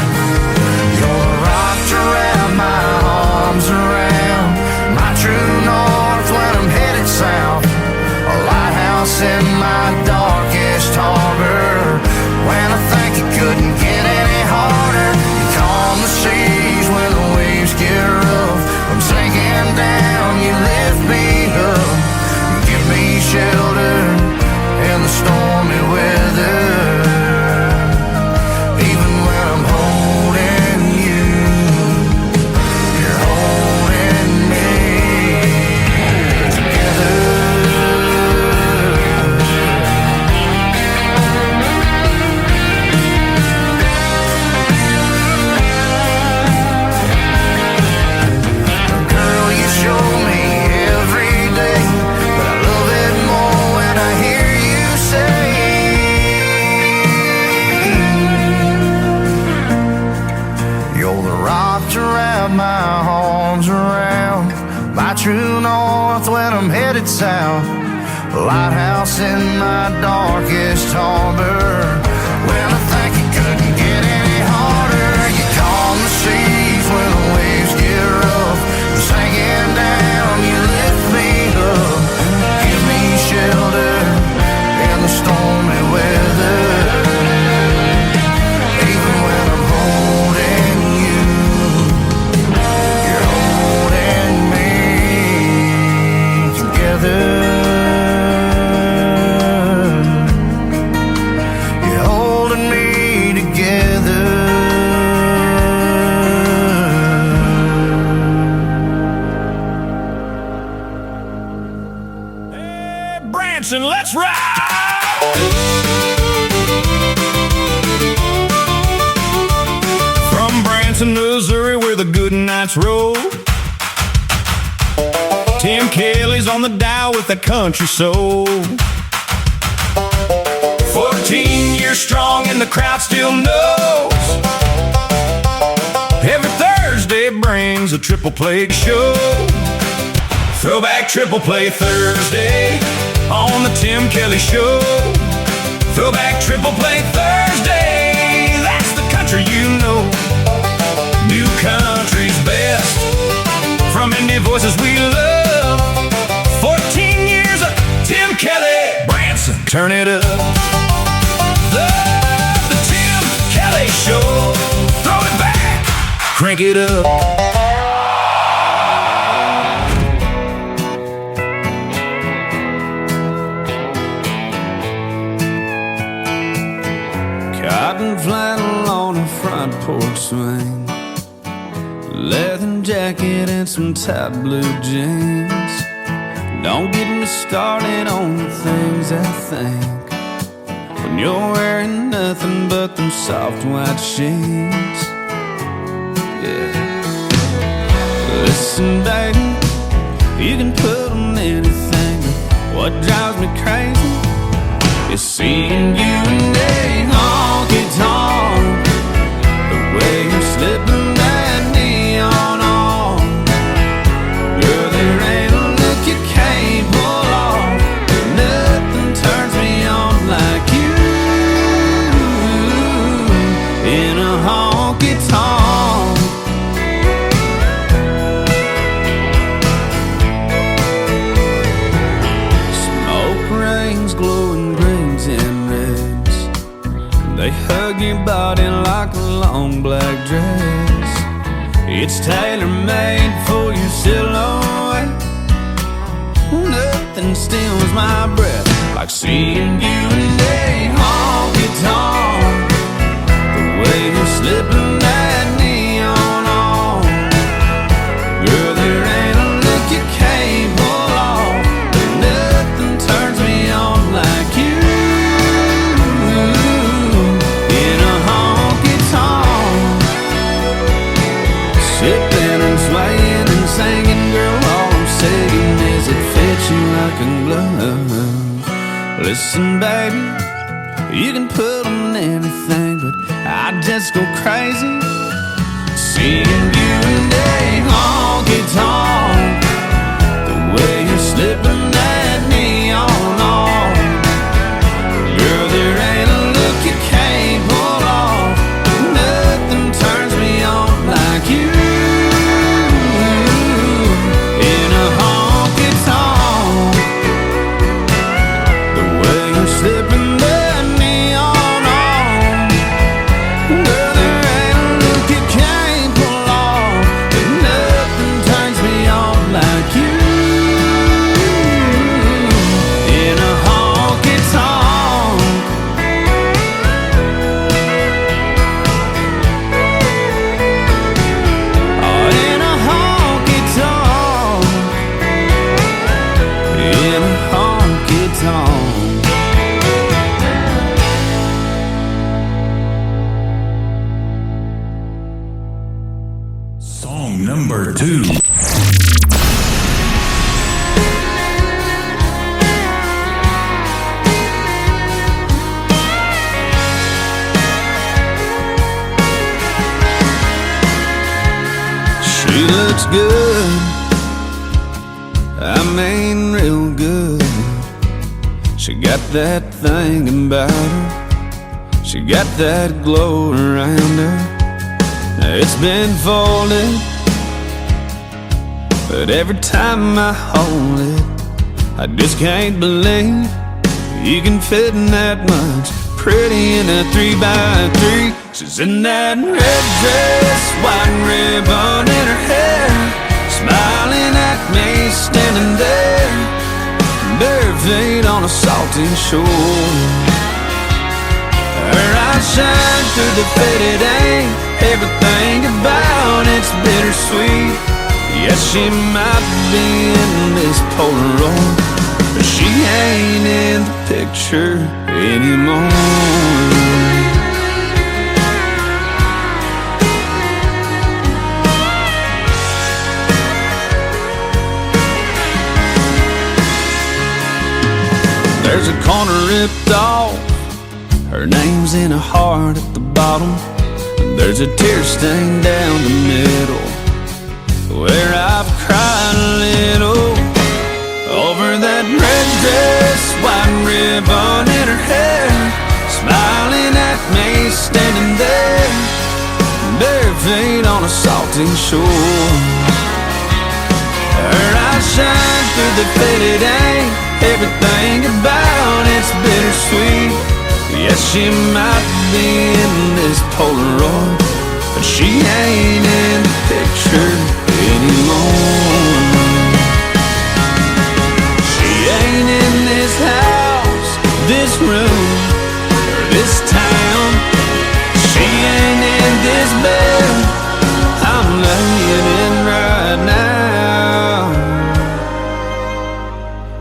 You're the rock to wrap my arms around, my true north when I'm headed south, a lighthouse in my darkest harbor. When I think it couldn't get any harder, you calm the seas when the waves get rough. I'm sinking down, you lift me up, you give me shelter in the stormy weather. Even when I'm holding you, you're holding me together. Girl, you show me every day, but I love it more when I hear you say, you're the rock to wrap my arms around, my true north when I'm headed south, a lighthouse in my darkest harbor. When I think it couldn't get any harder, you calm the seas when the waves get rough. I'm sinking down, you lift me up, give me shelter in the stormy weather. Even when I'm holding you, you're holding me together. You're holding me together. Branson, let's ride! From Branson, Missouri, where the good nights roll, Tim Kelly's on the dial with a country soul. 14 years strong and the crowd still knows. Every Thursday brings a triple play show. Throwback Triple Play Thursday on the Tim Kelly Show. Throwback Triple Play Thursday, that's the country you know. New country's best, from indie voices we love. 14 years of Tim Kelly, Branson, turn it up. The Tim Kelly Show, throw it back, crank it up. Cotton flannel on a front porch swing, leather jacket and some tight blue jeans. Don't get me started on the things I think when you're wearing nothing but them soft white sheets. Yeah. Listen, baby, you can put on anything, but what drives me crazy is seeing you in a honky-tonk, the way you're slipping that neon on. Girl, there ain't a look you can't pull off. Nothing turns me on like you in a honky-tonk. Smoke rings, glowing greens and reds, they hug your body like a long black dress. It's tailor-made for your silhouette. Nothing steals my breath like seeing you in a honky-tonk, the way you're slipping that neon on. Girl, there ain't a look you can't pull off. Nothing turns me on like you in a honky-tonk. Sipping and swaying and singing, girl, all I'm saying is it fits you like a glove. Listen, baby, you can put on anything, but I just go crazy seeing you in a honky tonk. The way you're slipping that neon on, girl, there ain't a look you can't pull off. Nothing turns me on like you in a honky tonk. The way you're slipping that neon on, girl, there ain't a look you can't pull off. And nothing turns me on like you in a honky tonk. Oh, in a honky tonk. In a honky tonk. Song number 2. She looks good, I mean real good. She got that thing about her, she got that glow around her. Now it's been folded, but every time I hold it, I just can't believe you can fit in that much. Pretty in a 3x3. She's in that red dress, white ribbon in her hair, smiling at me, standing there, bare feet on a salty shore. Her eyes shine through the faded ink, everything about it's bittersweet. Yes, she might be in this Polaroid, but she ain't in the picture anymore. There's a corner ripped off, her name's in a heart at the bottom. There's a tear stain down the middle, where I've cried a little over that red dress, white ribbon in her hair, smiling at me, standing there, bare feet on a salty shore. Her eyes shine through the faded ink, everything about it's bittersweet. Yes, she might be in this Polaroid, but she ain't in the picture anymore. She ain't in this house, this room, or this town. She ain't in this bed I'm laying in right now.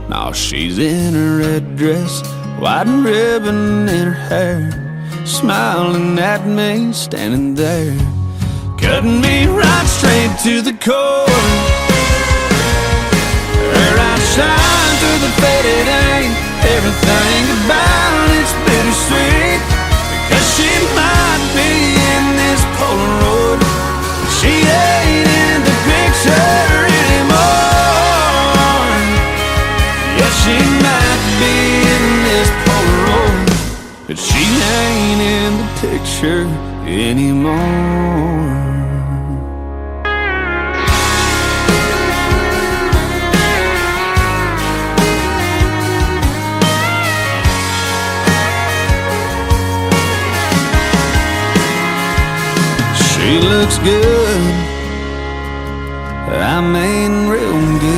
Now she's in a red dress, white ribbon in her hair, smiling at me, standing there, cutting me right straight to the core. Her eyes shine through the faded ink, everything about it's bittersweet. Because she might be in this Polaroid, she ain't in the picture anymore. Yeah, she might be in this Polaroid, but she ain't in the picture anymore. She looks good, I mean real good.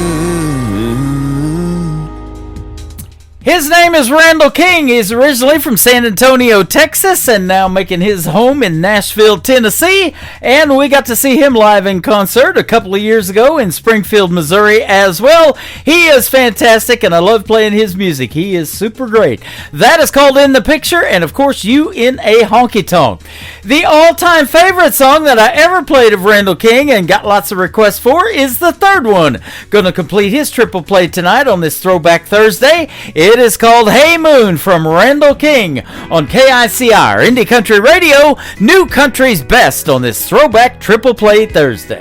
His name is Randall King. He's originally from San Antonio, Texas, and now making his home in Nashville, Tennessee. And we got to see him live in concert a couple of years ago in Springfield, Missouri as well. He is fantastic, and I love playing his music. He is super great. That is called In the Picture, and of course, You in a Honky Tonk. The all-time favorite song that I ever played of Randall King and got lots of requests for is the third one. Gonna complete his triple play tonight on this Throwback Thursday. It It is called Hey Moon from Randall King on KICR, Indie Country Radio, New Country's Best on this Throwback Triple Play Thursday.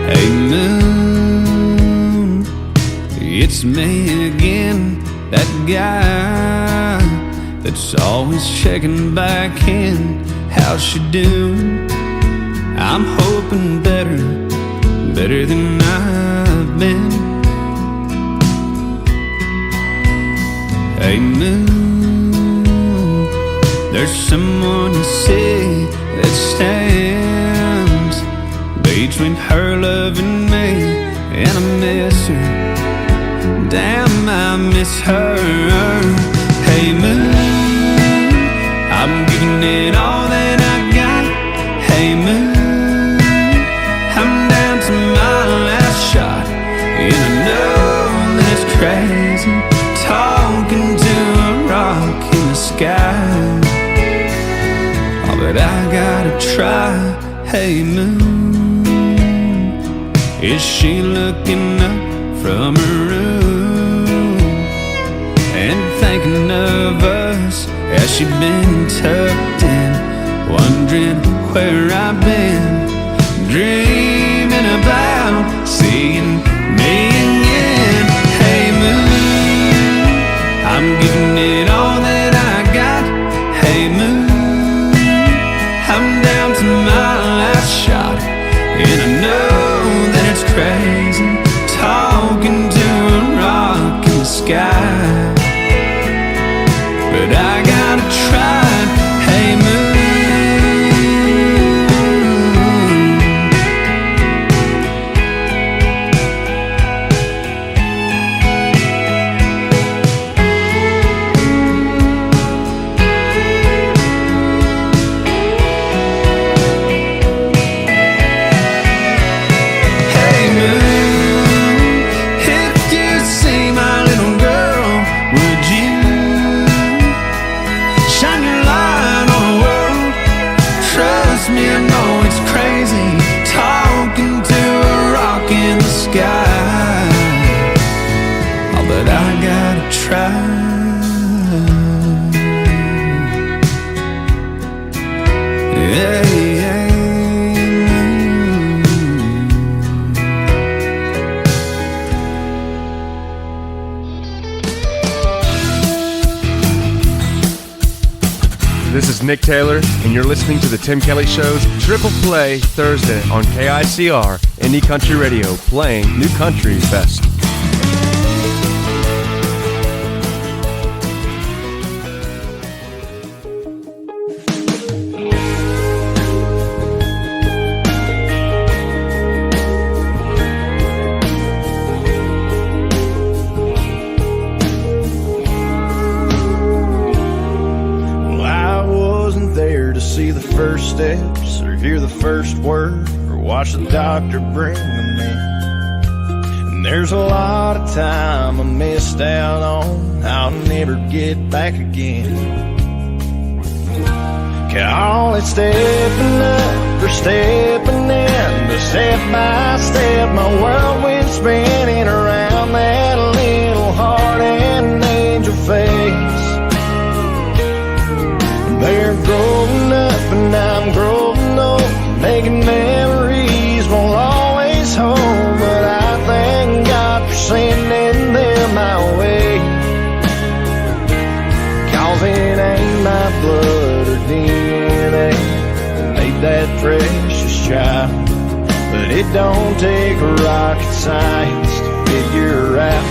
Hey moon, it's me again, that guy that's always checking back in. How's she doing? I'm hoping better than I've been. Hey moon, there's someone you see that stands between her love and me, and I miss her. Damn, I miss her. Hey moon, I'm giving it all that I got. Hey moon, I'm down to my last shot, and I know that it's crazy talking to a rock in the sky. Oh, but I gotta try. Hey moon, is she looking up from her room and thinking of us? Has she been tucked in, wondering where I've been, dreaming about seeing me again? Hey moon, I'm giving it all that I got. Hey moon, I'm down to my last shot, and I know that it's crazy talking to a rock in the sky, but I gotta try. Hey moon, This is Nick Taylor, and you're listening to The Tim Kelly Show's Triple Play Thursday on KICR, Indie Country Radio, playing New Country's best. First steps, or hear the first word, or watch the doctor bring them in. And there's a lot of time I missed out on, I'll never get back again. Call it stepping up or stepping in, but step by step my world went spinning around that little heart and angel face. They're growing up and I'm growing old, making memories won't always hold, but I thank God for sending them my way. 'Cause it ain't my blood or DNA that made that precious child, but it don't take rocket science to figure out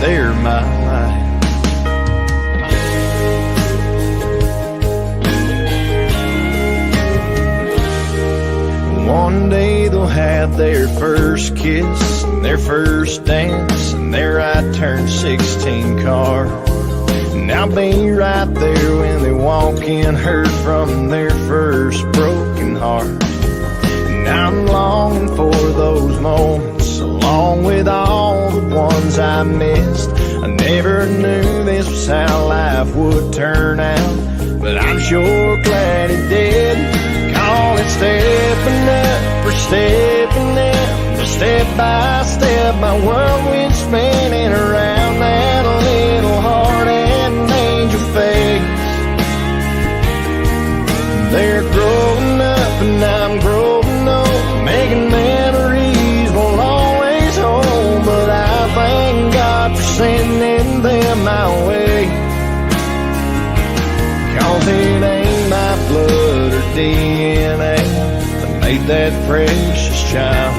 they're my life. One day they'll have their first kiss and their first dance and their I turned 16 card. And I'll be right there when they walk in, heard from their first broken heart. And I'm longing for those moments, along with all the ones I missed. I never knew this was how life would turn out, but I'm sure glad it did. Call it stepping up or stepping in, but Step by step, my world went spinning around that little heart and angel face. They're growing up and I'm growing old, making memories won't always hold, but I thank God for sending them my way. 'Cause it ain't my blood or DNA that made that precious child.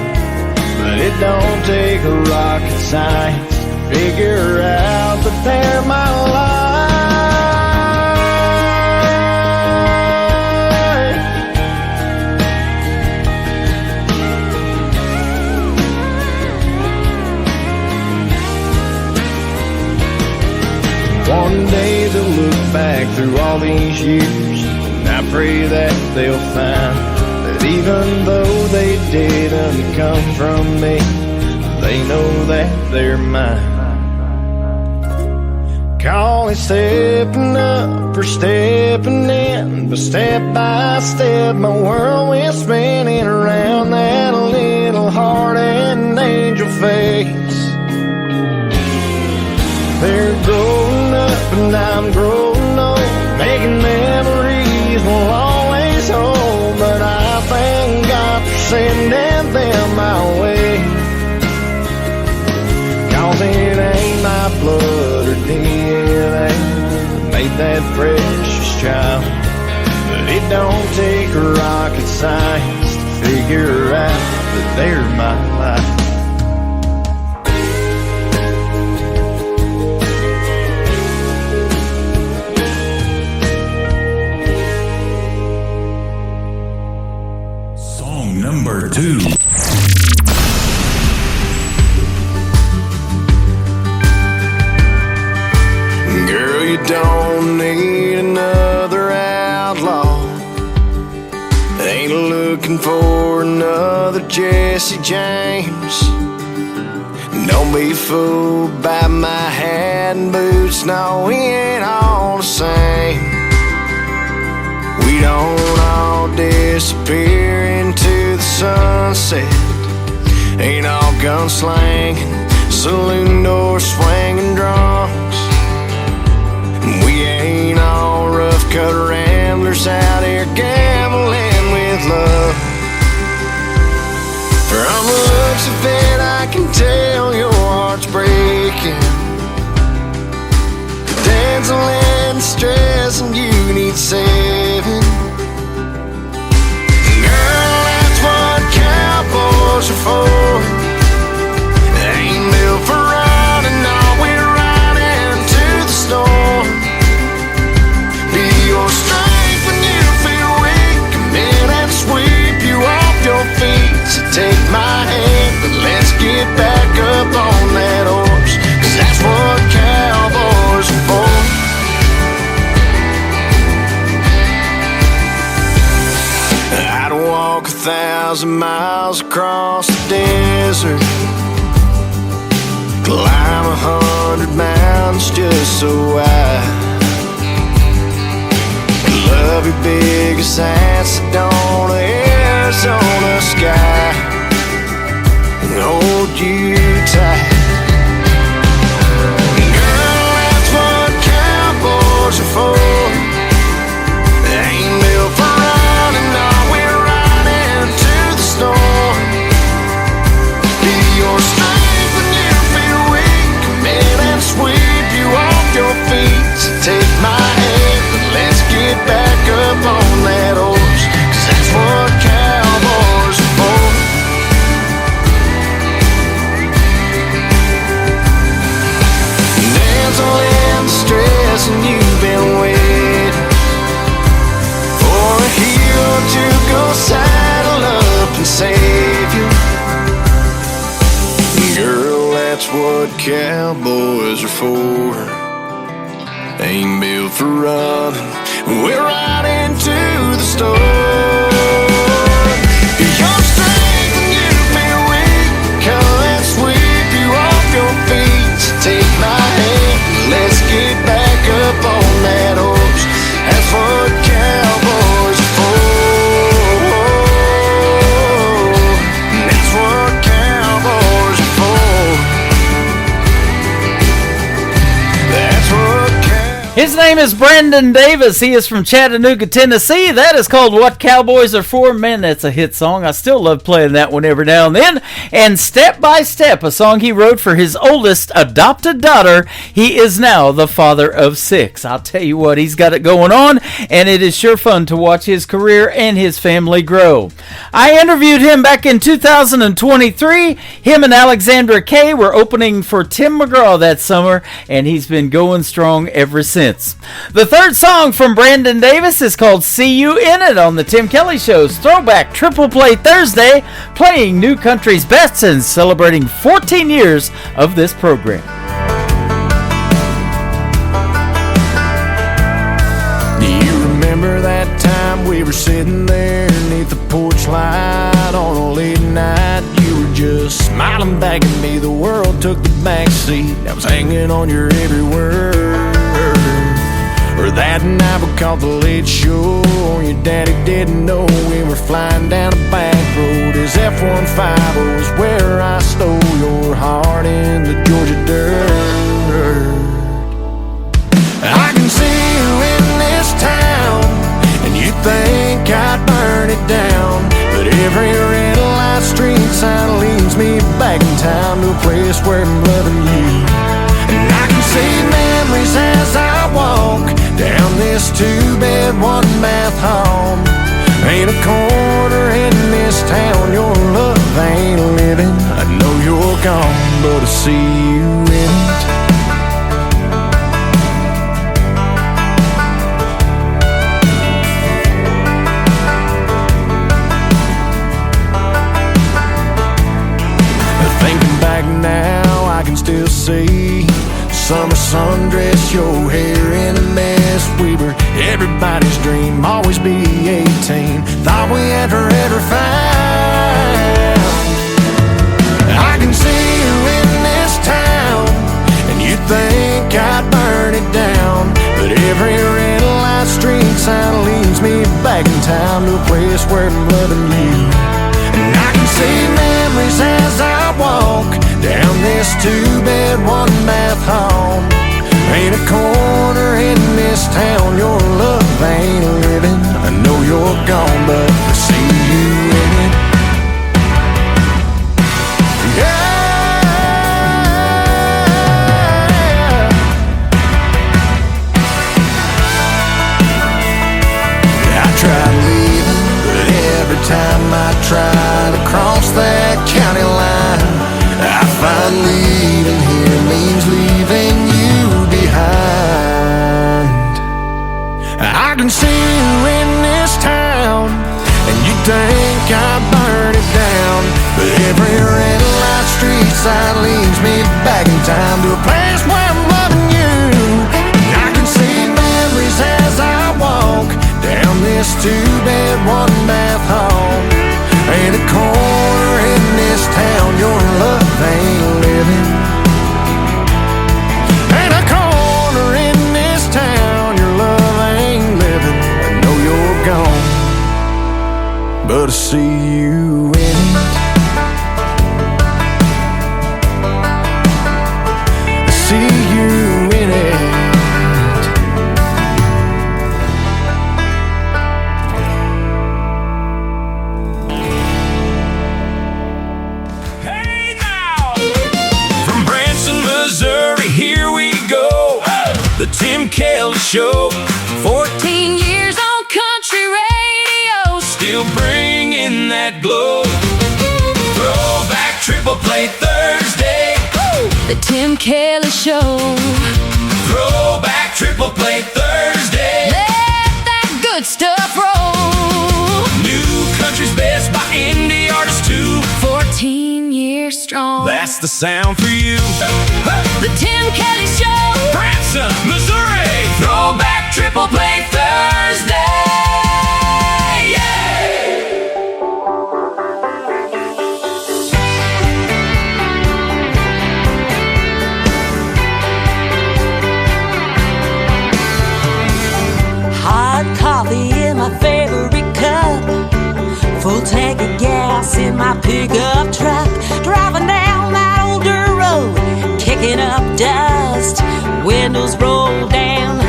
But it don't take a rocket science to figure out that they're my life. One day they'll look back through all these years, and I pray that they'll find that even though they didn't come from me, they know that they're mine. Call it stepping up or stepping in, but step by step my world went spinning around that little heart and angel face. They're growing up and I'm growing old, making memories won't always hold, but I thank God for sending them my way. 'Cause it ain't my blood or DNA that made that precious child, but it don't take rocket science to figure out that they're my life. Number 2. Girl, you don't need another outlaw. Ain't looking for another Jesse James. Don't be fooled by my hat and boots. No, we ain't all the same. We don't all disappear into the sunset. Ain't all gunslanging, saloon doors swinging drunks. We ain't all rough-cut ramblers out here gambling with love. From the looks of it, I can tell your heart's breaking. Dancing and stress, and you need saving. Girl, that's what cowboys are for. They ain't built for running, no, we're riding to the storm. Be your strength when you feel weak. Come in and sweep you off your feet. So take my hand, but let's get back up on that horse. 'Cause that's what cowboys are for. I'd walk 1,000 miles across the desert, climb 100 mountains just so I love you big as that Sedona, Arizona sky, and hold you tight. Girl, that's what cowboys are for. They ain't built for running, no, we're riding to the storm. Be your strength when you feel weak. Come in and sweep you off your feet. So take my hand, but let's get back up on that horse. 'Cause that's what cowboys are for. Dancing in the stress, and you've been waiting for a hero to go saddle up and save you. Girl, that's what cowboys are for. Ain't built for running, we're riding to the store. Your strength when you feel weak. Come and sweep you off your feet. So take my hand, let's get back up on that horse. That's what cowboys are for. That's what cowboys His name is Brandon Davis. He is from Chattanooga, Tennessee. That is called What Cowboys Are For. Man, that's a hit song. I still love playing that one every now and then. And Step by Step, a song he wrote for his oldest adopted daughter. He is now the father of 6. I'll tell you what, he's got it going on, and it is sure fun to watch his career and his family grow. I interviewed him back in 2023. Him and Alexandra Kay were opening for Tim McGraw that summer, and he's been going strong ever since. The third song from Brandon Davis is called See You In It on the Tim Kelly Show's Throwback Triple Play Thursday, playing New Country's best and celebrating 14 years of this program. Do you remember that time we were sitting there beneath the porch light on a late night? You were just smiling back at me. The world took the back seat. I was hanging on your every word. Or that night we caught the late show. Your daddy didn't know we were flying down a back road. His F-150 was where I stole your heart in the Georgia dirt. I can see you in this town, and you think I'd burn it down. But every red light street sign leads me back in time to a place where I'm loving you. And I can see memories as I walk down this 2-bed, 1-bath home. Ain't a corner in this town your love ain't living. I know you're gone, but I see you in it. Thinking back now, I can still see summer sundress, your hair in a mess. We were everybody's dream, always be 18. Thought we had forever found. I can see you in this town, and you think I'd burn it down. But every red light street sign leads me back in time to a place where I'm loving you. And I can see memories as I walk down this 2-bed, 1-bath home. Ain't a corner in this town your love ain't living. I know you're gone, but I see you in it. I tried leaving, but every time I try to cross that county line, I find leaving here means leaving you behind. I can see you in this town, and you think I burn it down. But every red light street sign leads me back in time to a place where I'm loving you. And I can see memories as I walk down this 2-bed, 1-bath home. Ain't a corner in this town your love ain't living. Ain't a corner in this town your love ain't living. I know you're gone, but I see you in it. I see you in it. The Tim Kelly Show. 14 years on country radio, still bringing that glow. Throwback Triple Play Thursday. The Tim Kelly Show. Throwback Triple Play Thursday. Let that good stuff roll. New country's best by indie artists too. 14 years strong. That's the sound for you. The Tim Kelly Show. Branson, Missouri. Throwback Triple Play Thursday. Hot coffee in my favorite cup, full tank of gas in my pickup truck, driving down that old dirt road, kicking up dust, windows rolled down,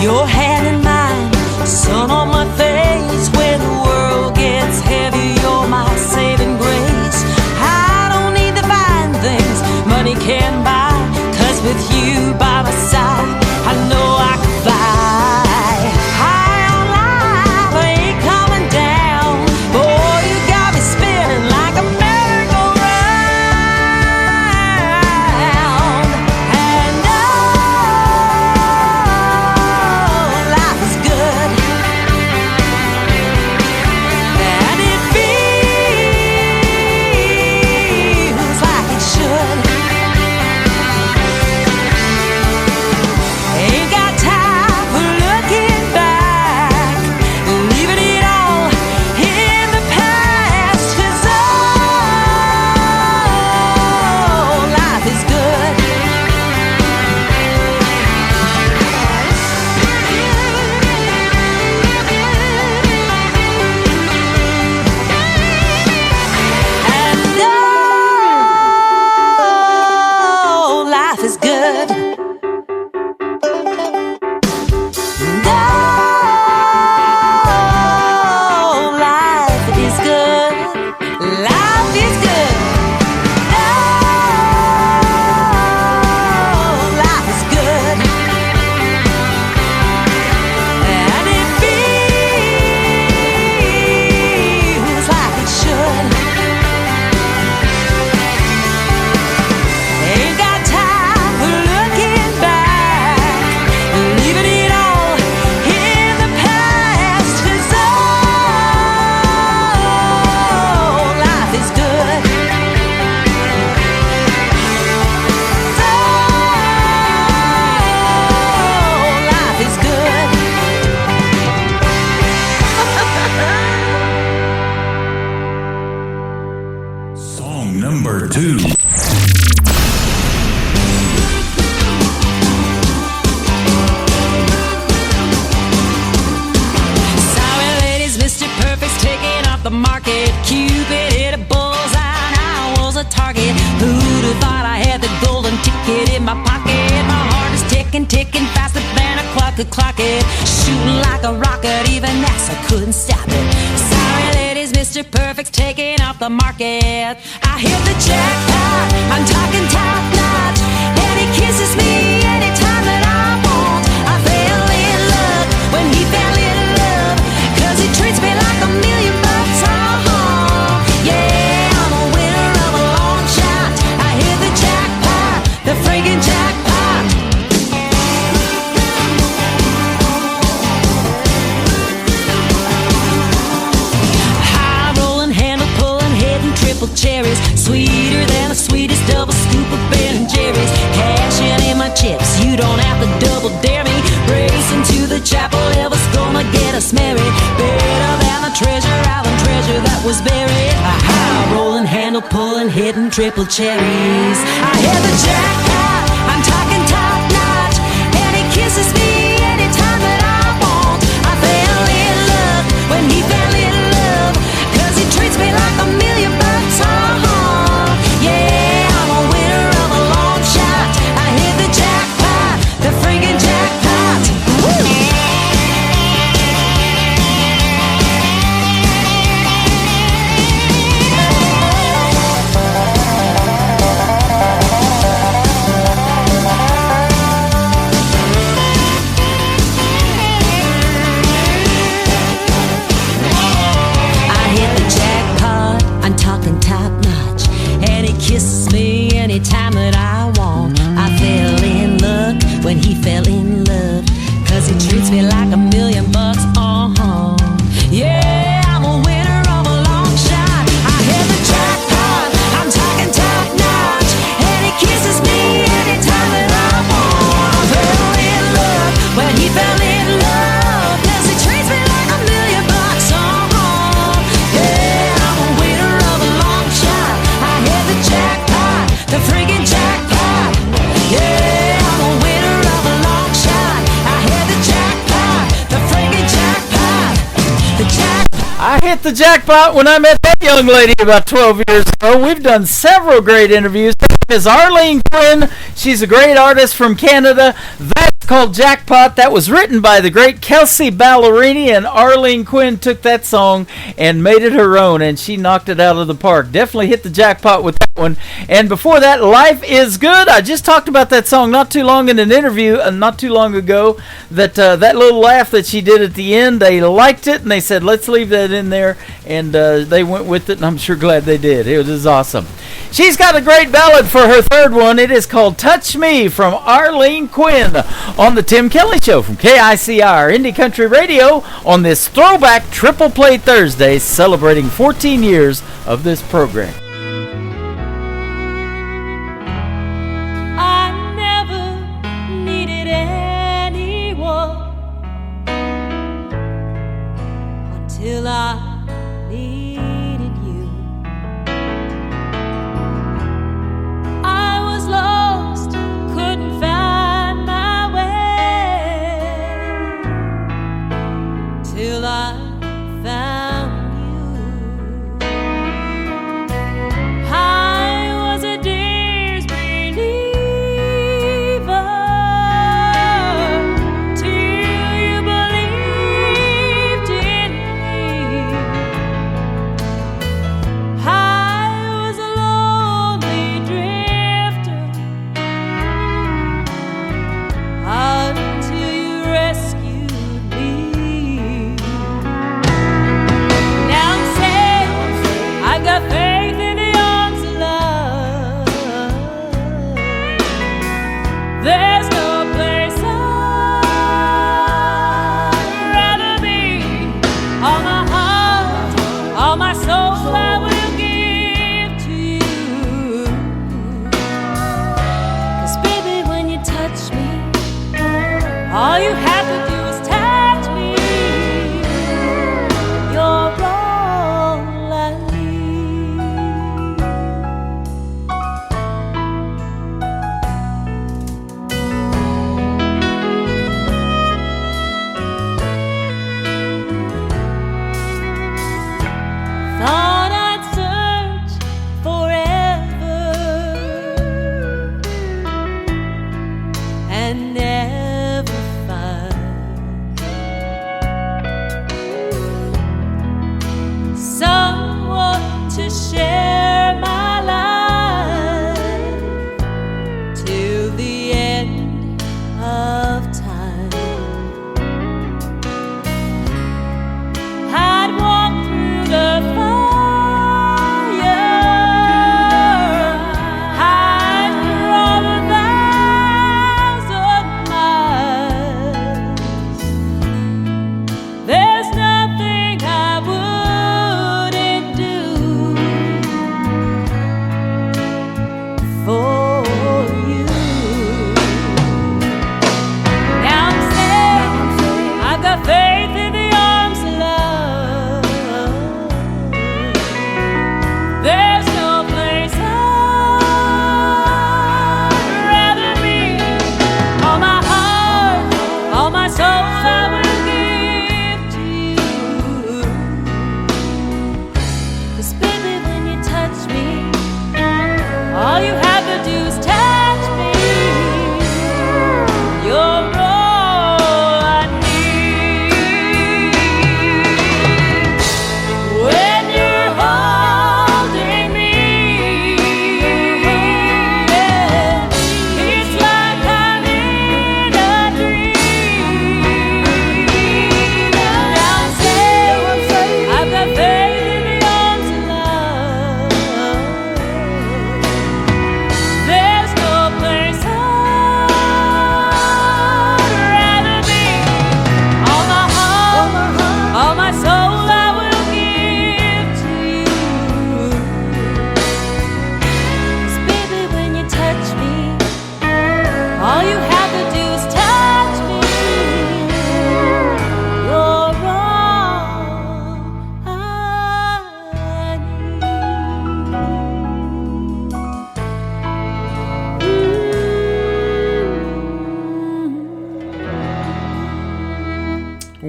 your hand in mine, sun on my face. When the world gets heavy, you're my saving grace. I don't need the fine things money can buy, 'cause with you by my side, I know I can fly. High on life, I ain't coming down. Boy, you got me spinning like a merry-go-round. And oh, life is good. And it feels like it should. Ain't got time for looking back, leaving it all in the past. 'Cause oh, life is good. And oh, life is good. And oh, life is good. Life is good. Oh, life is good. And it feels like it should. Ain't got time for looking back, leaving it all in the past. 'Cause oh, life is good. Oh, life is good. Song number 2. Sorry, ladies, Mr. Perfect's taking off the market. Cupid hit a bullseye, and I was a target. Who'd have thought I had the golden ticket in my pocket? My heart is ticking, ticking faster than a clock could clock it. Shooting like a rocket, even NASA couldn't stop it. Sorry, ladies, Mr. Perfect's taking off the market. I hit the jackpot, I'm talking top notch, and he kisses me anytime that I want. I fell in love when he fell in love, 'cause he treats me like $1 million. Yeah, I'm a winner of a long shot. I hit the jackpot, the friggin' jackpot. High rolling, handle pulling, hitting triple cherries, sweeter than the sweetest double scoop of Ben and Jerry's. Cashing in my chips, you don't have to double dare me. Racing to the chapel, Elvis gonna get us married. Better than the treasure island treasure that was buried. High rolling, handle pulling, hitting triple cherries. I hit the jackpot, I'm talking top notch, and he kisses me anytime that I want. I fell in love when he fell in love, 'cause he treats me like $1 million. Yeah, I'm a winner of a long shot. I hit the jackpot, the friggin' jackpot. Woo! I hit the jackpot, I'm talking top notch, and he kisses me anytime that I want. I fell in love when he fell in love, 'cause he treats me like $1 million. Yeah, I'm a winner of a long shot. I hit the jackpot, I'm talking top notch, and he kisses me anytime that I want. I fell in love when he fell in love, 'cause he treats me like $1 million. Yeah, I'm a winner of a long shot. I hit the jackpot, the friggin' jackpot. Yeah, I'm a winner of a long shot. I hit the jackpot, the friggin' jackpot. The jackpot. I hit the jackpot when I met that young lady about 12 years ago. We've done several great interviews. Is Arlene Quinn. She's a great artist from Canada. That's called Jackpot. That was written by the great Kelsey Ballerini, and Arlene Quinn took that song and made it her own, and she knocked it out of the park. Definitely hit the jackpot with that one. And before that, Life is Good. I just talked about that song not too long in an interview, not too long ago, that that little laugh that she did at the end, they liked it, and they said, let's leave that in there, and they went with it, and I'm sure glad they did. It was awesome. She's got a great ballad for her third one. It is called Touch Me from Arlene Quinn on the Tim Kelly Show from KICR Indie Country Radio on this Throwback Triple Play Thursday, celebrating 14 years of this program. I never needed anyone until I needed you. I was lost, couldn't find my way till I found you. I was a dear's believer till you believed in me. I was a lonely drifter until you rescued me. Now I'm safe, I got faith in the arms of love. There's no place I'd rather be. All my heart, all my soul I will give to you. 'Cause baby, when you touch me, all you have to do is touch me. You're all I need. Thought I'd search forever and never find someone to share my life till the end of time. I'd walk through the fire, I'd crawl 1,000 miles. There's nothing I wouldn't do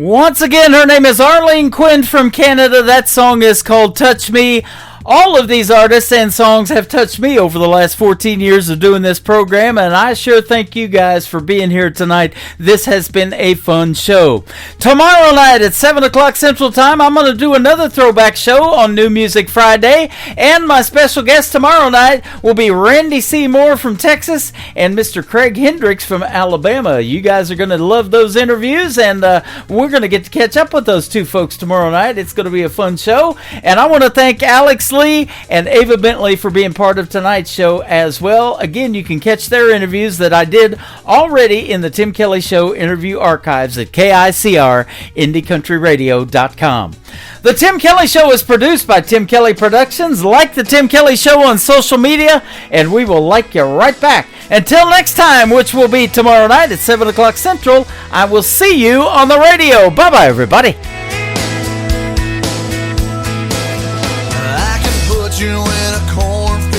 Once again, her name is Arlene Quinn from Canada. That song is called Touch Me. All of these artists and songs have touched me over the last 14 years of doing this program, and I sure thank you guys for being here tonight. This has been a fun show. Tomorrow night at 7 o'clock Central Time, I'm going to do another throwback show on New Music Friday, and my special guest tomorrow night will be Randy Seymour from Texas and Mr. Craig Hendricks from Alabama. You guys are going to love those interviews, and we're going to get to catch up with those two folks tomorrow night. It's going to be a fun show, and I want to thank Alex Lee and Ava Bentley for being part of tonight's show as well. Again, you can catch their interviews that I did already in the Tim Kelly Show interview archives at KICR IndieCountryRadio.com. The Tim Kelly Show is produced by Tim Kelly Productions. Like the Tim Kelly Show on social media, and we will like you right back. Until next time, which will be tomorrow night at 7 o'clock Central, I will see you on the radio. Bye-bye, everybody. You in a cornfield